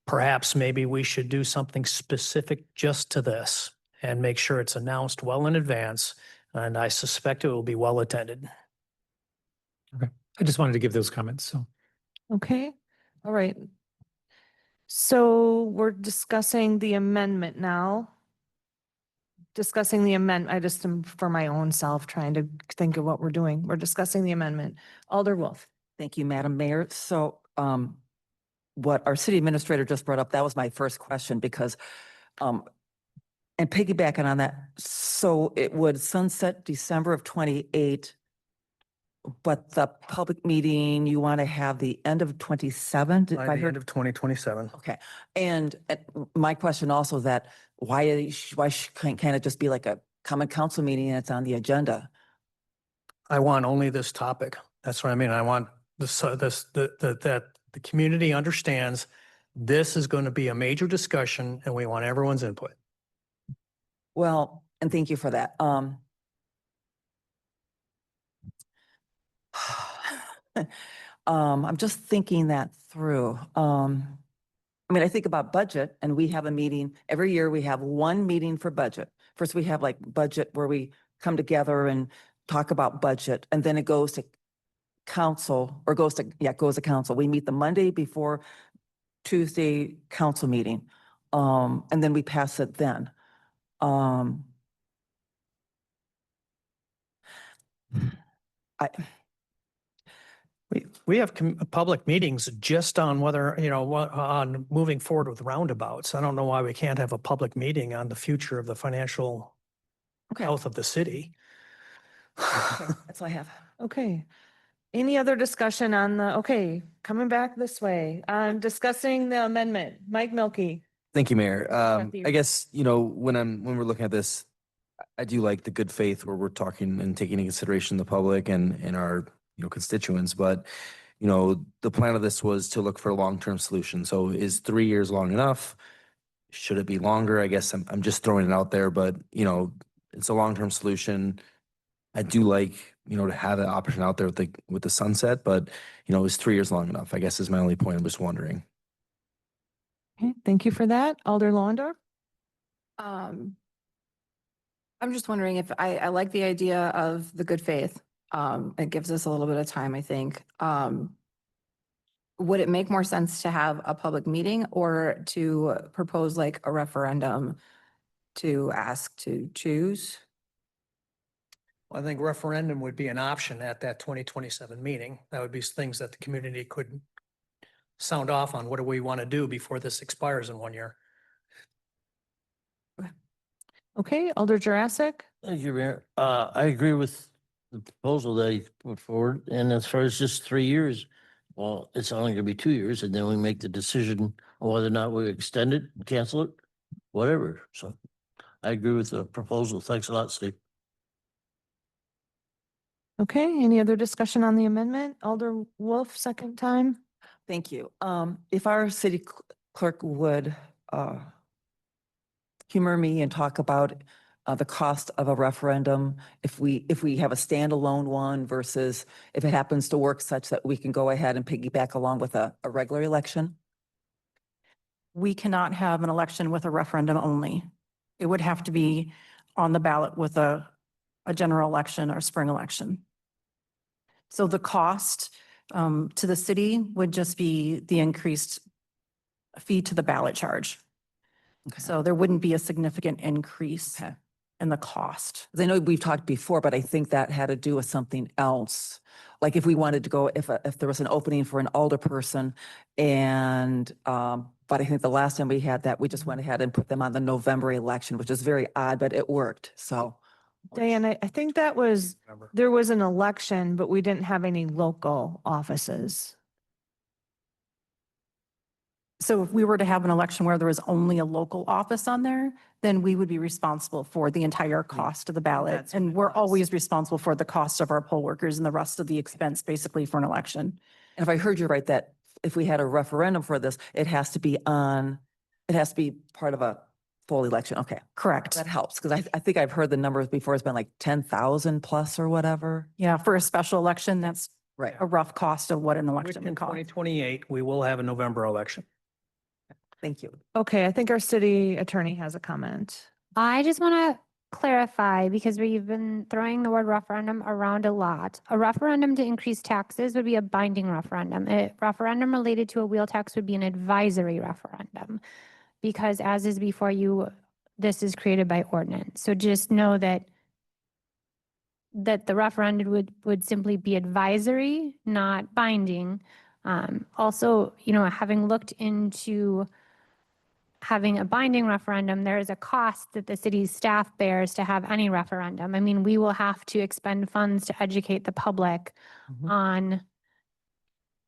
perhaps maybe we should do something specific just to this and make sure it's announced well in advance. And I suspect it will be well attended. Okay, I just wanted to give those comments. So. Okay, all right. So we're discussing the amendment now. discussing the amendment. I just am for my own self trying to think of what we're doing. We're discussing the amendment. Alder Wolf. Thank you, Madam Mayor. So what our city administrator just brought up, that was my first question because and piggybacking on that, so it would sunset December of 28, but the public meeting, you want to have the end of 27? If By I the heard end of 2027. Okay. And my question also that why can't it just be like a common council meeting and it's on the agenda? I want only this topic. That's what I mean. I want that the community understands this is going to be a major discussion and we want everyone's input. Well, and thank you for that. I'm just thinking that through. I mean, I think about budget and we have a meeting every year. We have one meeting for budget. First, we have like budget where we come together and talk about budget, and then it goes to council or goes to council. We meet the Monday before Tuesday council meeting. And then we pass it then. We have public meetings just on whether, on moving forward with roundabouts. I don't know why we can't have a public meeting on the future of the financial health of the city. That's all I have. Okay. Any other discussion on coming back this way, discussing the amendment? Mike Milky. Thank you, Mayor. Kathy. I guess, when we're looking at this, I do like the good faith where we're talking and taking into consideration the public and our, constituents, but, the plan of this was to look for a long-term solution. So is 3 years long enough? Should it be longer? I guess I'm just throwing it out there, but, it's a long-term solution. I do like, to have that option out there with the sunset, but, is 3 years long enough? I guess is my only point. I'm just wondering. Okay, thank you for that. Alder Lawndorf. I'm just wondering if I like the idea of the good faith. It gives us a little bit of time, I think. Would it make more sense to have a public meeting or to propose like a referendum to ask to choose? I think referendum would be an option at that 2027 meeting. That would be things that the community could sound off on. What do we want to do before this expires in 1 year? Okay, Alder Jurassic. Thank you, Mayor. I agree with the proposal that he put forward. And as far as just 3 years, well, it's only gonna be 2 years and then we make the decision on whether or not we extend it, cancel it, whatever. So I agree with the proposal. Thanks a lot, Steve. Okay, any other discussion on the amendment? Alder Wolf, second time. Thank you. If our city clerk would humor me and talk about the cost of a referendum, if we have a standalone one versus if it happens to work such that we can go ahead and piggyback along with a regular election. We cannot have an election with a referendum only. It would have to be on the ballot with a general election or spring election. So the cost to the city would just be the increased fee to the ballot charge. So there wouldn't be a significant increase in the cost. I know we've talked before, but I think that had to do with something else. Like if we wanted to go, if there was an opening for an alderperson and, but I think the last time we had that, we just went ahead and put them on the November election, which is very odd, but it worked. So. Diane, I think there was an election, but we didn't have any local offices. So if we were to have an election where there was only a local office on there, then we would be responsible for the entire cost of the ballot. And we're always responsible for the cost of our poll workers and the rest of the expense basically for an election. And if I heard you right, that if we had a referendum for this, it has to be part of a full election. Okay. Correct. That helps because I think I've heard the numbers before. It's been like 10,000 plus or whatever. Yeah, for a special election, that's right. A rough cost of what an election In would cost. 2028, we will have a November election. Thank you. Okay, I think our city attorney has a comment. I just want to clarify because we've been throwing the word referendum around a lot. A referendum to increase taxes would be a binding referendum. A referendum related to a wheel tax would be an advisory referendum. Because as is before you, this is created by ordinance. So just know that the referendum would simply be advisory, not binding. Also, you know, having looked into having a binding referendum, there is a cost that the city's staff bears to have any referendum. I mean, we will have to expend funds to educate the public on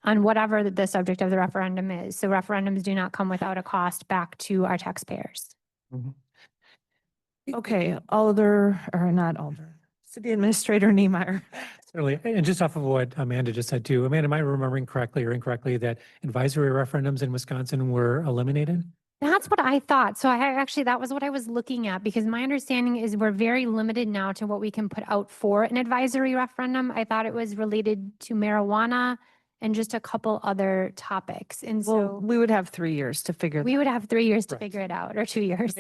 whatever the subject of the referendum is. So referendums do not come without a cost back to our taxpayers. Okay, Alder, or not Alder, City Administrator Niemeyer. Certainly, and just off of what Amanda just said too, Amanda, am I remembering correctly or incorrectly that advisory referendums in Wisconsin were eliminated? That's what I thought. So that was what I was looking at, because my understanding is we're very limited now to what we can put out for an advisory referendum. I thought it was related to marijuana and just a couple other topics. And Well, so we would have 3 years to figure. we would have 3 years to Right. figure it out, or 2 years.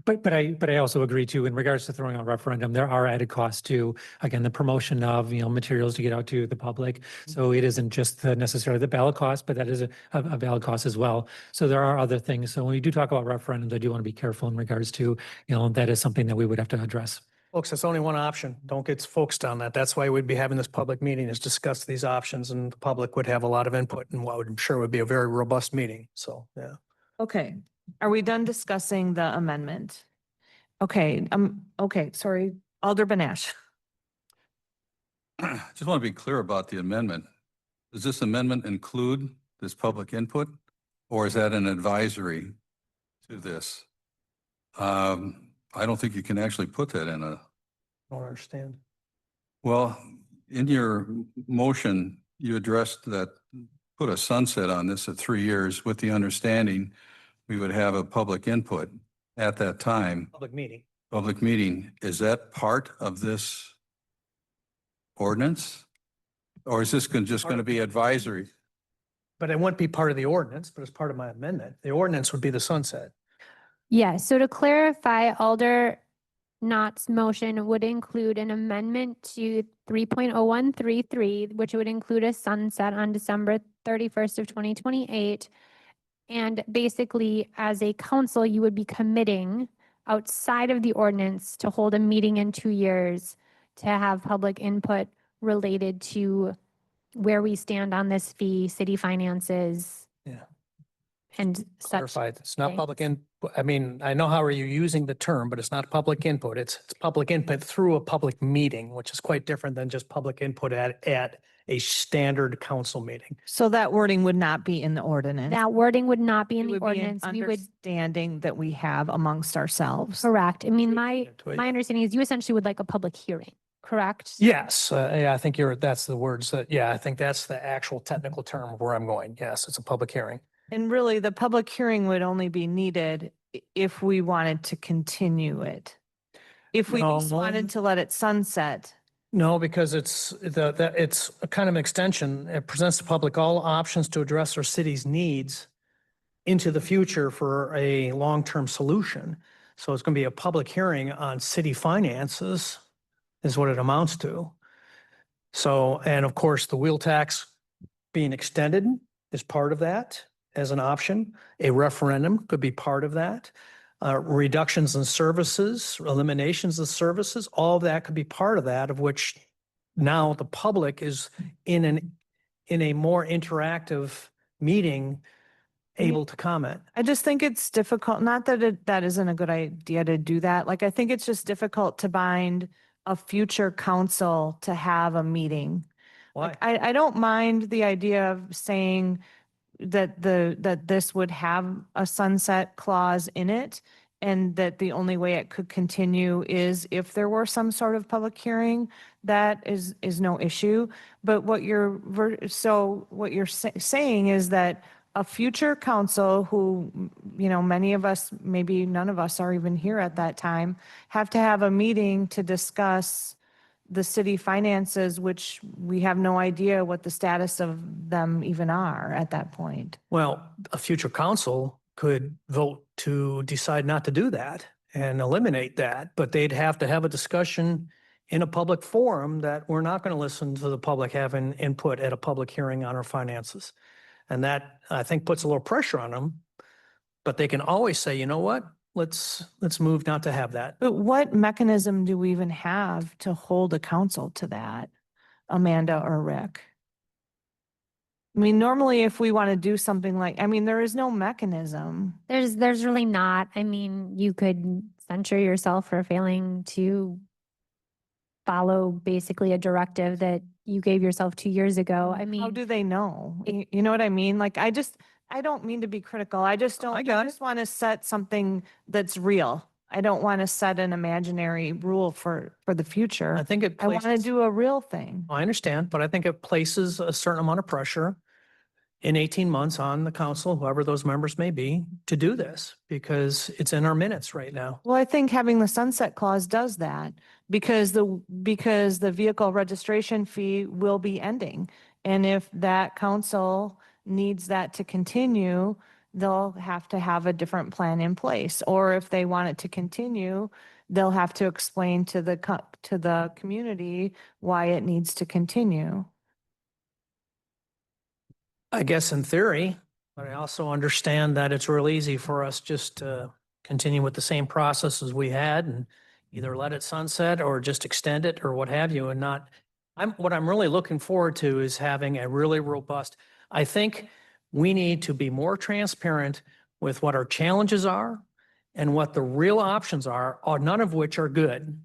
But I also agree too, in regards to throwing out referendum, there are added costs to, again, the promotion of, materials to get out to the public. So it isn't just necessarily the ballot cost, but that is a valid cost as well. So there are other things. So when we do talk about referendums, I do want to be careful in regards to, that is something that we would have to address. Folks, that's only one option. Don't get focused on that. That's why we'd be having this public meeting, is discuss these options, and the public would have a lot of input, and what I'm sure would be a very robust meeting. So, yeah. Okay, are we done discussing the amendment? Okay, sorry, Alder Benash. Just want to be clear about the amendment. Does this amendment include this public input, or is that an advisory to this? I don't think you can actually put that in a, Don't understand. well, in your motion, you addressed that, put a sunset on this at 3 years with the understanding we would have a public input at that time, Public meeting. public meeting. Is that part of this ordinance? Or is this just going to be advisory? But it wouldn't be part of the ordinance, but it's part of my amendment. The ordinance would be the sunset. Yeah, so to clarify, Alder Knott's motion would include an amendment to 3.0133, which would include a sunset on December 31st of 2028. And basically, as a council, you would be committing outside of the ordinance to hold a meeting in 2 years to have public input related to where we stand on this fee, city finances. Yeah. And such. Clarified. It's not things. public input. I mean, I know how are you using the term, but it's not public input. It's public input through a public meeting, which is quite different than just public input at a standard council meeting. So that wording would not be in the ordinance. That wording would not be in It the would be an ordinance. We would, understanding that we have amongst ourselves. correct. I mean, my into it. understanding is you essentially would like a public hearing, correct? Yes, yeah, I think that's the words I think that's the actual technical term of where I'm going. Yes, it's a public hearing. And really, the public hearing would only be needed if we wanted to continue it. If we just No. wanted to let it sunset. No, because it's it's a kind of an extension. It presents the public all options to address our city's needs into the future for a long-term solution. So it's going to be a public hearing on city finances is what it amounts to. So, and of course, the wheel tax being extended is part of that as an option. A referendum could be part of that. Reductions in services, eliminations of services, all of that could be part of that, of which now the public is in a more interactive meeting, able to comment. I just think it's difficult, not that that isn't a good idea to do that. Like, I think it's just difficult to bind a future council to have a meeting. Why? I don't mind the idea of saying that this would have a sunset clause in it, and that the only way it could continue is if there were some sort of public hearing. That is no issue. But what you're saying is that a future council who, many of us, maybe none of us are even here at that time, have to have a meeting to discuss the city finances, which we have no idea what the status of them even are at that point. Well, a future council could vote to decide not to do that and eliminate that, but they'd have to have a discussion in a public forum that we're not going to listen to the public having input at a public hearing on our finances. And that, I think, puts a little pressure on them, but they can always say, you know what? let's move not to have that. But what mechanism do we even have to hold a council to that, Amanda or Rick? I mean, normally if we want to do something like, I mean, there is no mechanism. There's really not. I mean, you could censure yourself for failing to follow basically a directive that you gave yourself 2 years ago. I How mean, do they know? You know what I mean? Like, I don't mean to be critical. I just don't, I just want to set something that's real. I don't want to set an imaginary rule for the future. I think it I want to places, do a real thing. I understand, but I think it places a certain amount of pressure in 18 months on the council, whoever those members may be, to do this because it's in our minutes right now. Well, I think having the sunset clause does that because the vehicle registration fee will be ending. And if that council needs that to continue, they'll have to have a different plan in place. Or if they want it to continue, they'll have to explain to the community why it needs to continue. I guess in theory, but I also understand that it's real easy for us just to continue with the same process as we had and either let it sunset or just extend it or what have you and not, what I'm really looking forward to is having a really robust, I think we need to be more transparent with what our challenges are and what the real options are, none of which are good.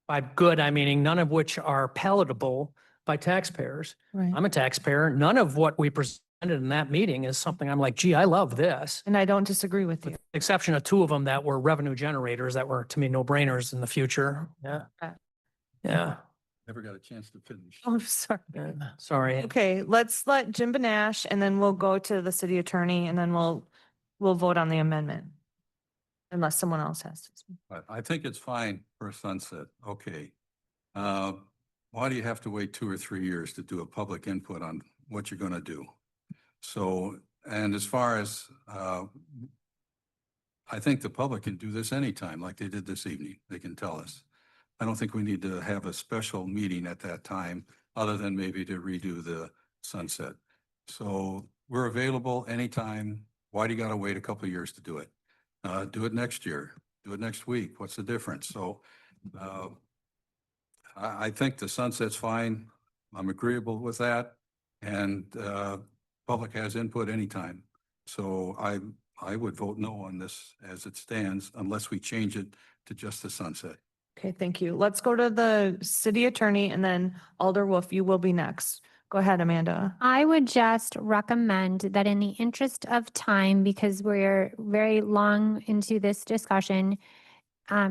By good, I meaning none of which are palatable by taxpayers. Right. I'm a taxpayer. None of what we presented in that meeting is something I'm like, gee, I love this. And I don't disagree with you. With the exception of 2 of them that were revenue generators that were to me no brainers in the future. Yeah. Yeah. Never got a chance to finish. Oh, sorry. Sorry. Okay, let's let Jim Benash and then we'll go to the city attorney and then we'll vote on the amendment. Unless someone else has to speak. I think it's fine for a sunset. Okay. Why do you have to wait 2 or 3 years to do a public input on what you're going to do? So, and as far as, I think the public can do this anytime, like they did this evening. They can tell us. I don't think we need to have a special meeting at that time, other than maybe to redo the sunset. So we're available anytime. Why do you got to wait a couple of years to do it? Do it next year. Do it next week. What's the difference? So, I think the sunset's fine. I'm agreeable with that. And public has input anytime. So I would vote no on this as it stands unless we change it to just the sunset. Okay, thank you. Let's go to the city attorney and then Alder Wolf, you will be next. Go ahead, Amanda. I would just recommend that in the interest of time, because we're very long into this discussion,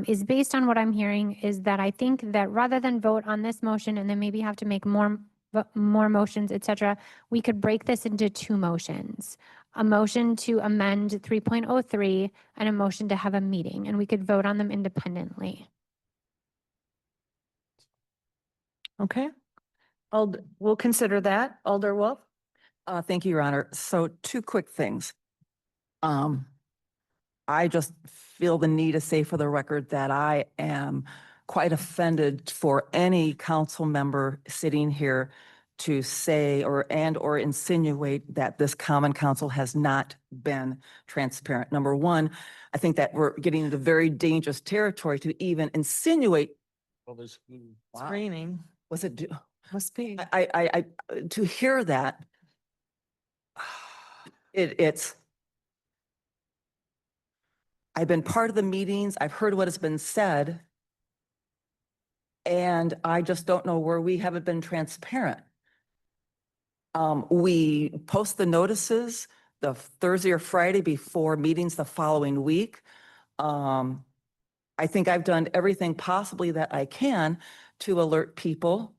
is based on what I'm hearing is that I think that rather than vote on this motion and then maybe have to make more motions, et cetera, we could break this into 2 motions. A motion to amend 3.03 and a motion to have a meeting, and we could vote on them independently. Okay. We'll consider that. Alder Wolf. Thank you, Your Honor. So 2 quick things. I just feel the need to say for the record that I am quite offended for any council member sitting here to say or insinuate that this common council has not been transparent. Number one, I think that we're getting into very dangerous territory to even insinuate. Screening. Was it? Must be. I to hear that, it's. I've been part of the meetings. I've heard what has been said. And I just don't know where we haven't been transparent. We post the notices the Thursday or Friday before meetings the following week. I think I've done everything possibly that I can to alert people.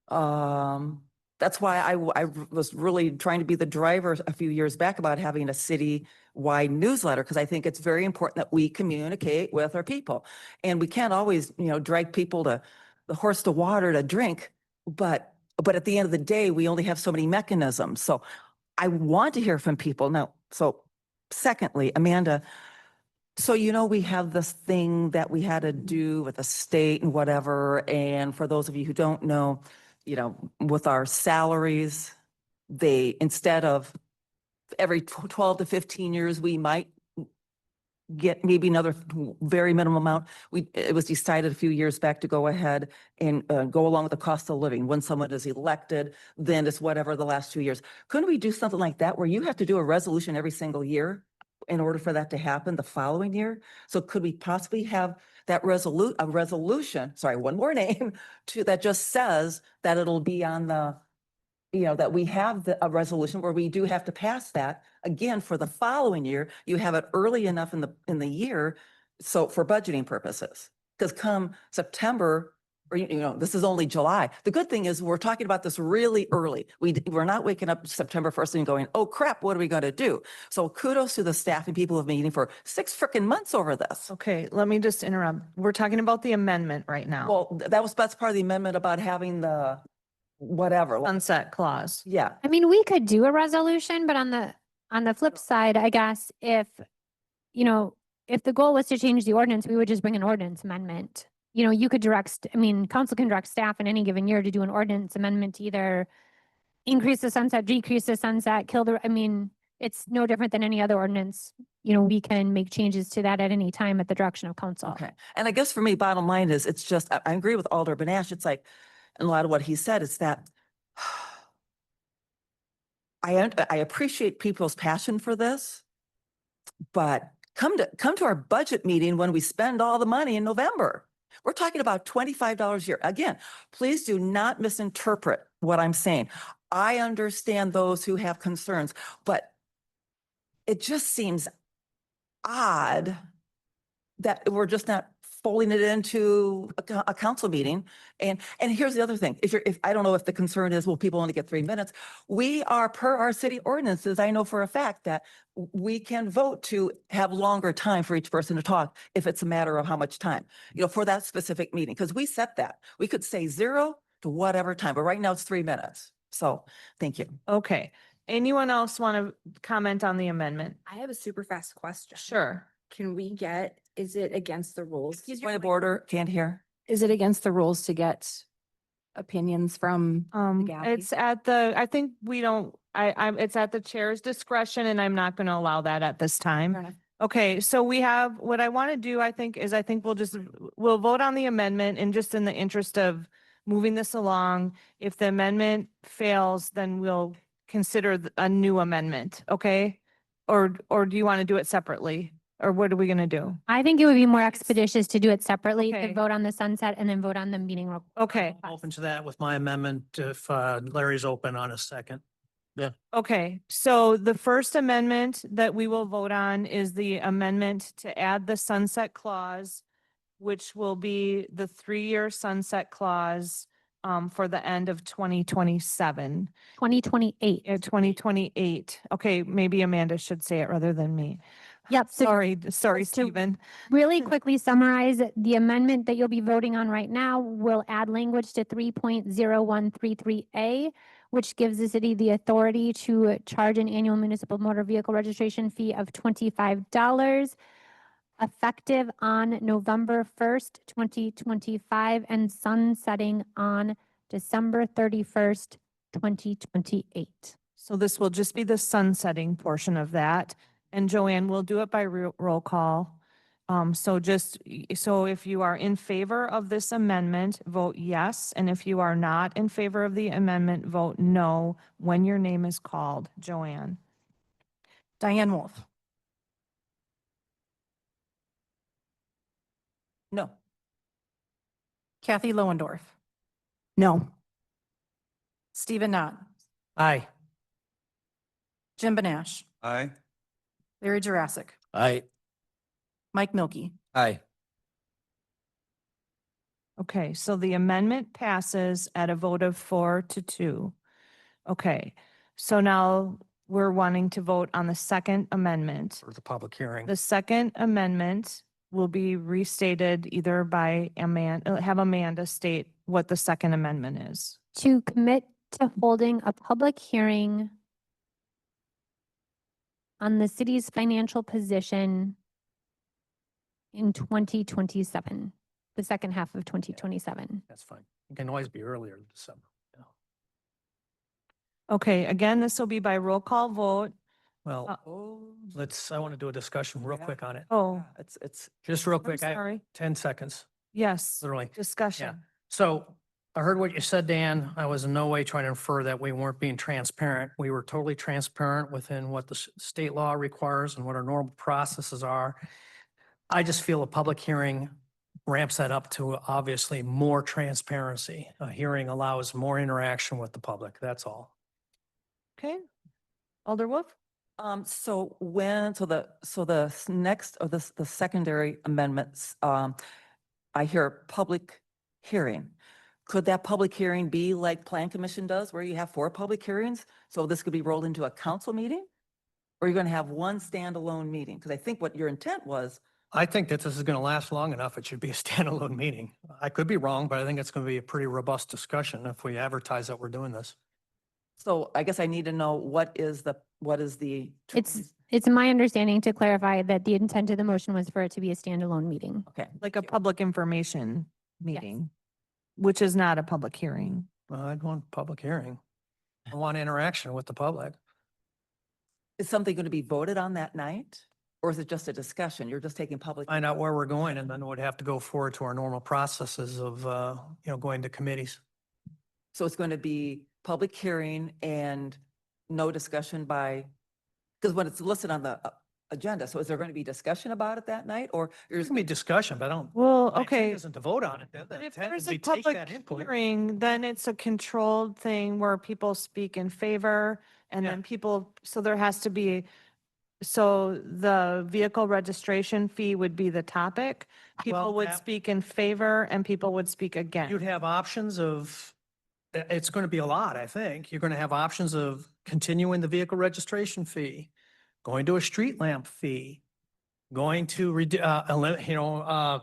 That's why I was really trying to be the driver a few years back about having a city-wide newsletter, because I think it's very important that we communicate with our people. And we can't always, drag people to the horse to water to drink, but at the end of the day, we only have so many mechanisms. So I want to hear from people now. So secondly, Amanda, so we have this thing that we had to do with the state and whatever. And for those of you who don't know, with our salaries, they, instead of every 12 to 15 years, we might get maybe another very minimum amount. It was decided a few years back to go ahead and go along with the cost of living. When someone is elected, then it's whatever the last 2 years. Couldn't we do something like that where you have to do a resolution every single year in order for that to happen the following year? So could we possibly have that resolution, sorry, one more name, that just says that it'll be on the, that we have a resolution where we do have to pass that again for the following year. You have it early enough in the year. So for budgeting purposes, because come September, or, this is only July. The good thing is we're talking about this really early. We're not waking up September 1st and going, oh crap, what are we going to do? So kudos to the staff and people who have been meeting for 6 freaking months over this. Okay, let me just interrupt. We're talking about the amendment right now. Well, that's part of the amendment about having the whatever. Sunset clause. Yeah. I mean, we could do a resolution, but on the flip side, I guess if the goal was to change the ordinance, we would just bring an ordinance amendment. You could council can direct staff in any given year to do an ordinance amendment to either increase the sunset, decrease the sunset, it's no different than any other ordinance. We can make changes to that at any time at the direction of council. Okay. And I guess for me, bottom line is, it's just, I agree with Alder Benash. It's like, and a lot of what he said is that I appreciate people's passion for this, but come to our budget meeting when we spend all the money in November. We're talking about $25 a year. Again, please do not misinterpret what I'm saying. I understand those who have concerns, but it just seems odd that we're just not folding it into a council meeting. And here's the other thing. If I don't know if the concern is, will people only get 3 minutes? We are, per our city ordinances, I know for a fact that we can vote to have longer time for each person to talk if it's a matter of how much time, for that specific meeting, because we set that. We could say 0 to whatever time, but right now it's 3 minutes. So thank you. Okay. Anyone else want to comment on the amendment? I have a super fast question. Sure. Is it against the rules? Point of order, can't hear. Is it against the rules to get opinions from the Gabby? It's at the, I think we don't, it's at the chair's discretion, and I'm not going to allow that at this Fair time. enough. Okay, so what I want to do, I think we'll vote on the amendment, and just in the interest of moving this along, if the amendment fails, then we'll consider a new amendment, okay? Or do you want to do it separately? Or what are we going to do? I think it would be more expeditious to do it separately, Okay. to vote on the sunset and then vote on the meeting. Okay, Open to that with my amendment if Larry's open on a second. okay. So the first amendment that we will vote on is the amendment to add the sunset clause, which will be the 3-year sunset clause for the end of 2027. 2028. 2028. Okay, maybe Amanda should say it rather than me. Yep. So Sorry, So- Stephen. really quickly summarize, the amendment that you'll be voting on right now will add language to 3.0133A, which gives the city the authority to charge an annual municipal motor vehicle registration fee of $25, effective on November 1st, 2025, and sunsetting on December 31st, 2028. So this will just be the sunsetting portion of that. And Joanne, we'll do it by roll call. So if you are in favor of this amendment, vote yes. And if you are not in favor of the amendment, vote no when your name is called. Joanne. Diane Wolf. No. Kathy Lowendorf. No. Stephen Knott. Aye. Jim Benash. Aye. Larry Jurassic. Aye. Mike Milky. Aye. Okay, so the amendment passes at a vote of 4-2. Okay, so now we're wanting to vote on the second amendment. For the public hearing. The second amendment will be restated either by have Amanda state what the second amendment is. To commit to holding a public hearing on the city's financial position in 2027, the second half of 2027. That's fine. It can always be earlier in December. Okay, again, this will be by roll call vote. Well, I want to do a discussion real quick on it. Oh, It's, Just real I'm quick, I have sorry. 10 seconds, Yes, literally. discussion. So I heard what you said, Dan. I was in no way trying to infer that we weren't being transparent. We were totally transparent within what the state law requires and what our normal processes are. I just feel a public hearing ramps that up to obviously more transparency. A hearing allows more interaction with the public. That's all. Okay. Alder Wolf? so the next, or the secondary amendments, I hear public hearing. Could that public hearing be like Plan Commission does, where you have 4 public hearings? So this could be rolled into a council meeting? Or you're going to have one standalone meeting? Because I think what your intent was. I think that this is going to last long enough. It should be a standalone meeting. I could be wrong, but I think it's going to be a pretty robust discussion if we advertise that we're doing this. So I guess I need to know what is the. It's my understanding, to clarify, that the intent of the motion was for it to be a standalone meeting. Okay. Like a public information meeting, which is not a public hearing. I'd want public hearing. I want interaction with the public. Is something going to be voted on that night? Or is it just a discussion? You're just taking public. Find out where we're going, and then we'd have to go forward to our normal processes of, going to committees. So it's going to be public hearing and no discussion by, because when it's listed on the agenda, so is there going to be discussion about it that night, or? There's gonna be discussion, but I don't. Well, my intent okay. Isn't to vote on it. The But if intent there's is a we take public that input. hearing, then it's a controlled thing where people speak in favor and Yeah. then people, so there has to be, so the vehicle registration fee would be the topic. People Well, would that- speak in favor and people would speak You'd against. have options of, it's going to be a lot, I think. You're going to have options of continuing the vehicle registration fee, going to a street lamp fee, going to,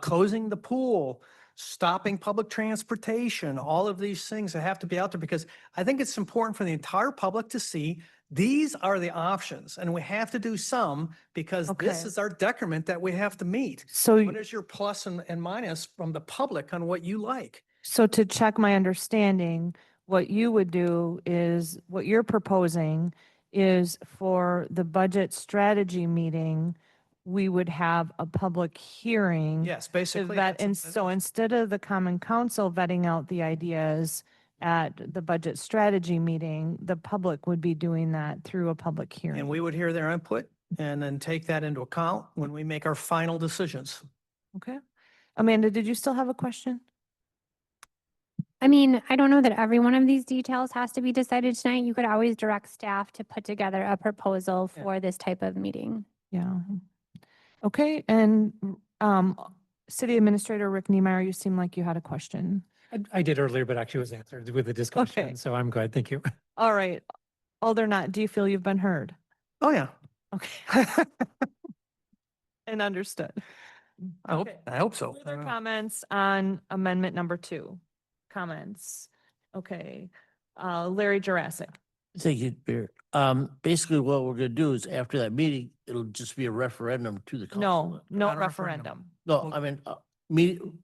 closing the pool, stopping public transportation, all of these things that have to be out there, because I think it's important for the entire public to see these are the options, and we have to do some, because this Okay. is our decrement that we have to meet. So, What is your plus and minus from the public on what you like? so to check my understanding, what you would do is, what you're proposing is for the budget strategy meeting, we would have a public hearing. Yes, to basically. vet, that's- and that's- so instead of the common council vetting out the ideas at the budget strategy meeting, the public would be doing that through a public And hearing. we would hear their input and then take that into account when we make our final decisions. Okay. Amanda, did you still have a question? I mean, I don't know that every one of these details has to be decided tonight. You could always direct staff to put together a proposal Yeah. for this type of meeting. Yeah. Okay, and City Administrator Rick Niemeyer, you seem like you had a question. I did earlier, but actually was answered with the discussion, so I'm good. Thank you. All right. Alder Not, do you feel you've been heard? Oh, yeah. Okay. And understood. Okay. I hope so. Further comments on amendment number 2? Comments? Okay. Larry Jurassic. Thank you, Mayor. Basically what we're gonna do is after that meeting, it'll just be a referendum to the council. No, no Not a referendum. referendum. No, I mean,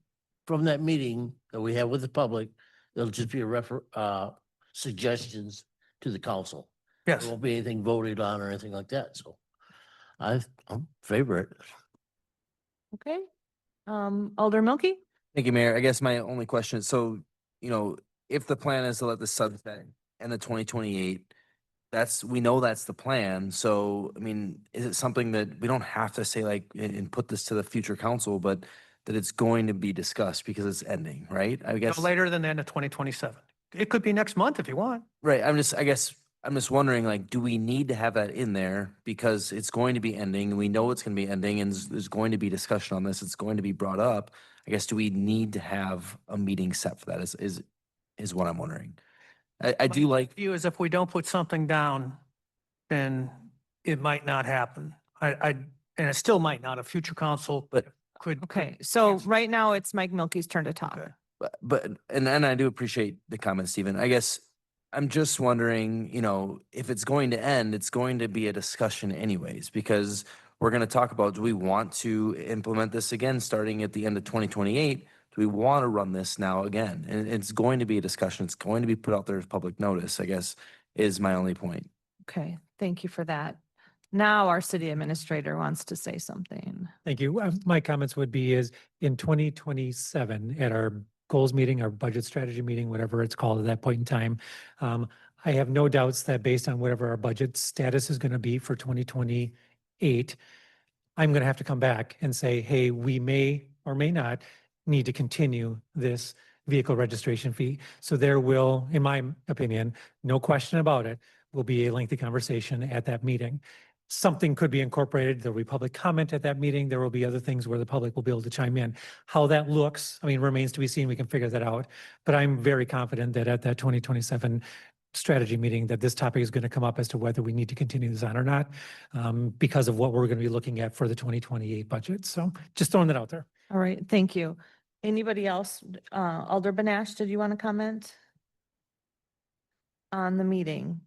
from that meeting that we have with the public, it'll just be suggestions to the council. Yes. There won't be anything voted on or anything like that, so I'm favorite. Okay. Alder Milky? Thank you, Mayor. I guess my only question is, so, if the plan is to let this sunset in the 2028, we know that's the plan. So, I mean, is it something that we don't have to say like, and put this to the future council, but that it's going to be discussed because it's ending, right? I guess. No later than the end of 2027. It could be next month if you want. Right. I'm just wondering, like, do we need to have that in there because it's going to be ending and we know it's going to be ending and there's going to be discussion on this. It's going to be brought up. I guess, do we need to have a meeting set for that is what I'm wondering. I do like. View is if we don't put something down, then it might not happen. And it still might not. A future council But- could. Okay, so right now it's Mike Milky's turn to talk. Okay. But I do appreciate the comment, Stephen. I guess I'm just wondering, if it's going to end, it's going to be a discussion anyways, because we're going to talk about, do we want to implement this again, starting at the end of 2028? Do we want to run this now again? And it's going to be a discussion. It's going to be put out there as public notice, I guess, is my only point. Okay, thank you for that. Now our city administrator wants to say something. Thank you. My comments would be is in 2027 at our goals meeting, our budget strategy meeting, whatever it's called at that point in time. I have no doubts that based on whatever our budget status is going to be for 2028, I'm going to have to come back and say, hey, we may or may not need to continue this vehicle registration fee. So there will, in my opinion, no question about it, will be a lengthy conversation at that meeting. Something could be incorporated. There will be public comment at that meeting. There will be other things where the public will be able to chime in. How that looks, I mean, remains to be seen. We can figure that out. But I'm very confident that at that 2027 strategy meeting, that this topic is going to come up as to whether we need to continue this on or not, because of what we're going to be looking at for the 2028 budget. So just throwing that out there. All right, thank you. Anybody else? Alder Benash, did you want to comment on the meeting?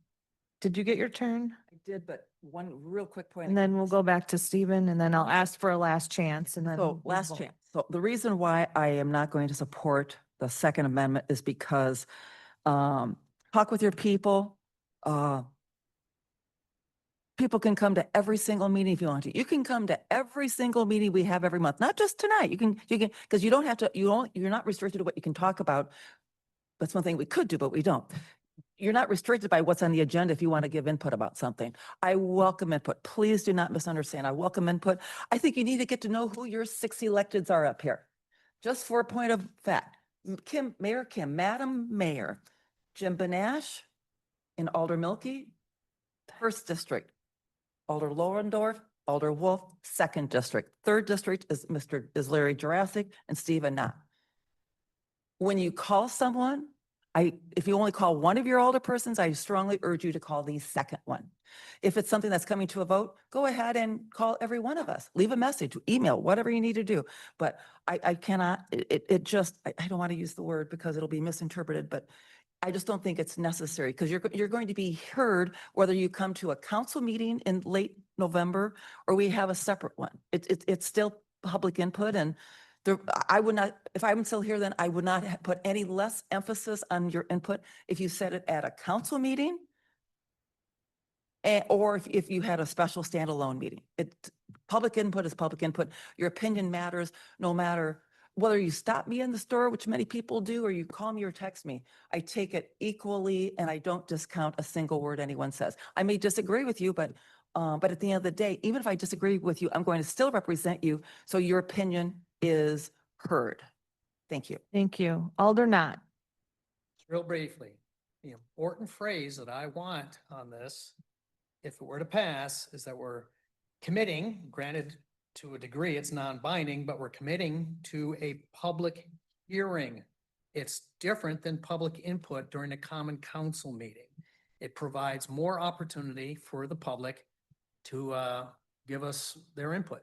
Did you get your turn? I did, but one real quick point. And then we'll go back to Stephen, and then I'll ask for a last chance, and then. So we'll last vote. chance. So the reason why I am not going to support the Second Amendment is because talk with your people. People can come to every single meeting if you want to. You can come to every single meeting we have every month, not just tonight. You can, because you don't have to, you're not restricted to what you can talk about. That's one thing we could do, but we don't. You're not restricted by what's on the agenda if you want to give input about something. I welcome input. Please do not misunderstand. I welcome input. I think you need to get to know who your 6 electeds are up here. Just for a point of fact, Mayor Kim, Madam Mayor, Jim Benash in Alder Milky, 1st District, Alder Lorendorf, Alder Wolf, 2nd District. 3rd District is Larry Jurassic and Stephen Knott. When you call someone, if you only call one of your older persons, I strongly urge you to call the second one. If it's something that's coming to a vote, go ahead and call every one of us. Leave a message, email, whatever you need to do. But I cannot, I don't want to use the word because it'll be misinterpreted, but I just don't think it's necessary because you're going to be heard whether you come to a council meeting in late November or we have a separate one. It's still public input, and I would not, if I'm still here, then I would not put any less emphasis on your input if you said it at a council meeting or if you had a special standalone meeting. Public input is public input. Your opinion matters no matter whether you stop me in the store, which many people do, or you call me or text me. I take it equally and I don't discount a single word anyone says. I may disagree with you, but at the end of the day, even if I disagree with you, I'm going to still represent you. So your opinion is heard. Thank you. Thank you. Alder Knott. Real briefly, the important phrase that I want on this, if it were to pass, is that we're committing, granted to a degree, it's non-binding, but we're committing to a public hearing. It's different than public input during a common council meeting. It provides more opportunity for the public to give us their input.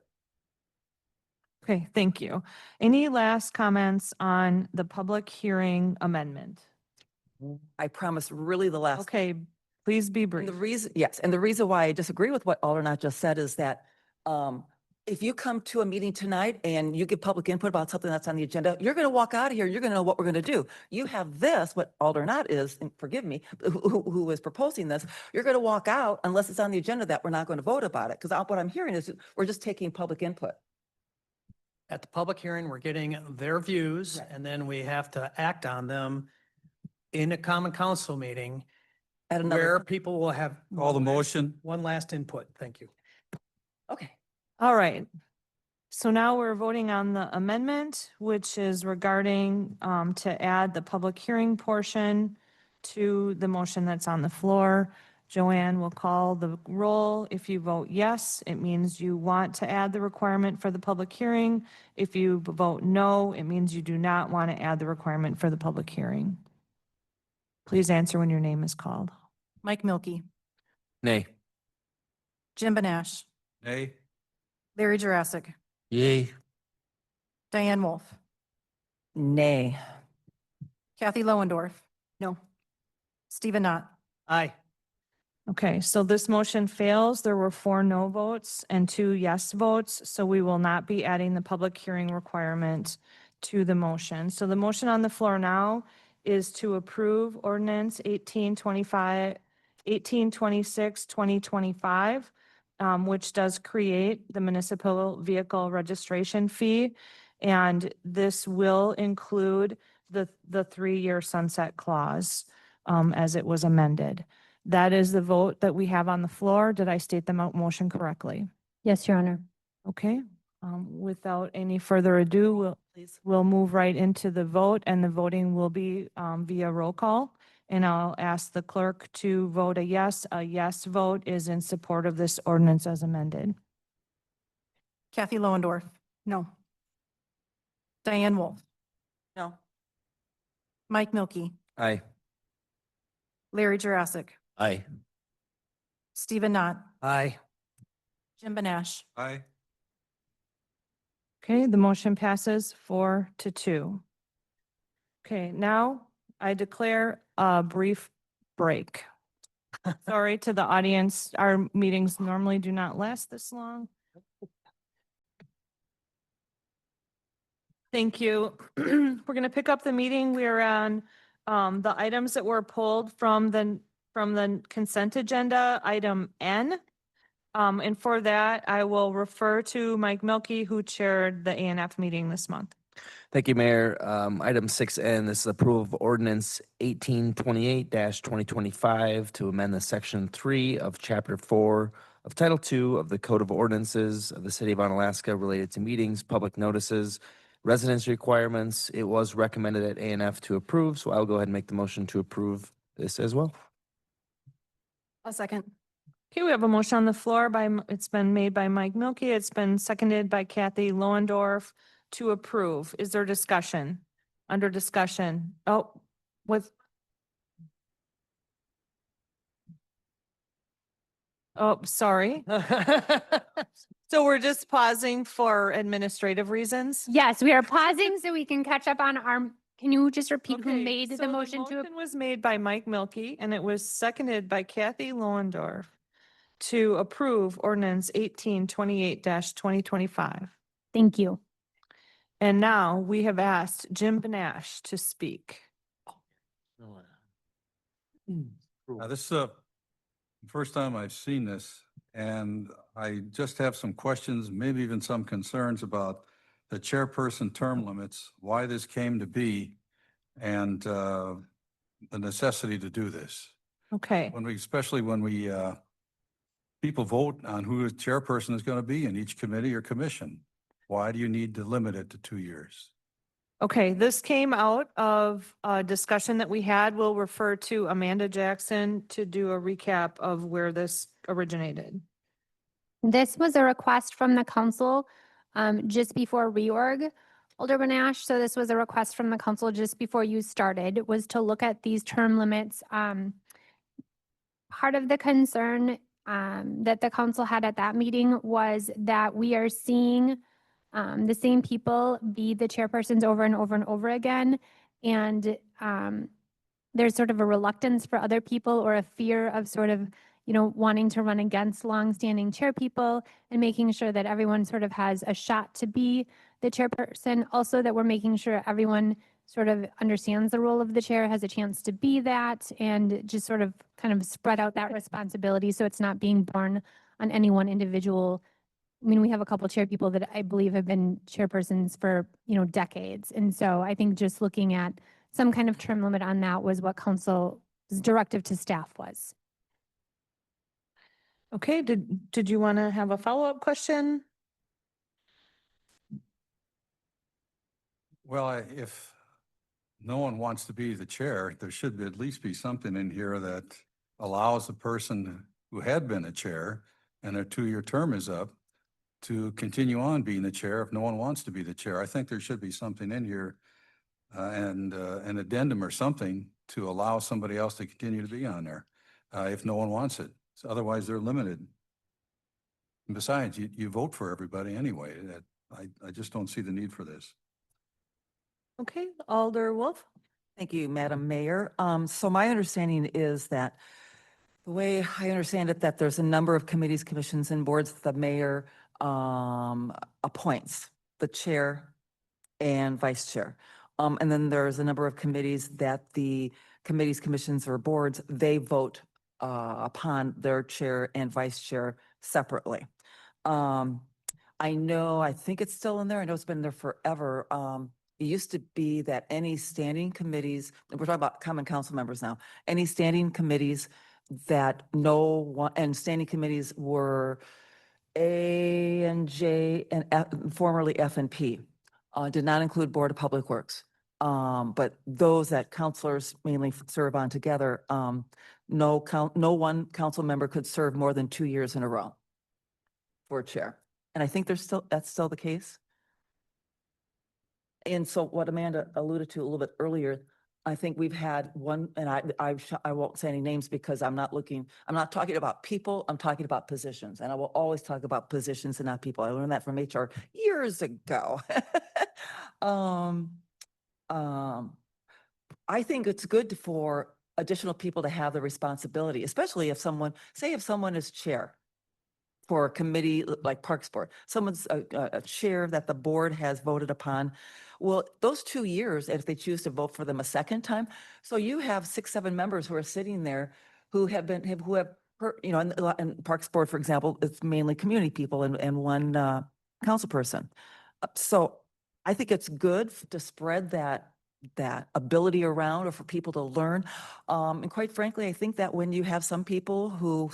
Okay, thank you. Any last comments on the public hearing amendment? I promise really the last. Okay, please be brief. The reason, yes, and the reason why I disagree with what Alder Knott just said is that if you come to a meeting tonight and you give public input about something that's on the agenda, you're going to walk out of here, you're going to know what we're going to do. You have this, what Alder Knott is, and forgive me, who is proposing this, you're going to walk out unless it's on the agenda that we're not going to vote about it. Because what I'm hearing is we're just taking public input. At the public hearing, we're getting their views, Right. and then we have to act on them in a common council meeting At where another, people will have. Call the motion. One last input. Thank you. okay. All right. So now we're voting on the amendment, which is regarding to add the public hearing portion to the motion that's on the floor. Joanne will call the roll. If you vote yes, it means you want to add the requirement for the public hearing. If you vote no, it means you do not want to add the requirement for the public hearing. Please answer when your name is called. Mike Milky, Nay. Jim Benash, Nay. Larry Jurassic, Yay. Diane Wolf, Nay. Kathy Loendorf, No. Stephen Knott. Aye. Okay, so this motion fails. There were 4 no votes and 2 yes votes, so we will not be adding the public hearing requirement to the motion. So the motion on the floor now is to approve ordinance 1826, 2025, which does create the municipal vehicle registration fee. And this will include the 3-year sunset clause as it was amended. That is the vote that we have on the floor. Did I state the motion correctly? Yes, Your Honor. Okay, without any further ado, we'll move right into the vote, and the voting will be via roll call. And I'll ask the clerk to vote a yes. A yes vote is in support of this ordinance as amended. Kathy Loendorf. No. Diane Wolf. No. Mike Milky. Aye. Larry Jurassic. Aye. Stephen Knott. Aye. Jim Benash. Aye. Okay, the motion passes 4-2. Okay, now I declare a brief break. Sorry to the audience. Our meetings normally do not last this long. Thank you. We're going to pick up the meeting. We are on the items that were pulled from the consent agenda, item N. And for that, I will refer to Mike Milky, who chaired the ANF meeting this month. Thank you, Mayor. Item 6N, this is approval of ordinance 1828-2025 to amend the section 3 of chapter 4 of title 2 of the Code of Ordinances of the City of Onalaska related to meetings, public notices, residence requirements. It was recommended at ANF to approve, so I'll go ahead and make the motion to approve this as well. A second. Okay, we have a motion on the floor it's been made by Mike Milky. It's been seconded by Kathy Loendorf to approve. Is there discussion? Under discussion. Oh, sorry. So we're just pausing for administrative reasons? Yes, we are pausing so we can catch up on our, can you just repeat who Okay, made so the motion to? motion was made by Mike Milky, and it was seconded by Kathy Loendorf to approve ordinance 1828-2025. Thank you. And now we have asked Jim Benash to speak. This is the first time I've seen this, and I just have some questions, maybe even some concerns about the chairperson term limits, why this came to be, and the necessity to do this. Okay. Especially when we people vote on who the chairperson is going to be in each committee or commission. Why do you need to limit it to 2 years? Okay, this came out of a discussion that we had. We'll refer to Amanda Jackson to do a recap of where this originated. This was a request from the council just before reorg, Alderman Ash. So this was a request from the council just before you started, was to look at these term limits. Part of the concern that the council had at that meeting was that we are seeing the same people be the chairpersons over and over and over again. And there's sort of a reluctance for other people or a fear of sort of, you know, wanting to run against longstanding chair people and making sure that everyone sort of has a shot to be the chairperson. Also that we're making sure everyone sort of understands the role of the chair, has a chance to be that, and just sort of kind of spread out that responsibility so it's not being borne on any one individual. I mean, we have a couple chair people that I believe have been chairpersons for, you know, decades. And so I think just looking at some kind of term limit on that was what council's directive to staff was. Okay, did you want to have a follow-up question? Well, if no one wants to be the chair, there should at least be something in here that allows the person who had been a chair and their 2-year term is up to continue on being the chair if no one wants to be the chair. I think there should be something in here and an addendum or something to allow somebody else to continue to be on there if no one wants it. So otherwise, they're limited. And besides, you vote for everybody anyway. I just don't see the need for this. Okay, Alder Wolf. Thank you, Madam Mayor. So my understanding is that the way I understand it, that there's a number of committees, commissions, and boards that the mayor appoints the chair and vice chair. And then there's a number of committees that the committees, commissions, or boards, they vote upon their chair and vice chair separately. I know, I think it's still in there. I know it's been there forever. It used to be that any standing committees, we're talking about common council members now, any standing committees that no one, and standing committees were A and J and formerly F and P, did not include Board of Public Works. But those that counselors mainly serve on together, no one council member could serve more than 2 years in a row for chair. And I think that's still the case. And so what Amanda alluded to a little bit earlier, I think we've had one, and I won't say any names because I'm not talking about people, I'm talking about positions. And I will always talk about positions and not people. I learned that from HR years ago. I think it's good for additional people to have the responsibility, especially if someone is chair for a committee like Parks Board, someone's a chair that the board has voted upon. Well, those 2 years, if they choose to vote for them a second time, so you have 6, 7 members who are sitting there who have and Parks Board, for example, it's mainly community people and one council person. So I think it's good to spread that ability around or for people to learn. And quite frankly, I think that when you have some people who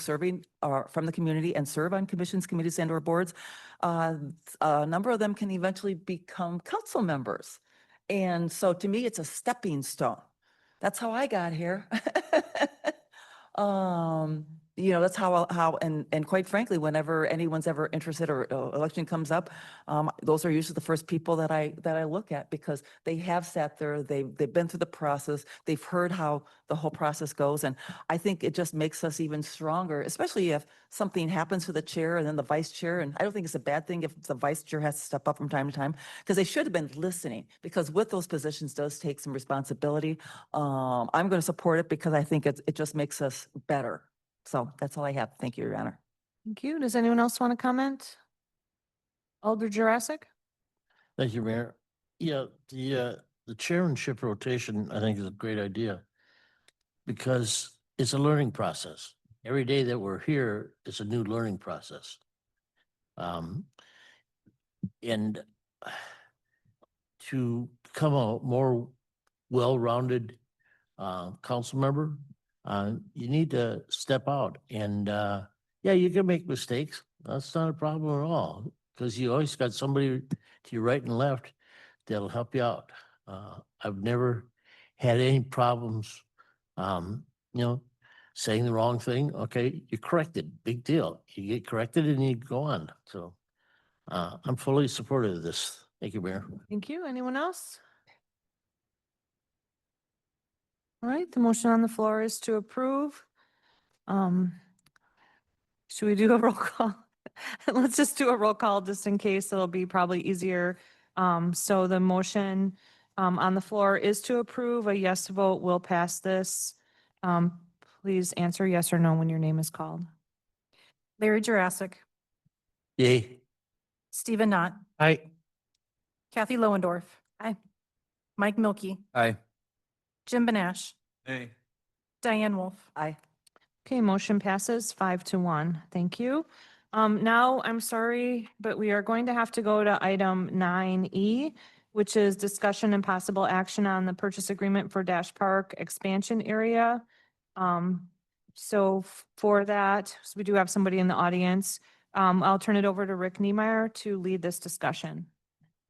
are from the community and serve on commissions, committees, and or boards, a number of them can eventually become council members. And so to me, it's a stepping stone. That's how I got here. That's how, and quite frankly, whenever anyone's ever interested or election comes up, those are usually the first people that I look at because they have sat there, they've been through the process, they've heard how the whole process goes. And I think it just makes us even stronger, especially if something happens to the chair and then the vice chair. And I don't think it's a bad thing if the vice chair has to step up from time to time because they should have been listening, because with those positions does take some responsibility. I'm going to support it because I think it just makes us better. So that's all I have. Thank you, Your Honor. Thank you. Does anyone else want to comment? Alder Jurassic? Thank you, Mayor. Yeah, the chairmanship rotation, I think, is a great idea because it's a learning process. Every day that we're here is a new learning process. And to become a more well-rounded council member, you need to step out and yeah, you can make mistakes. That's not a problem at all because you always got somebody to your right and left that'll help you out. I've never had any problems, saying the wrong thing. Okay, you correct it, big deal. You get corrected and you go on. So I'm fully supportive of this. Thank you, Mayor. Thank you. Anyone else? All right, the motion on the floor is to approve. Should we do a roll call? Let's just do a roll call just in case. It'll be probably easier. So the motion on the floor is to approve. A yes vote will pass this. Please answer yes or no when your name is called. Larry Jurassic, Yay. Stephen Knott, Aye. Kathy Loendorf. Aye. Mike Milky, Aye. Jim Benash, Hey. Diane Wolf. Aye. Okay, motion passes 5-1. Thank you. Now, I'm sorry, but we are going to have to go to item 9E, which is discussion and possible action on the purchase agreement for Dash Park expansion area. So for that, so we do have somebody in the audience. I'll turn it over to Rick Niemeyer to lead this discussion.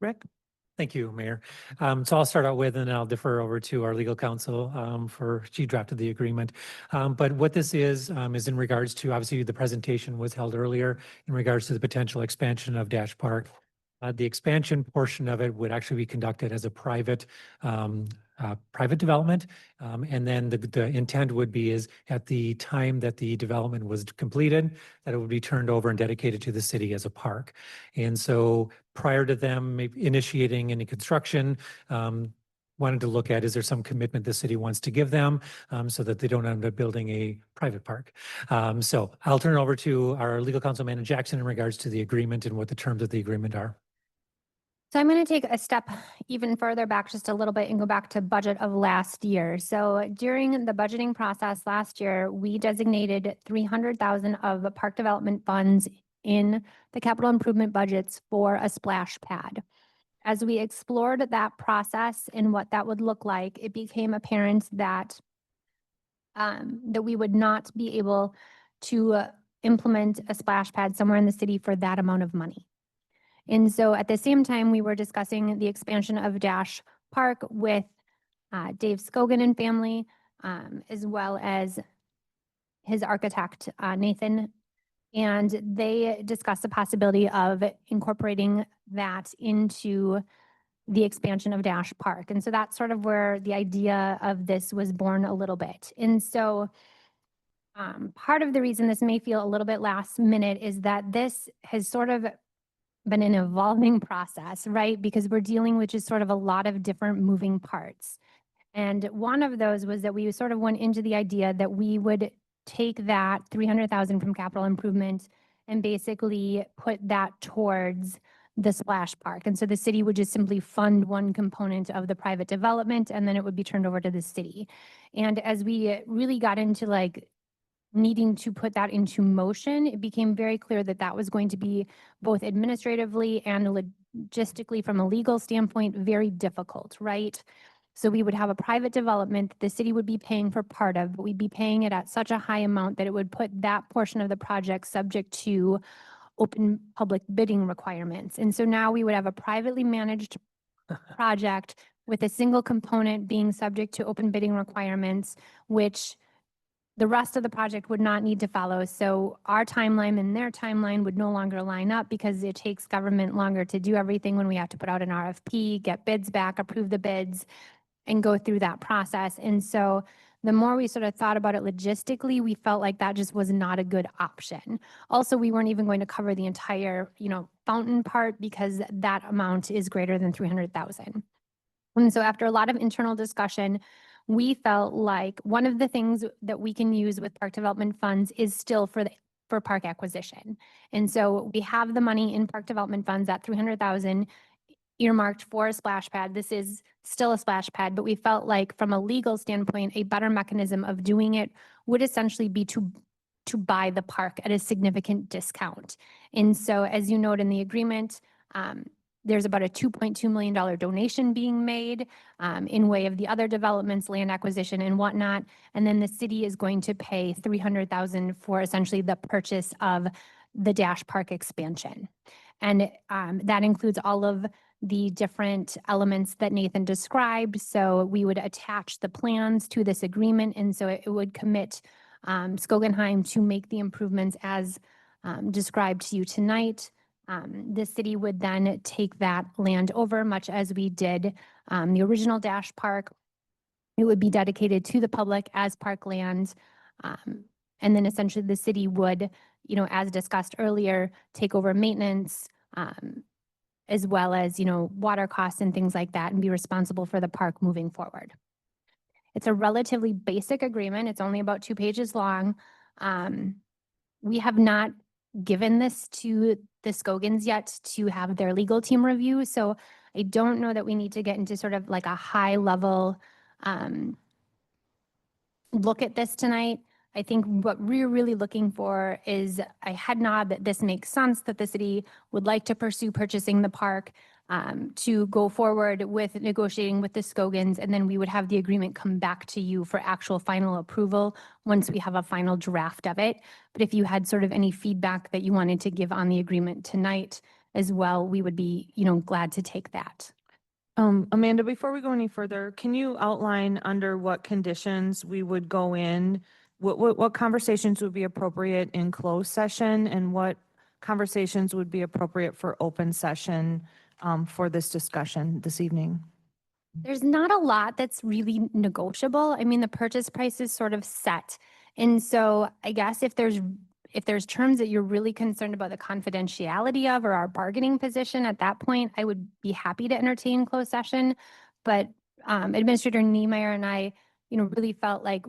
Rick? Thank you, Mayor. So I'll start out with, and then I'll defer over to our legal counsel she drafted the agreement. But what this is in regards to, obviously, the presentation was held earlier in regards to the potential expansion of Dash Park. The expansion portion of it would actually be conducted as a private development. And then the intent would be is at the time that the development was completed, that it would be turned over and dedicated to the city as a park. And so prior to them maybe initiating any construction, wanted to look at, is there some commitment the city wants to give them so that they don't end up building a private park? So I'll turn it over to our legal counsel, Amanda Jackson, in regards to the agreement and what the terms of the agreement are. So I'm going to take a step even further back just a little bit and go back to budget of last year. So during the budgeting process last year, we designated 300,000 of park development funds in the capital improvement budgets for a splash pad. As we explored that process and what that would look like, it became apparent that that we would not be able to implement a splash pad somewhere in the city for that amount of money. And so at the same time, we were discussing the expansion of Dash Park with Dave Scogan and family, as well as his architect, Nathan. And they discussed the possibility of incorporating that into the expansion of Dash Park. And so that's sort of where the idea of this was born a little bit. And so part of the reason this may feel a little bit last minute is that this has sort of been an evolving process, right? Because we're dealing with just sort of a lot of different moving parts. And one of those was that we sort of went into the idea that we would take that 300,000 from capital improvement and basically put that towards the splash park. And so the city would just simply fund one component of the private development, and then it would be turned over to the city. And as we really got into like needing to put that into motion, it became very clear that that was going to be both administratively and logistically from a legal standpoint, very difficult, right? So we would have a private development that the city would be paying for part of, but we'd be paying it at such a high amount that it would put that portion of the project subject to open public bidding requirements. And so now we would have a privately managed project with a single component being subject to open bidding requirements, which the rest of the project would not need to follow. So our timeline and their timeline would no longer line up because it takes government longer to do everything when we have to put out an RFP, get bids back, approve the bids, and go through that process. And so the more we sort of thought about it logistically, we felt like that just was not a good option. Also, we weren't even going to cover the entire, fountain part because that amount is greater than 300,000. And so after a lot of internal discussion, we felt like one of the things that we can use with park development funds is still for park acquisition. And so we have the money in park development funds at 300,000 earmarked for a splash pad. This is still a splash pad, but we felt like from a legal standpoint, a better mechanism of doing it would essentially be to buy the park at a significant discount. And so as you note in the agreement, there's about a $2.2 million donation being made in way of the other developments, land acquisition and whatnot. And then the city is going to pay $300,000 for essentially the purchase of the Dash Park expansion. And that includes all of the different elements that Nathan described. So we would attach the plans to this agreement. And so it would commit Skogenheim to make the improvements as described to you tonight. The city would then take that land over, much as we did the original Dash Park. It would be dedicated to the public as parkland. And then essentially the city would, as discussed earlier, take over maintenance, as well as, water costs and things like that, and be responsible for the park moving forward. It's a relatively basic agreement. It's only about 2 pages long. We have not given this to the Skogans yet to have their legal team review. So I don't know that we need to get into sort of like a high level look at this tonight. I think what we're really looking for is a head nod that this makes sense, that the city would like to pursue purchasing the park, to go forward with negotiating with the Skogans, and then we would have the agreement come back to you for actual final approval once we have a final draft of it. But if you had sort of any feedback that you wanted to give on the agreement tonight as well, we would be, glad to take that. Amanda, before we go any further, can you outline under what conditions we would go in? What conversations would be appropriate in closed session, and what conversations would be appropriate for open session for this discussion this evening? There's not a lot that's really negotiable. I mean, the purchase price is sort of set. And so I guess if there's terms that you're really concerned about the confidentiality of or our bargaining position at that point, I would be happy to entertain closed session. But Administrator Niemeyer and I, really felt like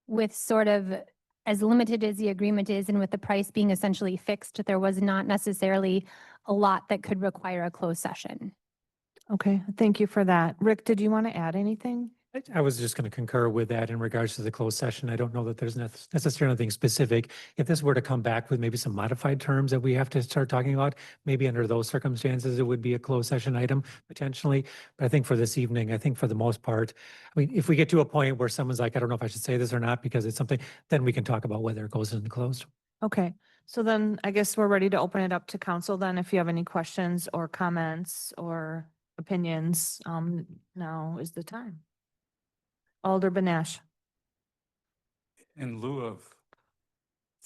with sort of as limited as the agreement is and with the price being essentially fixed, there was not necessarily a lot that could require a closed session. Okay, thank you for that. Rick, did you want to add anything? I was just going to concur with that in regards to the closed session. I don't know that there's necessarily anything specific. If this were to come back with maybe some modified terms that we have to start talking about, maybe under those circumstances, it would be a closed session item potentially. But I think for this evening, I think for the most part, I mean, if we get to a point where someone's like, I don't know if I should say this or not because it's something, then we can talk about whether it goes in closed. Okay, so then I guess we're ready to open it up to council then. If you have any questions or comments or opinions, now is the time. Alder Benash. In lieu of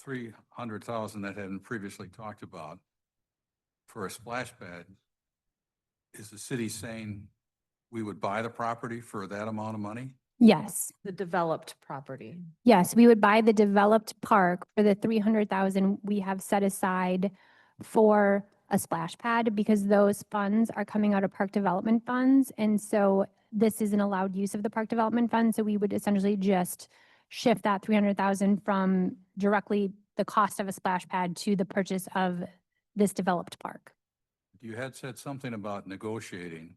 300,000 that had been previously talked about for a splash pad, is the city saying we would buy the property for that amount of money? Yes. The developed property. Yes, we would buy the developed park for the 300,000 we have set aside for a splash pad because those funds are coming out of park development funds. And so this is an allowed use of the park development fund. So we would essentially just shift that 300,000 from directly the cost of a splash pad to the purchase of this developed park. You had said something about negotiating.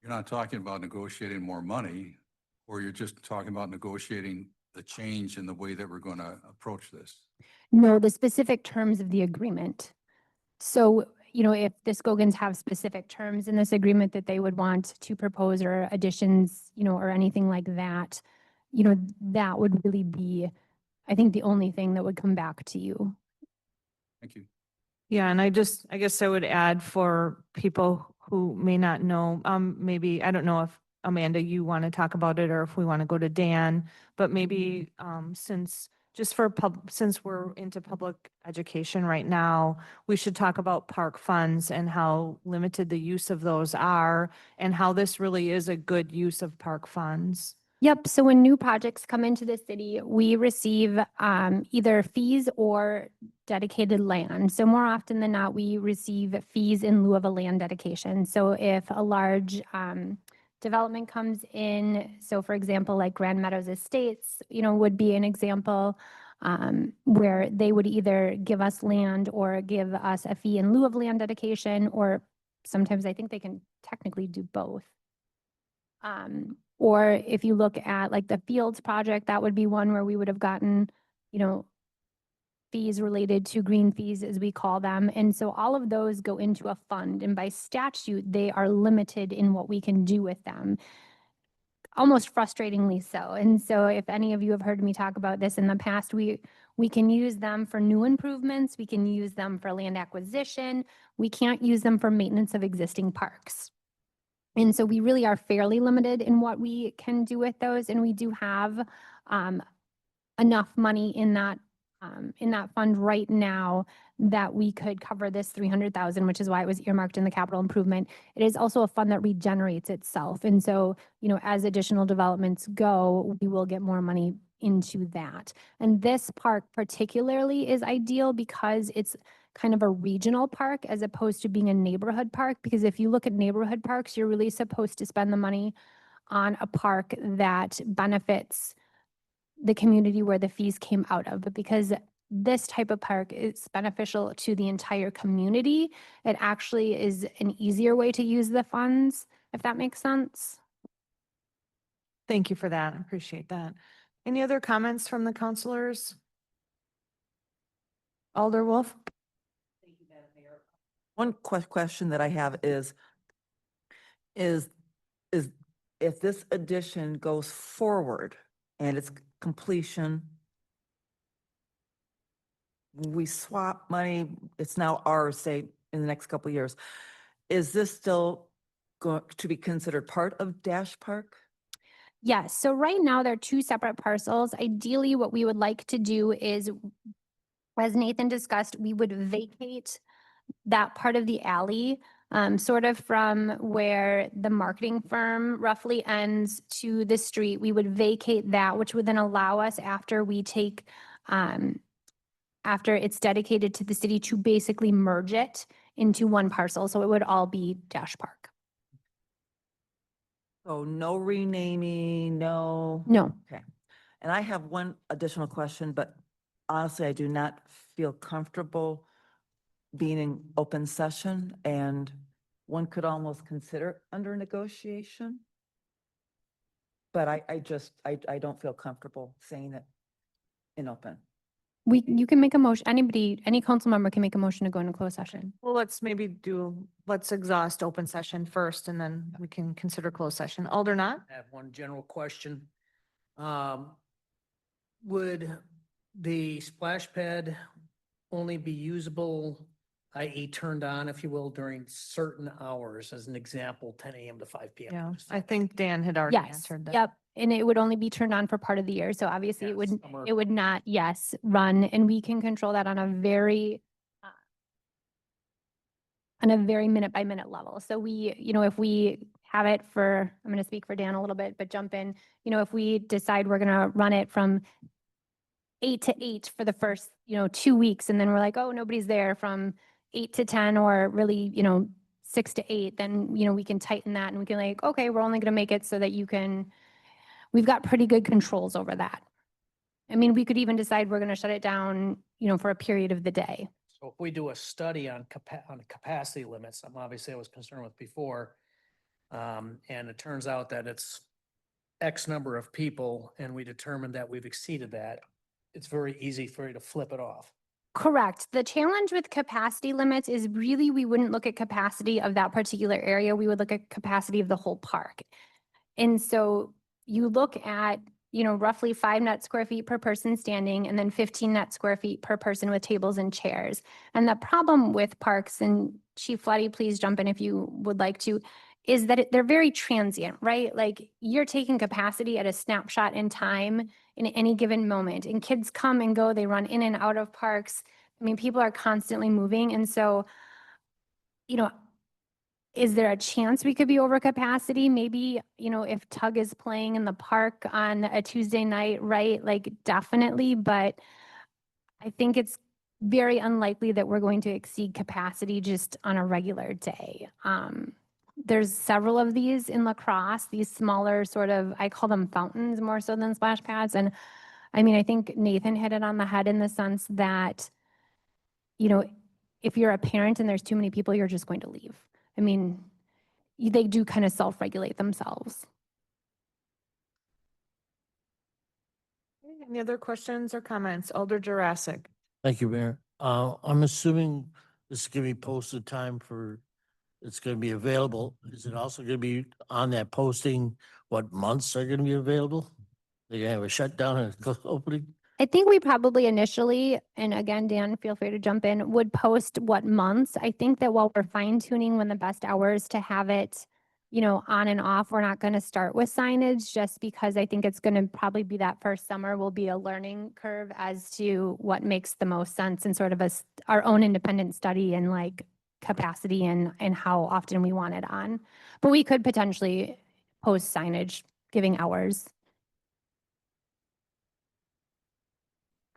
You're not talking about negotiating more money, or you're just talking about negotiating the change in the way that we're going to approach this? No, the specific terms of the agreement. So, you know, if the Skogans have specific terms in this agreement that they would want to propose or additions, you know, or anything like that, you know, that would really be, I think, the only thing that would come back to you. Thank you. Yeah, and I guess I would add for people who may not know, maybe, I don't know if Amanda, you want to talk about it or if we want to go to Dan, but maybe, since we're into public education right now, we should talk about park funds and how limited the use of those are and how this really is a good use of park funds. Yep. So when new projects come into the city, we receive either fees or dedicated land. So more often than not, we receive fees in lieu of a land dedication. So if a large development comes in, so for example, like Grand Meadows Estates, you know, would be an example where they would either give us land or give us a fee in lieu of land dedication, or sometimes I think they can technically do both. Or if you look at like the Fields project, that would be one where we would have gotten, you know, fees related to green fees, as we call them. And so all of those go into a fund, and by statute, they are limited in what we can do with them. Almost frustratingly so. And so if any of you have heard me talk about this in the past, we can use them for new improvements. We can use them for land acquisition. We can't use them for maintenance of existing parks. And so we really are fairly limited in what we can do with those. And we do have enough money in that fund right now that we could cover this 300,000, which is why it was earmarked in the capital improvement. It is also a fund that regenerates itself. And so, you know, as additional developments go, we will get more money into that. And this park particularly is ideal because it's kind of a regional park as opposed to being a neighborhood park. Because if you look at neighborhood parks, you're really supposed to spend the money on a park that benefits the community where the fees came out of. But because this type of park is beneficial to the entire community, it actually is an easier way to use the funds, if that makes sense. Thank you for that. I appreciate that. Any other comments from the counselors? Alder Wolf? One question that I have is if this addition goes forward and its completion, we swap money, it's now ours, say, in the next couple of years, is this still going to be considered part of Dash Park? Yes. So right now they're two separate parcels. Ideally, what we would like to do is, as Nathan discussed, we would vacate that part of the alley, sort of from where the marketing firm roughly ends to the street. We would vacate that, which would then allow us, after we take, after it's dedicated to the city, to basically merge it into one parcel. So it would all be Dash Park. So no renaming, no? No. Okay. And I have one additional question, but honestly, I do not feel comfortable being in open session and one could almost consider under negotiation. But I don't feel comfortable saying it in open. You can make a motion, any council member can make a motion to go into closed session. Well, let's exhaust open session first and then we can consider closed session. Alder not? I have one general question. Would the splash pad only be usable, i.e. turned on, if you will, during certain hours, as an example, 10 a.m. to 5 p.m.? Yeah, I think Dan had already Yes, answered that. yep. And it would only be turned on for part of the year. So obviously Yes, summer. it would not, yes, run, and we can control that on a very minute by minute level. So we, if we have it for, I'm going to speak for Dan a little bit, but jump in, if we decide we're going to run it from 8 to 8 for the first, 2 weeks, and then we're like, oh, nobody's there from 8 to 10, or really, 6 to 8, then, we can tighten that and we can like, okay, we're only going to make it so that we've got pretty good controls over that. I mean, we could even decide we're going to shut it down, for a period of the day. So if we do a study on capacity limits, obviously I was concerned with before, and it turns out that it's X number of people, and we determine that we've exceeded that, it's very easy for you to flip it off. Correct. The challenge with capacity limits is really, we wouldn't look at capacity of that particular area. We would look at capacity of the whole park. And so you look at, roughly 5 net square feet per person standing, and then 15 net square feet per person with tables and chairs. And the problem with parks, and Chief Floody, please jump in if you would like to, is that they're very transient, right? Like, you're taking capacity at a snapshot in time in any given moment, and kids come and go, they run in and out of parks. I mean, people are constantly moving. And so, is there a chance we could be over capacity? Maybe, if Tug is playing in the park on a Tuesday night, right? Like, definitely, but I think it's very unlikely that we're going to exceed capacity just on a regular day. There's several of these in La Crosse, these smaller sort of, I call them fountains more so than splash pads. And I mean, I think Nathan hit it on the head in the sense that, if you're a parent and there's too many people, you're just going to leave. I mean, they do kind of self-regulate themselves. Any other questions or comments? Alder Jurassic. Thank you, Mayor. I'm assuming this is gonna be posted time for, it's gonna be available. Is it also gonna be on that posting, what months are gonna be available? They're gonna have a shutdown and a opening? I think we probably initially, and again, Dan, feel free to jump in, would post what months. I think that while we're fine tuning when the best hours to have it, on and off, we're not going to start with signage, just because I think it's going to probably be that first summer will be a learning curve as to what makes the most sense, and sort of our own independent study and like capacity and how often we want it on. But we could potentially post signage giving hours.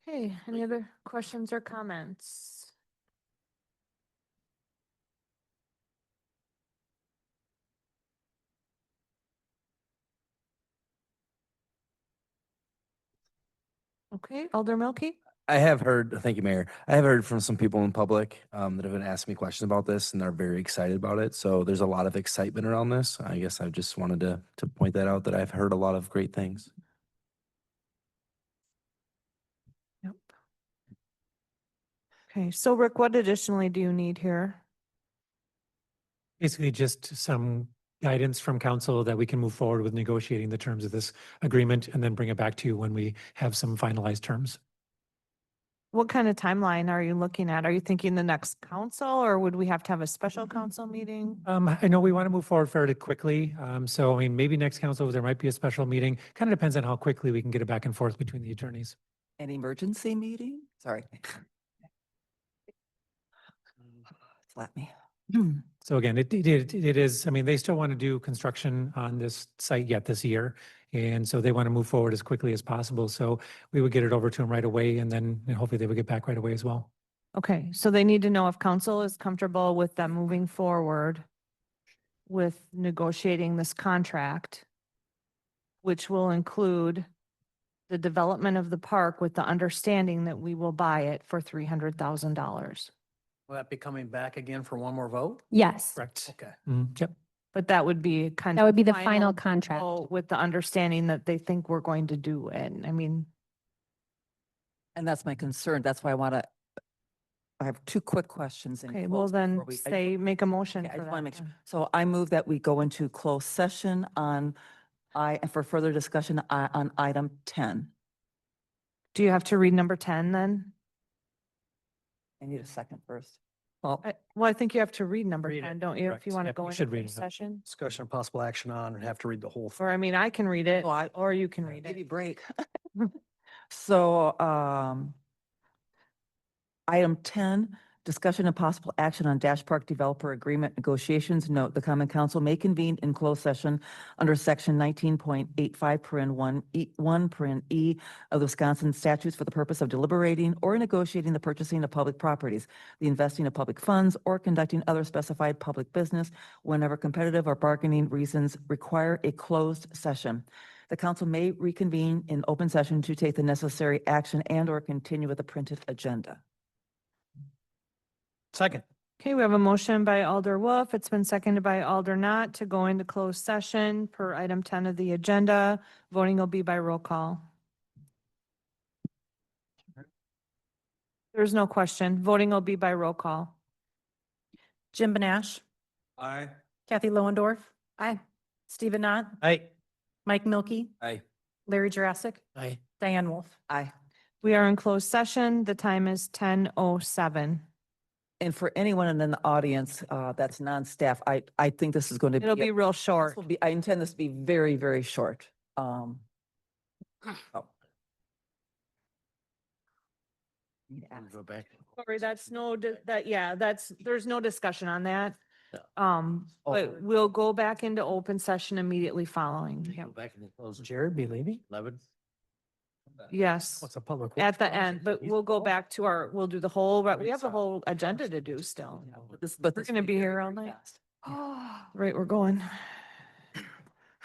Okay, any other questions or comments? Okay, Alder Milky? I have heard, thank you, Mayor. I have heard from some people in public that have been asking me questions about this, and they're very excited about it. So there's a lot of excitement around this. I guess I just wanted to point that out, that I've heard a lot of great things. Yep. Okay, so Rick, what additionally do you need here? Basically, just some guidance from council that we can move forward with negotiating the terms of this agreement and then bring it back to you when we have some finalized terms. What kind of timeline are you looking at? Are you thinking the next council, or would we have to have a special council meeting? I know we want to move forward fairly quickly. So I mean, maybe next council, there might be a special meeting. Kind of depends on how quickly we can get it back and forth between the attorneys. An emergency meeting? Sorry. Slap me. So again, it is, I mean, they still want to do construction on this site yet this year. And so they want to move forward as quickly as possible. So we would get it over to them right away, and then hopefully they would get back right away as well. Okay, so they need to know if council is comfortable with them moving forward with negotiating this contract, which will include the development of the park with the understanding that we will buy it for $300,000. Will that be coming back again for one more vote? Yes, Correct. Okay. Yep. But that would be kind of. that would be the final contract. vote With the understanding that they think we're going to do it. I mean, And that's my concern. That's why I have two quick questions. in okay, well close then before make a motion Okay, I for just want to that. make sure. then. So I move that we go into closed session for further discussion on item 10. Do you have to read number 10 then? I need a second first. Well, Well, I think you have to read number Read it, 10, don't you? If correct. you want to Yep, go you into should read closed it. session. discussion of possible action on and have to read the whole thing. Or I mean, I can read it Well, or you can read Maybe it. break. So, item 10, discussion and possible action on Dash Park Developer Agreement negotiations. Note, the Common Council may convene in closed session under section 19.85 1 E of the Wisconsin statutes for the purpose of deliberating or negotiating the purchasing of public properties, the investing of public funds, or conducting other specified public business whenever competitive or bargaining reasons require a closed session. The council may reconvene in open session to take the necessary action and/or continue with the printed agenda. Second. Okay, we have a motion by Alder Wolf. It's been seconded by Alder Knott to go into closed session per item 10 of the agenda. Voting will be by roll call. There's no question. Voting will be by roll call. Jim Benash, Aye. Kathy Loendorf, Aye. Stephen Knott, Aye. Mike Milky, Aye. Larry Jurassic, Aye. Diane Wolf. Aye. We are in closed session. The time is 10:07. And for anyone in the audience that's non-staff, I think this is going to be. It'll be real short. I intend this to be very, very short. Oh. Go back. Sorry, that's there's no discussion on that. Yeah. But we'll go back into open session immediately following. Go back in the closed. Jared be leaving? 11. Yes, What's a public? at the end, but we'll go back to we'll do the whole, we have the whole agenda to do still. But We're gonna be here all night. Right, we're going.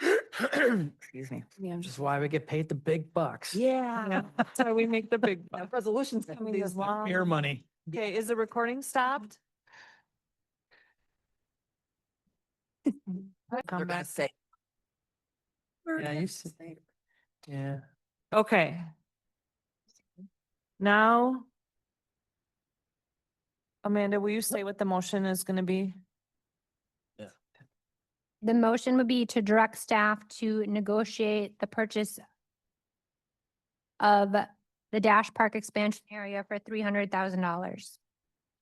Excuse me. Yeah, I'm Which just. is why we get paid the big bucks. Yeah, that's why we make the big bucks. Resolutions. Coming as long. Beer money. Okay, is the recording stopped? They're Come gonna back. say. Yeah, you said. Yeah. Okay. Now. Amanda, will you say what the motion is gonna be? The motion would be to direct staff to negotiate the purchase of the Dash Park expansion area for $300,000.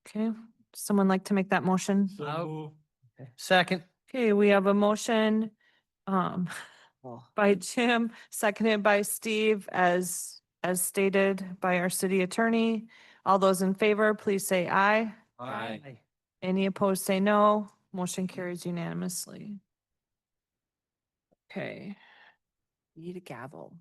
Okay, someone like to make that motion? Second. Okay, we have a motion Oh. by Jim, seconded by Steve, as stated by our city attorney. All those in favor, please say aye. Aye. Any opposed, say no. Motion carries unanimously. Okay, Need a gavel.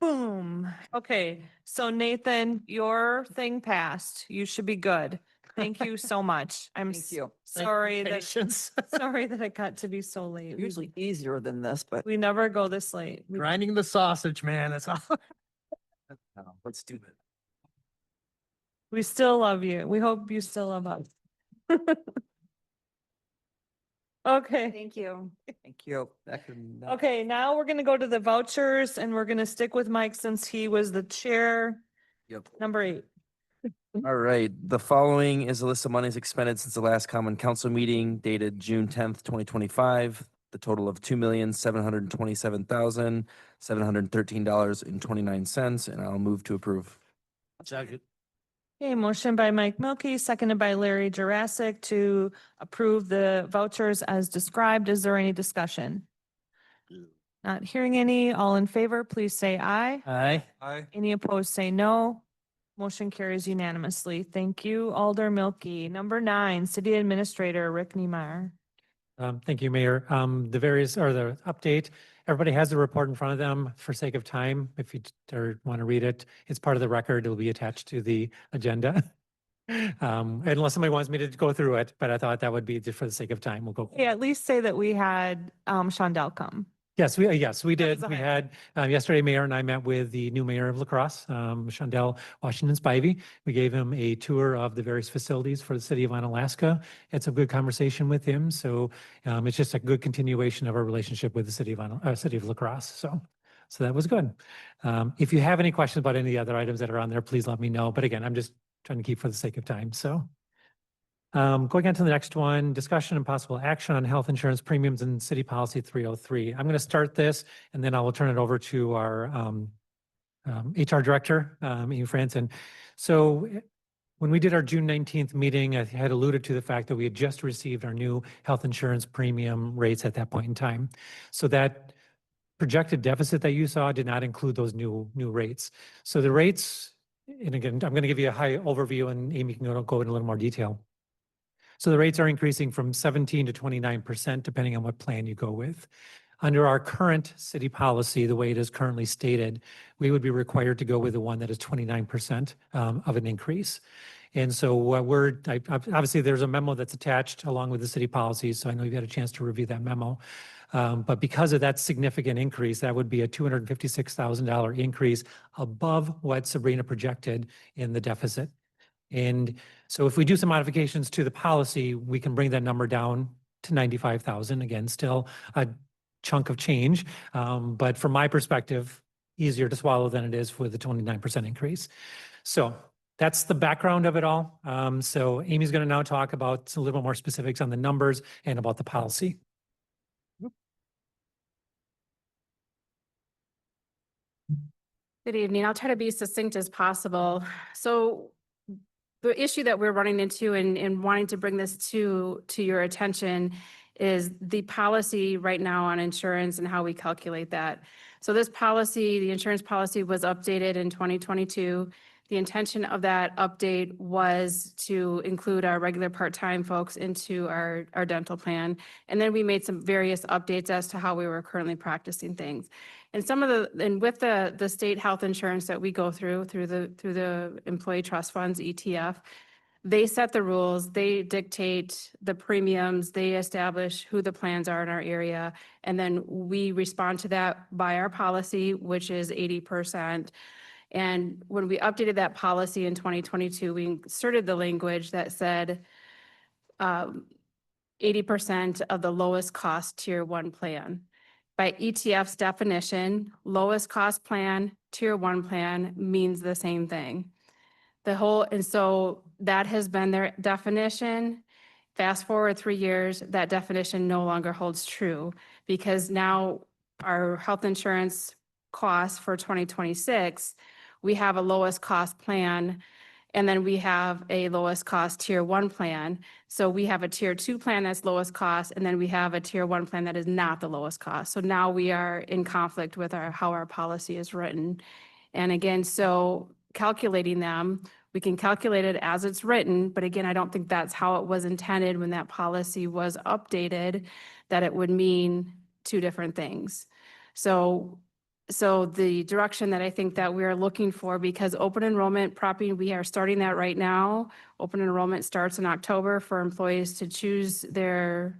boom. Okay, so Nathan, your thing passed. You should be good. Thank you so much. I'm Thank you. sorry that, Patience. sorry that it got to be so late. Usually easier than this, but. We never go this late. We- Grinding the sausage, man. That's all. Let's do it. We still love you. We hope you still love us. Okay, Thank you. Thank you. okay, now we're gonna go to the vouchers and we're gonna stick with Mike since he was the chair. Yep. Number 8. All right, the following is a list of monies expended since the last common council meeting dated June 10th, 2025. The total of $2,727,713.29, and I'll move to approve. Second. Okay, motion by Mike Milky, seconded by Larry Jurassic to approve the vouchers as described. Is there any discussion? Not hearing any. All in favor, please say aye. Aye. Aye. Any opposed, say no. Motion carries unanimously. Thank you, Alder Milky. Number 9, City Administrator Rick Niemeyer. Thank you, Mayor. The various, or the update, everybody has the report in front of them for sake of time. If you want to read it, it's part of the record. It'll be attached to the agenda. Unless somebody wants me to go through it, but I thought that would be just for the sake of time. We'll go. Yeah, at least say that we had Shondell come. Yes, we did. was We a had, yesterday, Mayor and I met with the new mayor of La Crosse, Shondell Washington Spivey. We gave him a tour of the various facilities for the city of Onalaska. Had some good conversation with him. So it's just a good continuation of our relationship with the city of La Crosse. So that was good. If you have any questions about any of the other items that are on there, please let me know. But again, I'm just trying to keep for the sake of time. So going on to the next one, discussion and possible action on health insurance premiums and city policy 303. I'm going to start this and then I will turn it over to our HR director, Amy Franson. So when we did our June 19th meeting, I had alluded to the fact that we had just received our new health insurance premium rates at that point in time. So that projected deficit that you saw did not include those new rates. So the rates, and again, I'm going to give you a high overview and Amy can go in a little more detail. So the rates are increasing from 17 to 29%, depending on what plan you go with. Under our current city policy, the way it is currently stated, we would be required to go with the one that is 29% of an increase. And so obviously there's a memo that's attached along with the city policies. So I know you've had a chance to review that memo. But because of that significant increase, that would be a $256,000 increase above what Sabrina projected in the deficit. And so if we do some modifications to the policy, we can bring that number down to 95,000. Again, still a chunk of change. But from my perspective, easier to swallow than it is with the 29% increase. So that's the background of it all. So Amy's going to now talk about a little more specifics on the numbers and about the policy. Good evening. I'll try to be succinct as possible. So the issue that we're running into and wanting to bring this to your attention is the policy right now on insurance and how we calculate that. So this policy, the insurance policy, was updated in 2022. The intention of that update was to include our regular part-time folks into our dental plan. And then we made some various updates as to how we were currently practicing things. And with the state health insurance that we go through the employee trust funds, ETF, they set the rules, they dictate the premiums, they establish who the plans are in our area, and then we respond to that by our policy, which is 80%. And when we updated that policy in 2022, we inserted the language that said 80% of the lowest cost tier 1 plan. By ETF's definition, lowest cost plan, tier 1 plan means the same thing. And so that has been their definition. Fast forward 3 years, that definition no longer holds true because now our health insurance costs for 2026, we have a lowest cost plan and then we have a lowest cost tier 1 plan. So we have a tier 2 plan that's lowest cost, and then we have a tier 1 plan that is not the lowest cost. So now we are in conflict with how our policy is written. And again, so calculating them, we can calculate it as it's written, but again, I don't think that's how it was intended when that policy was updated, that it would mean two different things. So the direction that I think that we are looking for, because open enrollment prepping, we are starting that right now. Open enrollment starts in October for employees to choose their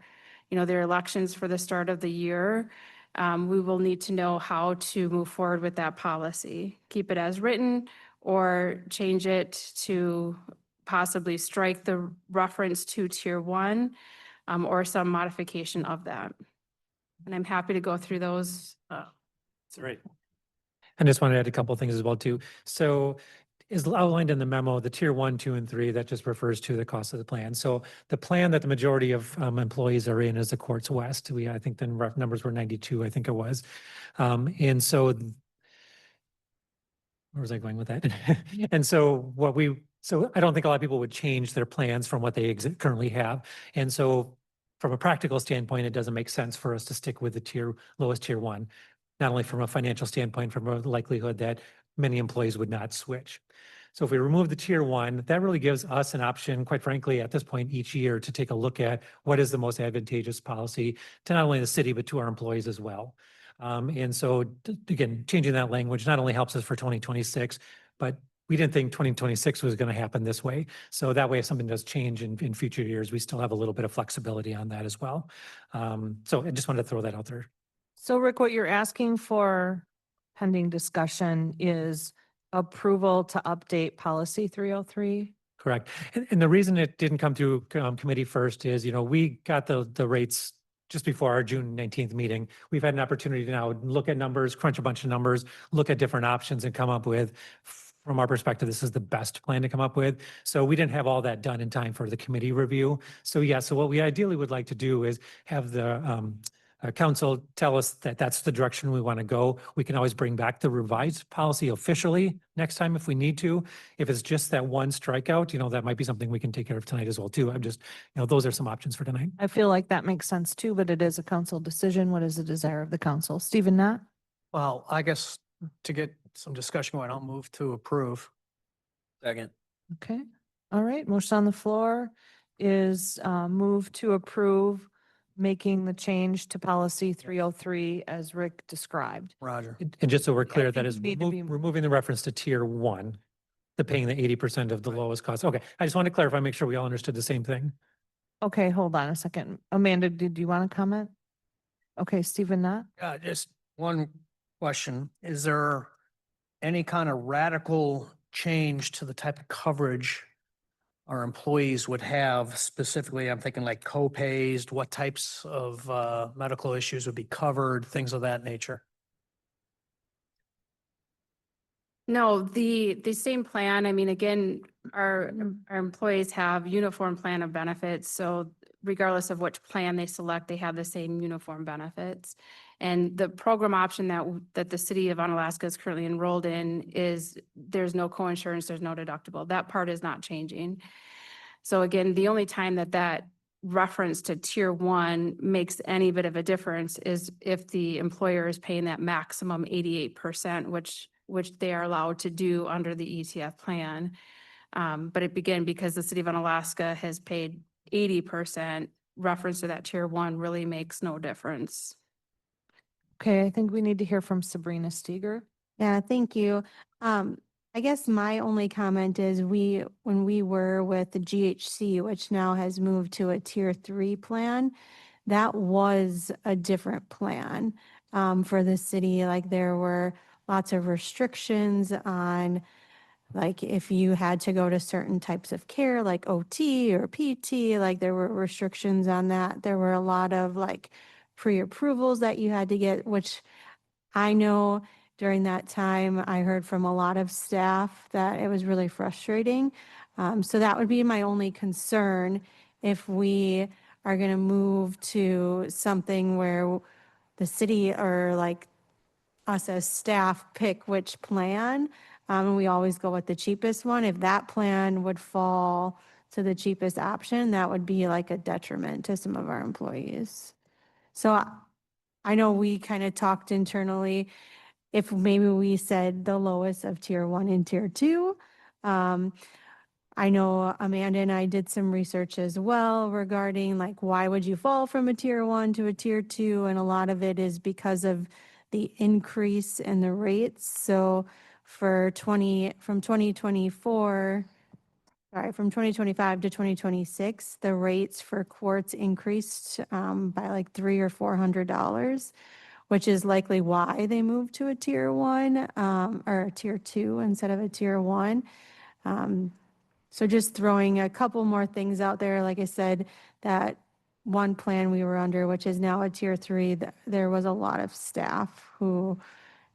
elections for the start of the year. We will need to know how to move forward with that policy, keep it as written or change it to possibly strike the reference to tier 1 or some modification of that. And I'm happy to go through those. That's right. I just wanted to add a couple of things as well too. So is outlined in the memo, the tier 1, 2, and 3, that just refers to the cost of the plan. So the plan that the majority of employees are in is the Quartz West. I think the rough numbers were 92, I think it was. And so where was I going with that? And so I don't think a lot of people would change their plans from what they currently have. And so from a practical standpoint, it doesn't make sense for us to stick with the lowest tier 1. Not only from a financial standpoint, from a likelihood that many employees would not switch. So if we remove the tier 1, that really gives us an option, quite frankly, at this point each year to take a look at what is the most advantageous policy to not only the city, but to our employees as well. And so again, changing that language not only helps us for 2026, but we didn't think 2026 was going to happen this way. So that way, if something does change in future years, we still have a little bit of flexibility on that as well. So I just wanted to throw that out there. So Rick, what you're asking for pending discussion is approval to update policy 303? Correct. And the reason it didn't come through committee first is, we got the rates just before our June 19th meeting. We've had an opportunity to now look at numbers, crunch a bunch of numbers, look at different options and come up with, from our perspective, this is the best plan to come up with. So we didn't have all that done in time for the committee review. So yeah, so what we ideally would like to do is have the council tell us that that's the direction we want to go. We can always bring back the revised policy officially next time if we need to. If it's just that one strikeout, that might be something we can take care of tonight as well too. I'm just, those are some options for tonight. I feel like that makes sense too, but it is a council decision. What is the desire of the council? Stephen Knott? Well, I guess to get some discussion going, I'll move to approve. Second. Okay. All right. Motion on the floor is move to approve making the change to policy 303 as Rick described. Roger. And just so we're clear, think that is we need to be- removing the reference to tier 1, the paying the 80% of the lowest cost. Okay, I just want to clarify, make sure we all understood the same thing. Okay, hold on a second. Amanda, did you want to comment? Okay, Stephen Knott? Just one question. Is there any kind of radical change to the type of coverage our employees would have? Specifically, I'm thinking like co-pays, what types of medical issues would be covered, things of that nature. No, the same plan. I mean, again, our employees have uniform plan of benefits. So regardless of which plan they select, they have the same uniform benefits. And the program option that the city of Onalaska is currently enrolled in is there's no coinsurance, there's no deductible. That part is not changing. So again, the only time that reference to tier 1 makes any bit of a difference is if the employer is paying that maximum 88%, which they are allowed to do under the ETF plan. But it began because the city of Onalaska has paid 80%, reference to that tier 1 really makes no difference. Okay, I think we need to hear from Sabrina Steger. Yeah, thank you. I guess my only comment is when we were with the GHC, which now has moved to a tier 3 plan, that was a different plan for the city. Like there were lots of restrictions on like if you had to go to certain types of care like OT or PT, like there were restrictions on that. There were a lot of like pre-approvals that you had to get, which I know during that time, I heard from a lot of staff that it was really frustrating. So that would be my only concern if we are going to move to something where the city or like us as staff pick which plan. And we always go with the cheapest one. If that plan would fall to the cheapest option, that would be like a detriment to some of our employees. So I know we kind of talked internally if maybe we said the lowest of tier 1 and tier 2. I know Amanda and I did some research as well regarding like, why would you fall from a tier 1 to a tier 2? And a lot of it is because of the increase in the rates. So from 2025 to 2026, the rates for quartz increased by like $300 or $400, which is likely why they moved to a tier 1 or a tier 2 instead of a tier 1. So just throwing a couple more things out there. Like I said, that one plan we were under, which is now a tier 3, there was a lot of staff who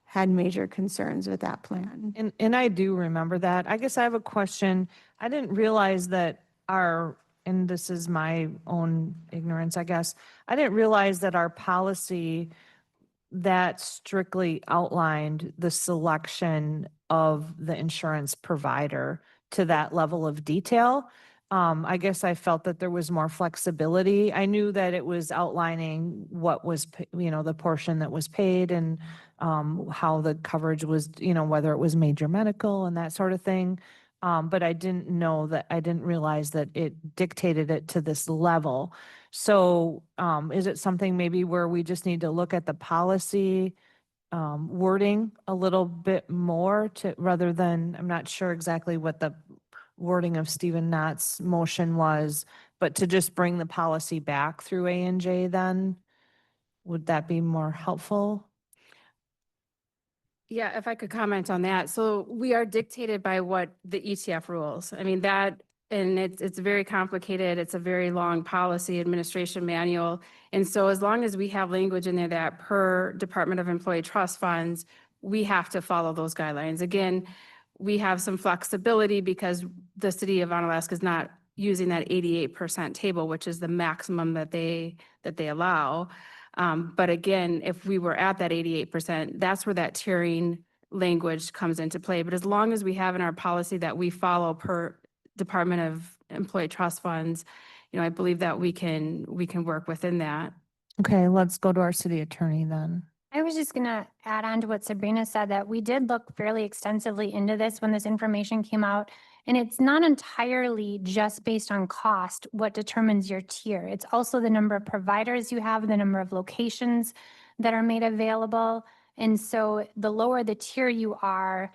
had major concerns with that plan. And I do remember that. I guess I have a question. I didn't realize that and this is my own ignorance, I guess. I didn't realize that our policy that strictly outlined the selection of the insurance provider to that level of detail. I guess I felt that there was more flexibility. I knew that it was outlining what was, the portion that was paid and how the coverage was, whether it was major medical and that sort of thing. But I didn't realize that it dictated it to this level. So is it something maybe where we just need to look at the policy wording a little bit more rather than, I'm not sure exactly what the wording of Stephen Knott's motion was, but to just bring the policy back through A&J then? Would that be more helpful? Yeah, if I could comment on that. So we are dictated by what the ETF rules. I mean, that, and it's very complicated. It's a very long policy administration manual. And so as long as we have language in there that per Department of Employee Trust Funds, we have to follow those guidelines. Again, we have some flexibility because the city of Onalaska is not using that 88% table, which is the maximum that they allow. But again, if we were at that 88%, that's where that tiering language comes into play. But as long as we have in our policy that we follow per Department of Employee Trust Funds, I believe that we can work within that. Okay, let's go to our city attorney then. I was just gonna add on to what Sabrina said, that we did look fairly extensively into this when this information came out. And it's not entirely just based on cost, what determines your tier. It's also the number of providers you have, the number of locations that are made available. And so the lower the tier you are,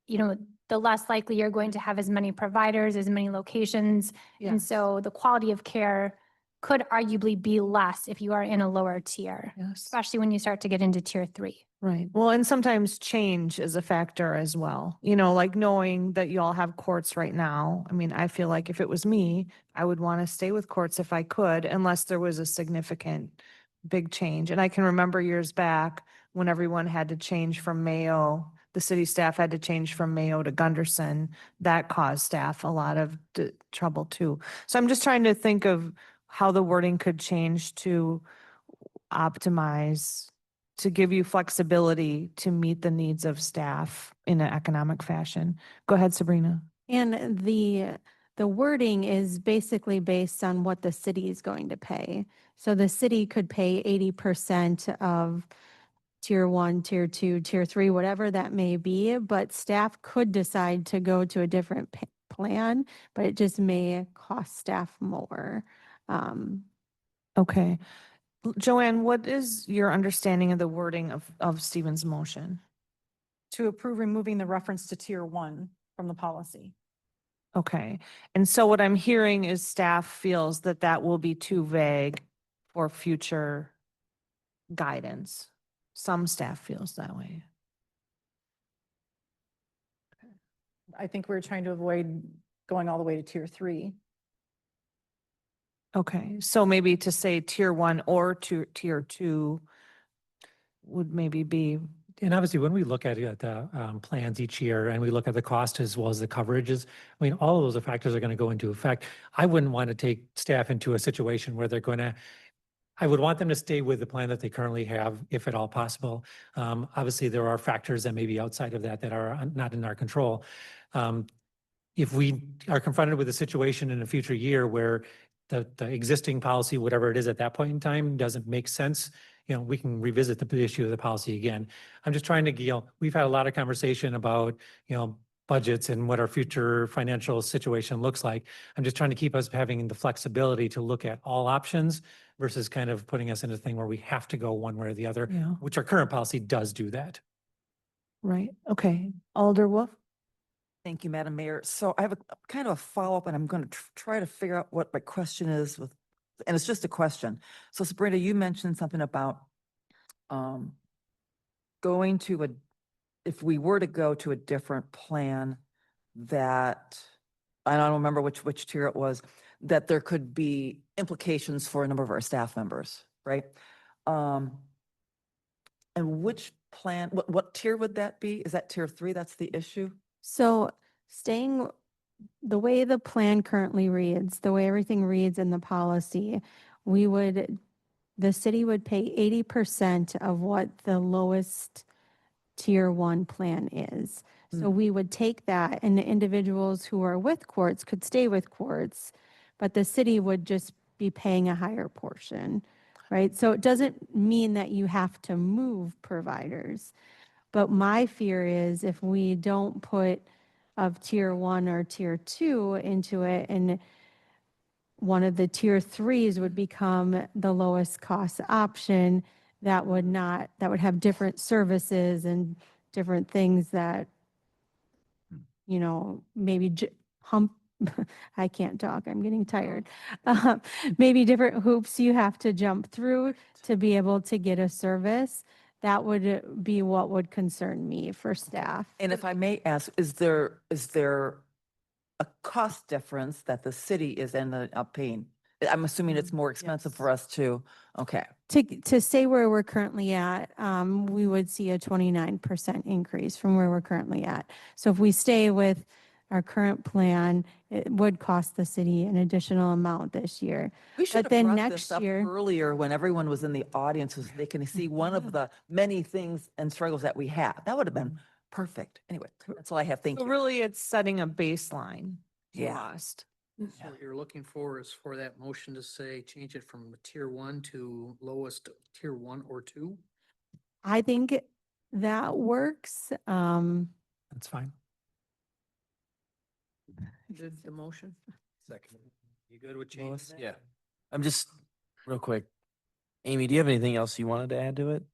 the less likely you're going to have as many providers, as many locations. And so the quality of care could arguably be less if you are in a lower tier, especially when you start to get into tier 3. Right. Well, and sometimes change is a factor as well, like knowing that you all have courts right now. I mean, I feel like if it was me, I would want to stay with courts if I could, unless there was a significant big change. And I can remember years back when everyone had to change from Mayo, the city staff had to change from Mayo to Gunderson. That caused staff a lot of trouble too. So I'm just trying to think of how the wording could change to optimize, to give you flexibility to meet the needs of staff in an economic fashion. Go ahead, Sabrina. And the wording is basically based on what the city is going to pay. So the city could pay 80% of tier 1, tier 2, tier 3, whatever that may be, but staff could decide to go to a different plan, but it just may cost staff more. Okay. Joanne, what is your understanding of the wording of Stephen's motion? To approve removing the reference to tier 1 from the policy. Okay. And so what I'm hearing is staff feels that that will be too vague for future guidance. Some staff feels that way. I think we're trying to avoid going all the way to tier 3. Okay, so maybe to say tier 1 or tier 2 would maybe be. And obviously, when we look at the plans each year and we look at the cost as well as the coverages, I mean, all of those factors are going to go into effect. I wouldn't want to take staff into a situation where I would want them to stay with the plan that they currently have, if at all possible. Obviously, there are factors that may be outside of that are not in our control. If we are confronted with a situation in a future year where the existing policy, whatever it is at that point in time, doesn't make sense, we can revisit the issue of the policy again. I'm just trying to, we've had a lot of conversation about, budgets and what our future financial situation looks like. I'm just trying to keep us having the flexibility to look at all options versus kind of putting us in a thing where we have to go one way or the other, Yeah. which our current policy does do that. Right, okay. Alder Wolf? Thank you, Madam Mayor. So I have a kind of a follow-up, and I'm going to try to figure out what my question is and it's just a question. So Sabrina, you mentioned something about going to if we were to go to a different plan that, I don't remember which tier it was, that there could be implications for a number of our staff members, right? And which plan, what tier would that be? Is that tier 3? That's the issue? So staying the way the plan currently reads, the way everything reads in the policy, the city would pay 80% of what the lowest tier 1 plan is. So we would take that, and the individuals who are with courts could stay with courts, but the city would just be paying a higher portion, right? So it doesn't mean that you have to move providers. But my fear is if we don't put of tier 1 or tier 2 into it, and one of the tier 3s would become the lowest cost option, that would have different services and different things that, maybe I can't talk, I'm getting tired. Maybe different hoops you have to jump through to be able to get a service. That would be what would concern me for staff. And if I may ask, is there a cost difference that the city is ended up paying? I'm assuming it's more expensive for us to, okay. To stay where we're currently at, we would see a 29% increase from where we're currently at. So if we stay with our current plan, it would cost the city an additional amount this year. We should But have then brought next this up year, earlier when everyone was in the audience, so they can see one of the many things and struggles that we have. That would have been perfect. Anyway, that's all I have. Thank So you. really, it's setting a baseline Yeah. cost. So what you're looking for is for that motion to say, change it from tier 1 to lowest tier 1 or 2? I think that works. That's fine. Did the motion? Second. You good with changing that? Yeah. I'm just, real quick. Amy, do you have anything else you wanted to add to it?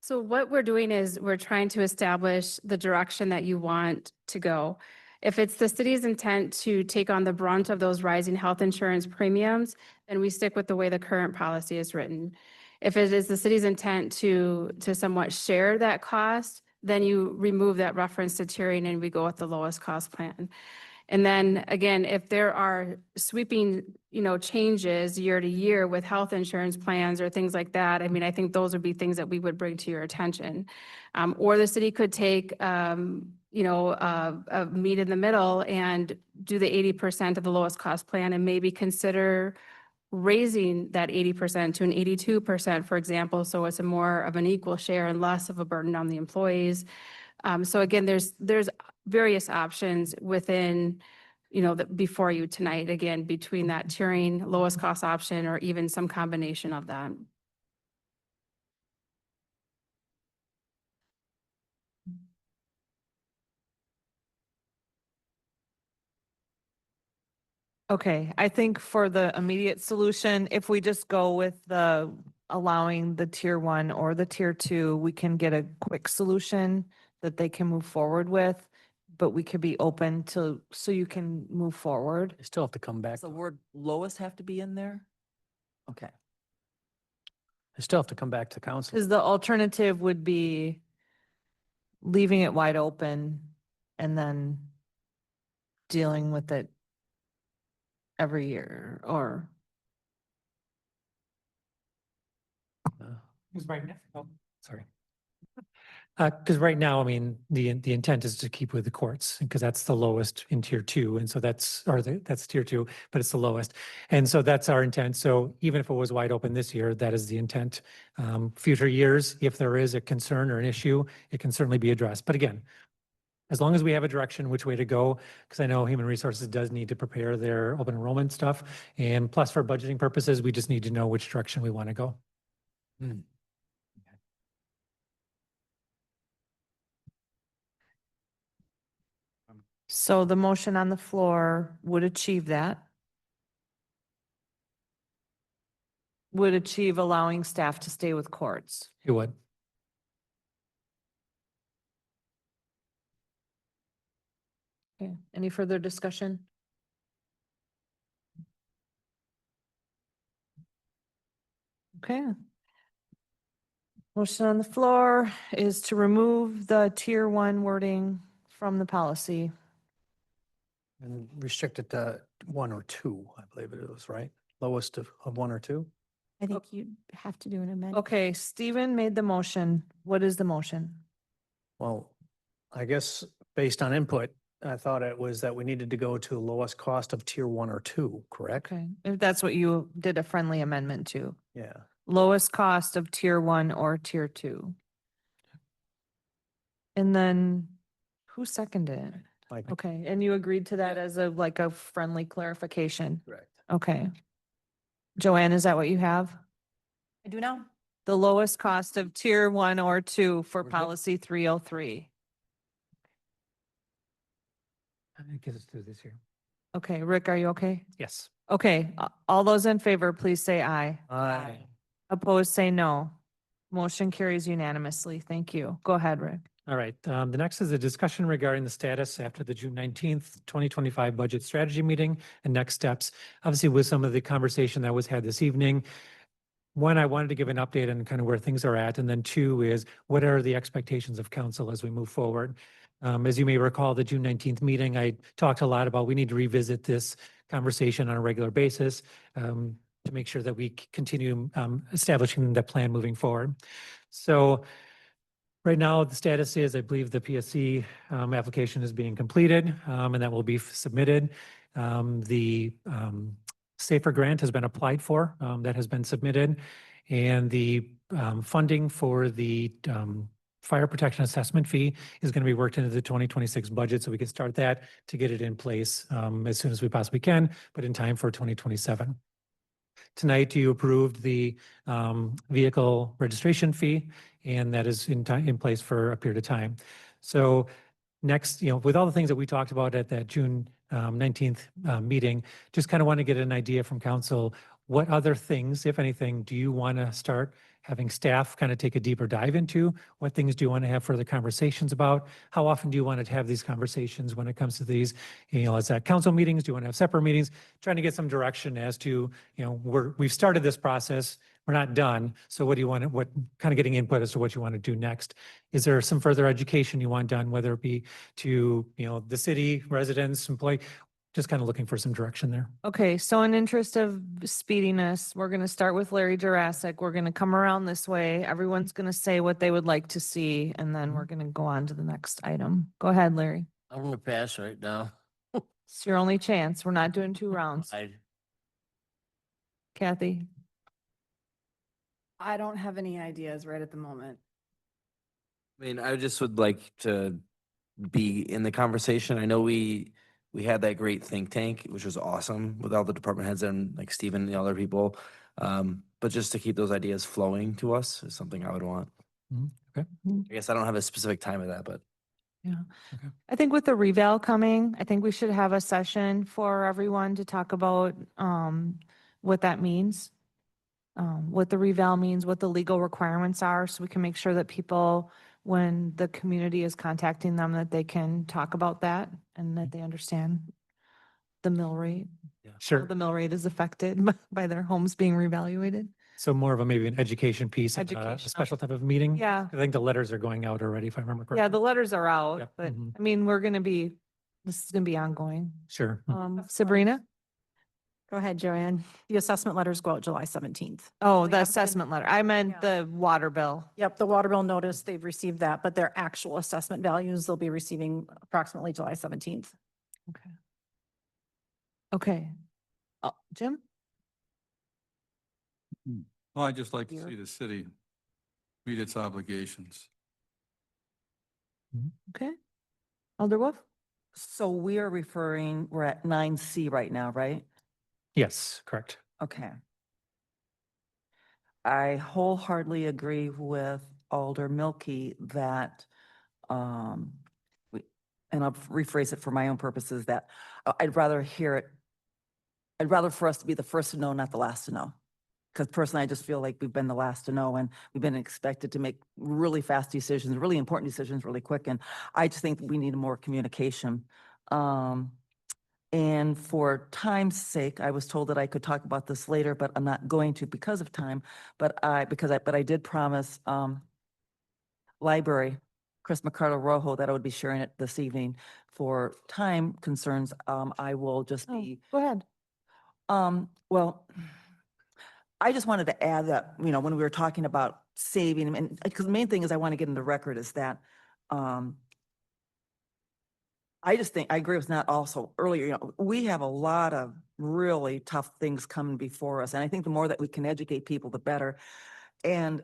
So what we're doing is we're trying to establish the direction that you want to go. If it's the city's intent to take on the brunt of those rising health insurance premiums, then we stick with the way the current policy is written. If it is the city's intent to somewhat share that cost, then you remove that reference to tiering and we go with the lowest cost plan. And then again, if there are sweeping, changes year to year with health insurance plans or things like that, I mean, I think those would be things that we would bring to your attention. Or the city could take, a meet in the middle and do the 80% of the lowest cost plan and maybe consider raising that 80% to an 82%, for example, so it's a more of an equal share and less of a burden on the employees. So again, there's various options within, before you tonight, again, between that tiering, lowest cost option, or even some combination of that. Okay, I think for the immediate solution, if we just go with the allowing the tier 1 or the tier 2, we can get a quick solution that they can move forward with, but we could be open to, so you can move forward. I still have to come back. Does the word lowest have to be in there? Okay. I still have to come back to council. Because the alternative would be leaving it wide open and then dealing with it every year, or Because right now, oh, sorry. Because right now, I mean, the intent is to keep with the courts, because that's the lowest in tier 2, and so that's tier 2, but it's the lowest. And so that's our intent. So even if it was wide open this year, that is the intent. Future years, if there is a concern or an issue, it can certainly be addressed. But again, as long as we have a direction which way to go, because I know Human Resources does need to prepare their open enrollment stuff. And plus for budgeting purposes, we just need to know which direction we want to go. so the motion on the floor would achieve that. Would achieve allowing staff to stay with courts. It would. Okay, any further discussion? Okay. Motion on the floor is to remove the tier 1 wording from the policy. And restrict it to 1 or 2, I believe it was, right? Lowest of 1 or 2? I think you'd have to do an amendment. Okay, Stephen made the motion. What is the motion? Well, I guess based on input, I thought it was that we needed to go to lowest cost of tier 1 or 2, correct? Okay, if that's what you did a friendly amendment to. Yeah. Lowest cost of tier 1 or tier 2. And then who seconded it? Like, Okay, and you agreed to that as a friendly clarification? correct. Okay. Joanne, is that what you have? I do now. The lowest cost of tier 1 or 2 for Okay. policy 303. I guess let's do this here. Okay, Rick, are you okay? Yes. Okay, all those in favor, please say aye. Aye. Opposed, say no. Motion carries unanimously. Thank you. Go ahead, Rick. All right, the next is a discussion regarding the status after the June 19th, 2025 budget strategy meeting and next steps. Obviously, with some of the conversation that was had this evening, one, I wanted to give an update on kind of where things are at, and then two is what are the expectations of council as we move forward? As you may recall, the June 19th meeting, I talked a lot about we need to revisit this conversation on a regular basis to make sure that we continue establishing the plan moving forward. So right now, the status is, I believe the PSC application is being completed and that will be submitted. The SAFER grant has been applied for, that has been submitted. And the funding for the fire protection assessment fee is going to be worked into the 2026 budget. So we can start that to get it in place as soon as we possibly can, but in time for 2027. Tonight, you approved the vehicle registration fee, and that is in place for a period of time. So next, with all the things that we talked about at that June 19th meeting, just kind of want to get an idea from council, what other things, if anything, do you want to start having staff kind of take a deeper dive into? What things do you want to have further conversations about? How often do you want to have these conversations when it comes to these, is that council meetings? Do you want to have separate meetings? Trying to get some direction as to, we've started this process, we're not done. So what do you want to, what kind of getting input as to what you want to do next? Is there some further education you want done, whether it be to, the city, residents, employee, just kind of looking for some direction there. Okay, so in interest of speediness, we're going to start with Larry Jurassic. We're going to come around this way. Everyone's going to say what they would like to see, and then we're going to go on to the next item. Go ahead, Larry. I'm gonna pass right now. It's your only chance. We're not doing 2 rounds. Kathy? I don't have any ideas right at the moment. I mean, I just would like to be in the conversation. I know we had that great think tank, which was awesome with all the department heads and like Stephen and the other people. But just to keep those ideas flowing to us is something I would want. Okay. I guess I don't have a specific time of that, but Yeah. I think with the reval coming, I think we should have a session for everyone to talk about what that means. What the reval means, what the legal requirements are, so we can make sure that people, when the community is contacting them, that they can talk about that and that they understand the mill rate. how Sure. The mill rate is affected by their homes being reevaluated. So more of a, maybe an education piece, a Educational. special type of meeting. Yeah. I think the letters are going out already, if I remember correctly. Yeah, the letters are out, Yep, but mhm. I mean, this is gonna be ongoing. Sure. Sabrina? Go ahead, Joanne. The assessment letters go out July 17th. Oh, They the haven't been- assessment letter. I meant the water bill. Yep, the water bill notice, they've received that, but their actual assessment values, they'll be receiving approximately July 17th. Okay. Jim? Well, I'd just like to see the city meet its obligations. Okay. Alder Wolf? So we are we're at 9C right now, right? Yes, correct. Okay. I wholeheartedly agree with Alder Milky that, and I'll rephrase it for my own purposes, that I'd rather for us to be the first to know, not the last to know. Because personally, I just feel like we've been the last to know and we've been expected to make really fast decisions, really important decisions really quick. And I just think we need more communication. And for time's sake, I was told that I could talk about this later, but I'm not going to because of time. But I did promise library, Chris McCardle Rojo, that I would be sharing it this evening. For time concerns, I will just be. Go ahead. Well, I just wanted to add that, when we were talking about saving, and because the main thing is I want to get in the record is that, I just think, I agree with Nat also earlier, we have a lot of really tough things coming before us. And I think the more that we can educate people, the better. And,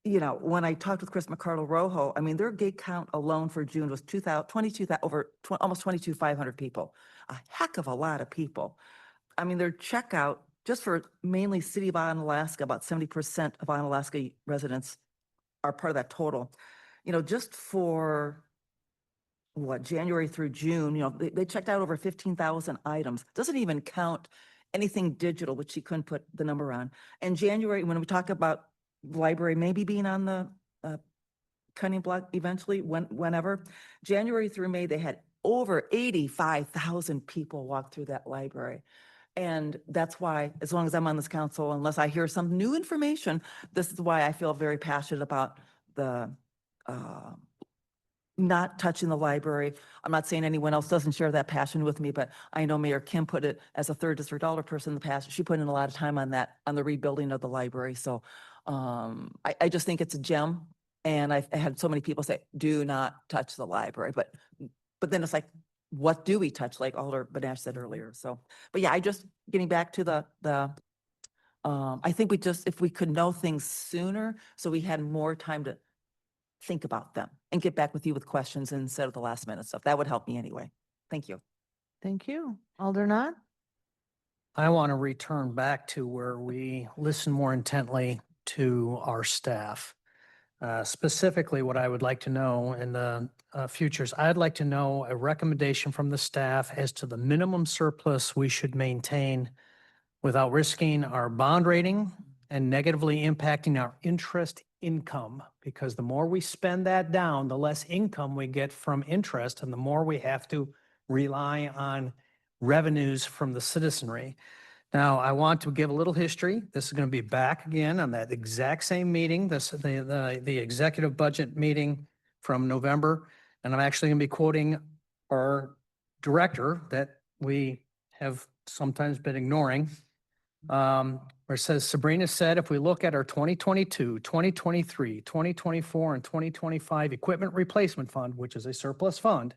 when I talked with Chris McCardle Rojo, I mean, their gig count alone for June was almost 22,500 people, a heck of a lot of people. I mean, their checkout, just for mainly City of Onalaska, about 70% of Onalaska residents are part of that total. Just for January through June, they checked out over 15,000 items. Doesn't even count anything digital, which she couldn't put the number on. And January, when we talk about library maybe being on the Cunning Block eventually, whenever. January through May, they had over 85,000 people walk through that library. And that's why, as long as I'm on this council, unless I hear some new information, this is why I feel very passionate about the not touching the library. I'm not saying anyone else doesn't share that passion with me, but I know Mayor Kim put it as a third district alder person in the past. She put in a lot of time on that, on the rebuilding of the library. So I just think it's a gem. And I had so many people say, do not touch the library. But then it's like, what do we touch? Like Alder Banash said earlier. So, but yeah, I just getting back to I think if we could know things sooner, so we had more time to think about them and get back with you with questions instead of the last minute stuff. That would help me anyway. Thank you. Thank you. Alder Knott? I want to return back to where we listen more intently to our staff. Specifically, what I would like to know in the futures, I'd like to know a recommendation from the staff as to the minimum surplus we should maintain without risking our bond rating and negatively impacting our interest income. Because the more we spend that down, the less income we get from interest and the more we have to rely on revenues from the citizenry. Now, I want to give a little history. This is going to be back again on that exact same meeting, the executive budget meeting from November. And I'm actually going to be quoting our director that we have sometimes been ignoring. Where it says, Sabrina said, if we look at our 2022, 2023, 2024, and 2025 equipment replacement fund, which is a surplus fund,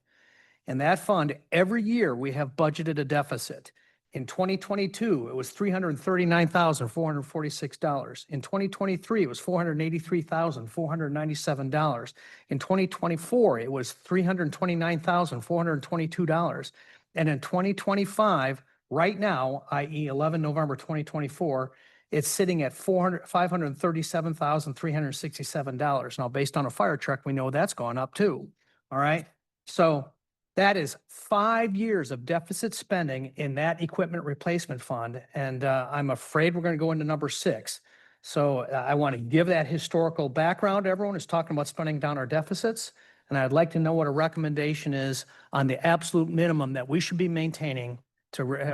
and that fund, every year we have budgeted a deficit. In 2022, it was $339,446. In 2023, it was $483,497. In 2024, it was $329,422. And in 2025, right now, i.e. 11 November 2024, it's sitting at $537,367. Now, based on a fire truck, we know that's gone up too. All right. So that is 5 years of deficit spending in that equipment replacement fund. And I'm afraid we're going to go into number 6. So I want to give that historical background. Everyone is talking about spending down our deficits. And I'd like to know what a recommendation is on the absolute minimum that we should be maintaining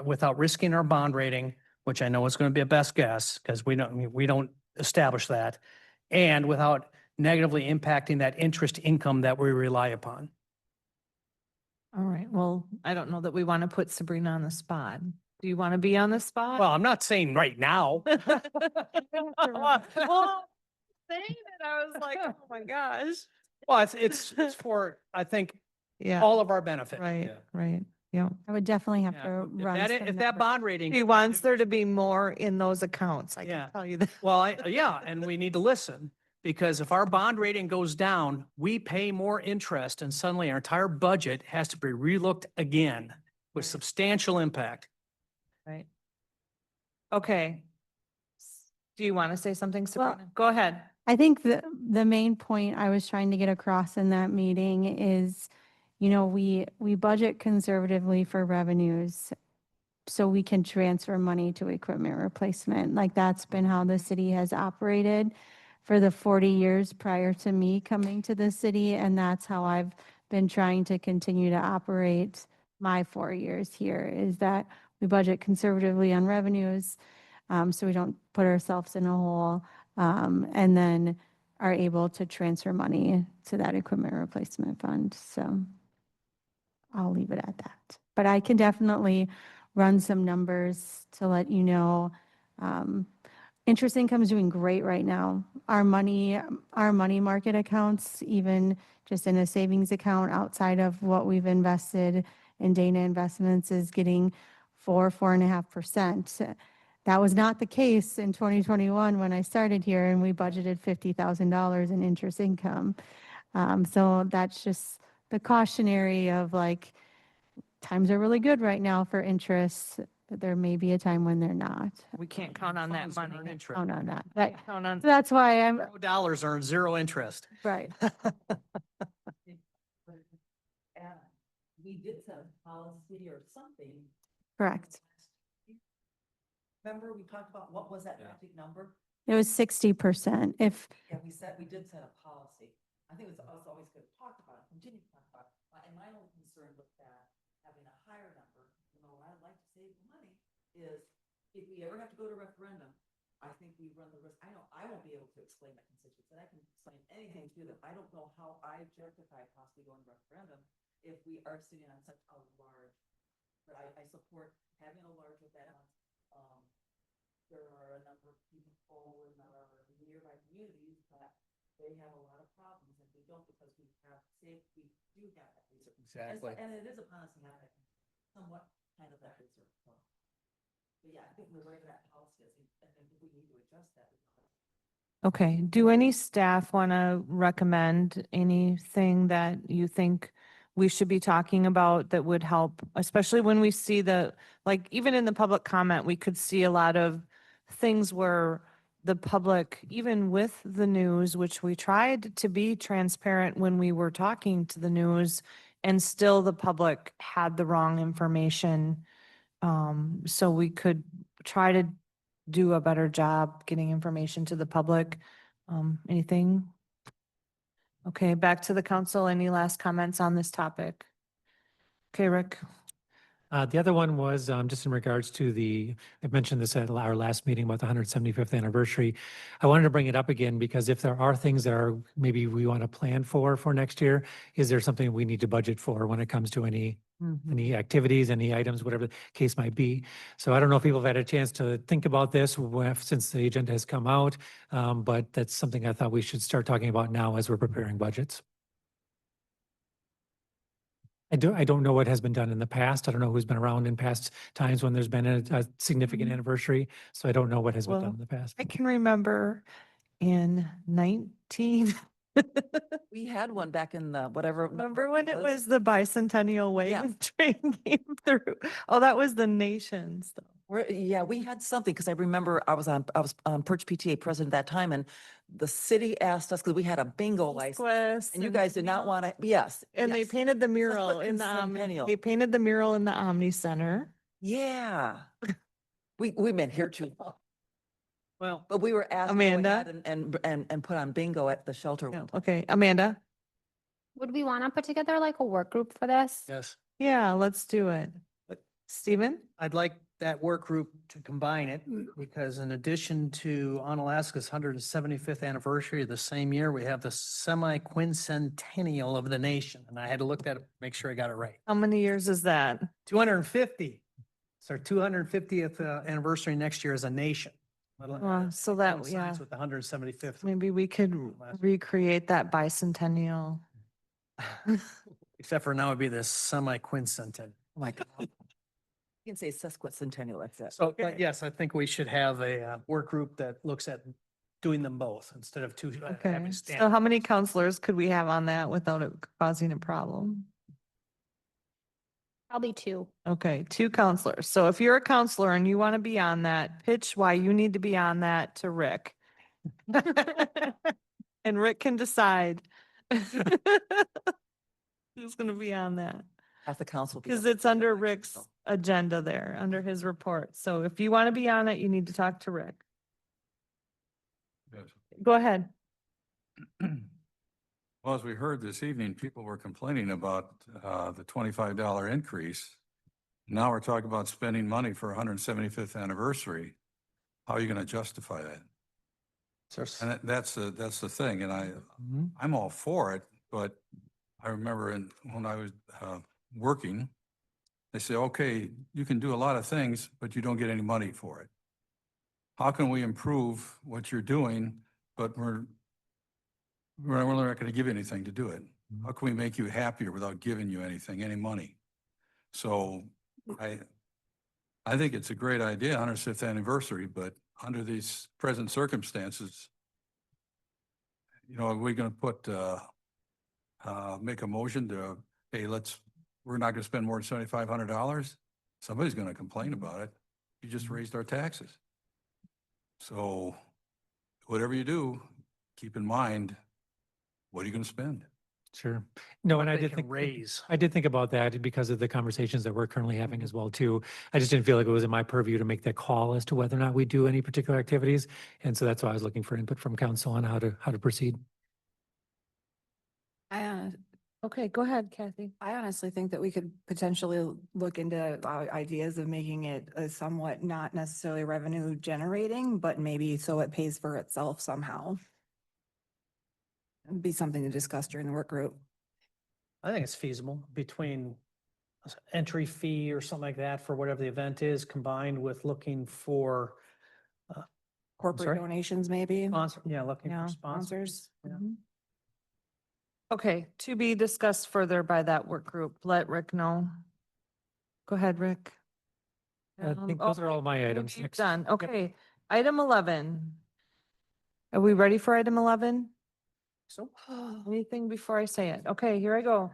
without risking our bond rating, which I know is going to be a best guess because we don't establish that, and without negatively impacting that interest income that we rely upon. All right. Well, I don't know that we want to put Sabrina on the spot. Do you want to be on the spot? Well, I'm not saying right now. Well, saying it, I was like, oh my gosh. Well, it's for, I think, Yeah. all of our benefit. Right, right. Yeah. I would definitely have Yeah. to If run. that, some if that numbers. bond rating. He wants there to be more in those accounts. I Yeah. can tell you that. Well, yeah, and we need to listen, because if our bond rating goes down, we pay more interest and suddenly our entire budget has to be relooked again with substantial impact. Right. Okay. Do you want to say something, Sabrina? Go ahead. I think the main point I was trying to get across in that meeting is, we budget conservatively for revenues so we can transfer money to equipment replacement. Like that's been how the city has operated for the 40 years prior to me coming to the city. And that's how I've been trying to continue to operate my 4 years here, is that we budget conservatively on revenues so we don't put ourselves in a hole, and then are able to transfer money to that equipment replacement fund. So I'll leave it at that. But I can definitely run some numbers to let you know. Interest income is doing great right now. Our money market accounts, even just in a savings account outside of what we've invested in Dana Investments, is getting 4.5%. That was not the case in 2021 when I started here and we budgeted $50,000 in interest income. So that's just the cautionary of like, times are really good right now for interest, but there may be a time when they're not. We can't count on that money. Count on that. Right. Count on. So that's why I'm, $0 earn zero interest. right. We did set a policy or something. Correct. Remember, we talked about what was that magic number? It was 60%. Yeah, we did set a policy. I think it's always good to talk about, continue to talk about. And my own concern with that, having a higher number, you know, I'd like to save money, is if we ever have to go to referendum, I think we run the risk, I know I won't be able to explain my constituents, and I can explain anything to them. I don't know how I justify possibly going to referendum if we are sitting on such a large, but I support having a large event. There are a number of people in our nearby communities that they have a lot of problems, and we don't because we do have that reserve. Exactly. And it is upon us to have that somewhat kind of that reserve. So, but yeah, I think we're right at policy, and if we need to adjust that. Okay, do any staff want to recommend anything that you think we should be talking about that would help, especially when we see like, even in the public comment, we could see a lot of things where the public, even with the news, which we tried to be transparent when we were talking to the news, and still the public had the wrong information. So we could try to do a better job getting information to the public. Anything? Okay, back to the council. Any last comments on this topic? Okay, Rick. The other one was just in regards to I mentioned this at our last meeting about the 175th anniversary. I wanted to bring it up again because if there are things that are maybe we want to plan for next year, is there something we need to budget for when it comes to any activities, any items, whatever the case might be? So I don't know if people have had a chance to think about this since the agenda has come out, but that's something I thought we should start talking about now as we're preparing budgets. I don't know what has been done in the past. I don't know who's been around in past times when there's been a significant anniversary. So I don't know what has been done Well, in the past. I can remember in 19, We had one back in the whatever. remember when it was the bicentennial wagon train came through? Oh, that was the nation's though. Yeah, we had something, because I remember I was on Perch PTA president at that time, and the city asked us, because we had a bingo license, Quest and you guys did not want to, yes. And they yes. painted the mural in the Centennial. They painted the mural in the Omni Center. Yeah. We've been here too long. Well, But we were asked. to go Amanda? ahead And put on bingo at the shelter. no, okay, Amanda? Would we want to put together like a work group for this? Yes. Yeah, let's do it. Stephen? I'd like that work group to combine it because in addition to Onalaska's 175th anniversary, the same year, we have the semi-quincentennial of the nation. And I had to look that up, make sure I got it right. How many years is that? 250. It's our 250th anniversary next year as a nation. So that, Coincides yeah, With the 175th. maybe we could recreate that bicentennial. Except for now it'd be the semi-quincentennial. Oh my God. You can say sesquicentennial, that's it. So, but yes, I think we should have a work group that looks at doing them both instead of two. Okay, having so stand- how many counselors could we have on that without it causing a problem? Probably 2. Okay, 2 counselors. So if you're a counselor and you want to be on that, pitch why you need to be on that to Rick. And Rick can decide who's going to be on that. Have the council. be Because on it's under Rick's agenda there, under his report. So if you want to be on it, you need to talk to Rick. Yes. Go ahead. Well, as we heard this evening, people were complaining about the $25 increase. Now we're talking about spending money for 175th anniversary. How are you going to justify that? And that's the thing. And I'm all for it, but I remember when I was working, they say, okay, you can do a lot of things, but you don't get any money for it. How can we improve what you're doing, but we're not going to give you anything to do it? How can we make you happier without giving you anything, any money? So I think it's a great idea, 105th anniversary, but under these present circumstances, you know, are we going to put, make a motion to, hey, we're not going to spend more than $7,500? Somebody's going to complain about it. You just raised our taxes. So whatever you do, keep in mind, what are you going to spend? Sure. No, What and I they did can think, raise. I did think about that because of the conversations that we're currently having as well too. I just didn't feel like it was in my purview to make that call as to whether or not we do any particular activities. And so that's why I was looking for input from council on how to proceed. Okay, go ahead, Kathy. I honestly think that we could potentially look into ideas of making it a somewhat not necessarily revenue generating, but maybe so it pays for itself somehow. It'd be something to discuss during the work group. I think it's feasible between entry fee or something like that for whatever the event is, combined with looking for Corporate sorry? donations, maybe. sponsor, yeah, looking Yeah, for sponsors. sponsors. Yeah. Mhm. Okay, to be discussed further by that work group. Let Rick know. Go ahead, Rick. I think those are all my you're items. Next. Done. Okay, item 11. Are we ready for item 11? So Anything before I say it? Okay, here I go.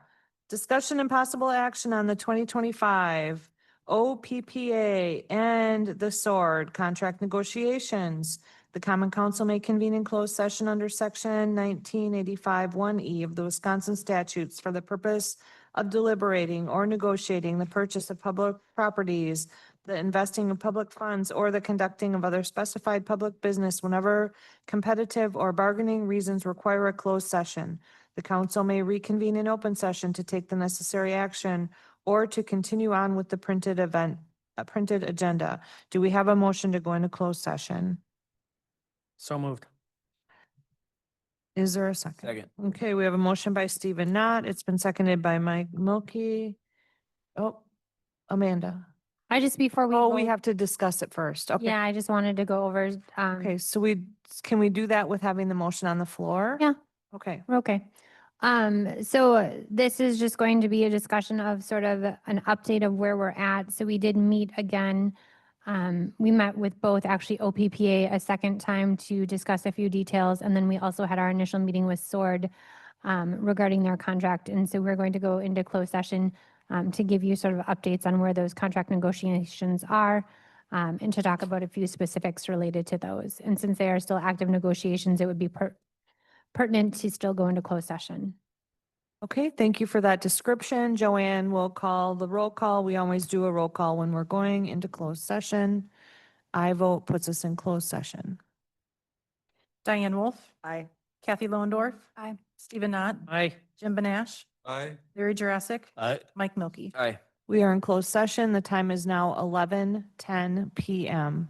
Discussion and possible action on the 2025 OPPA and the SWORD contract negotiations. The Common Council may convene in closed session under section 1985 1E of the Wisconsin statutes for the purpose of deliberating or negotiating the purchase of public properties, the investing of public funds, or the conducting of other specified public business whenever competitive or bargaining reasons require a closed session. The council may reconvene in open session to take the necessary action or to continue on with the printed agenda. Do we have a motion to go into closed session? So moved. Is there a second? Second. Okay, we have a motion by Stephen Knott. It's been seconded by Mike Milky. Oh, Amanda. I just, before we. Oh, we vote- have to discuss it first. Okay. Yeah, I just wanted to go over, Okay, so can we do that with having the motion on the floor? Yeah. Okay. Okay. So this is just going to be a discussion of sort of an update of where we're at. So we did meet again. We met with both actually OPPA a second time to discuss a few details. And then we also had our initial meeting with SWORD regarding their contract. And so we're going to go into closed session to give you sort of updates on where those contract negotiations are and to talk about a few specifics related to those. And since they are still active negotiations, it would be pertinent to still go into closed session. Okay, thank you for that description. Joanne will call the roll call. We always do a roll call when we're going into closed session. I vote puts us in closed session. Diane Wolf. Aye. Kathy Lohendorf. Aye. Stephen Knott. Aye. Jim Benash. Aye. Larry Jurassic. Aye. Mike Milky. Aye. We are in closed session. The time is now 11:10 PM.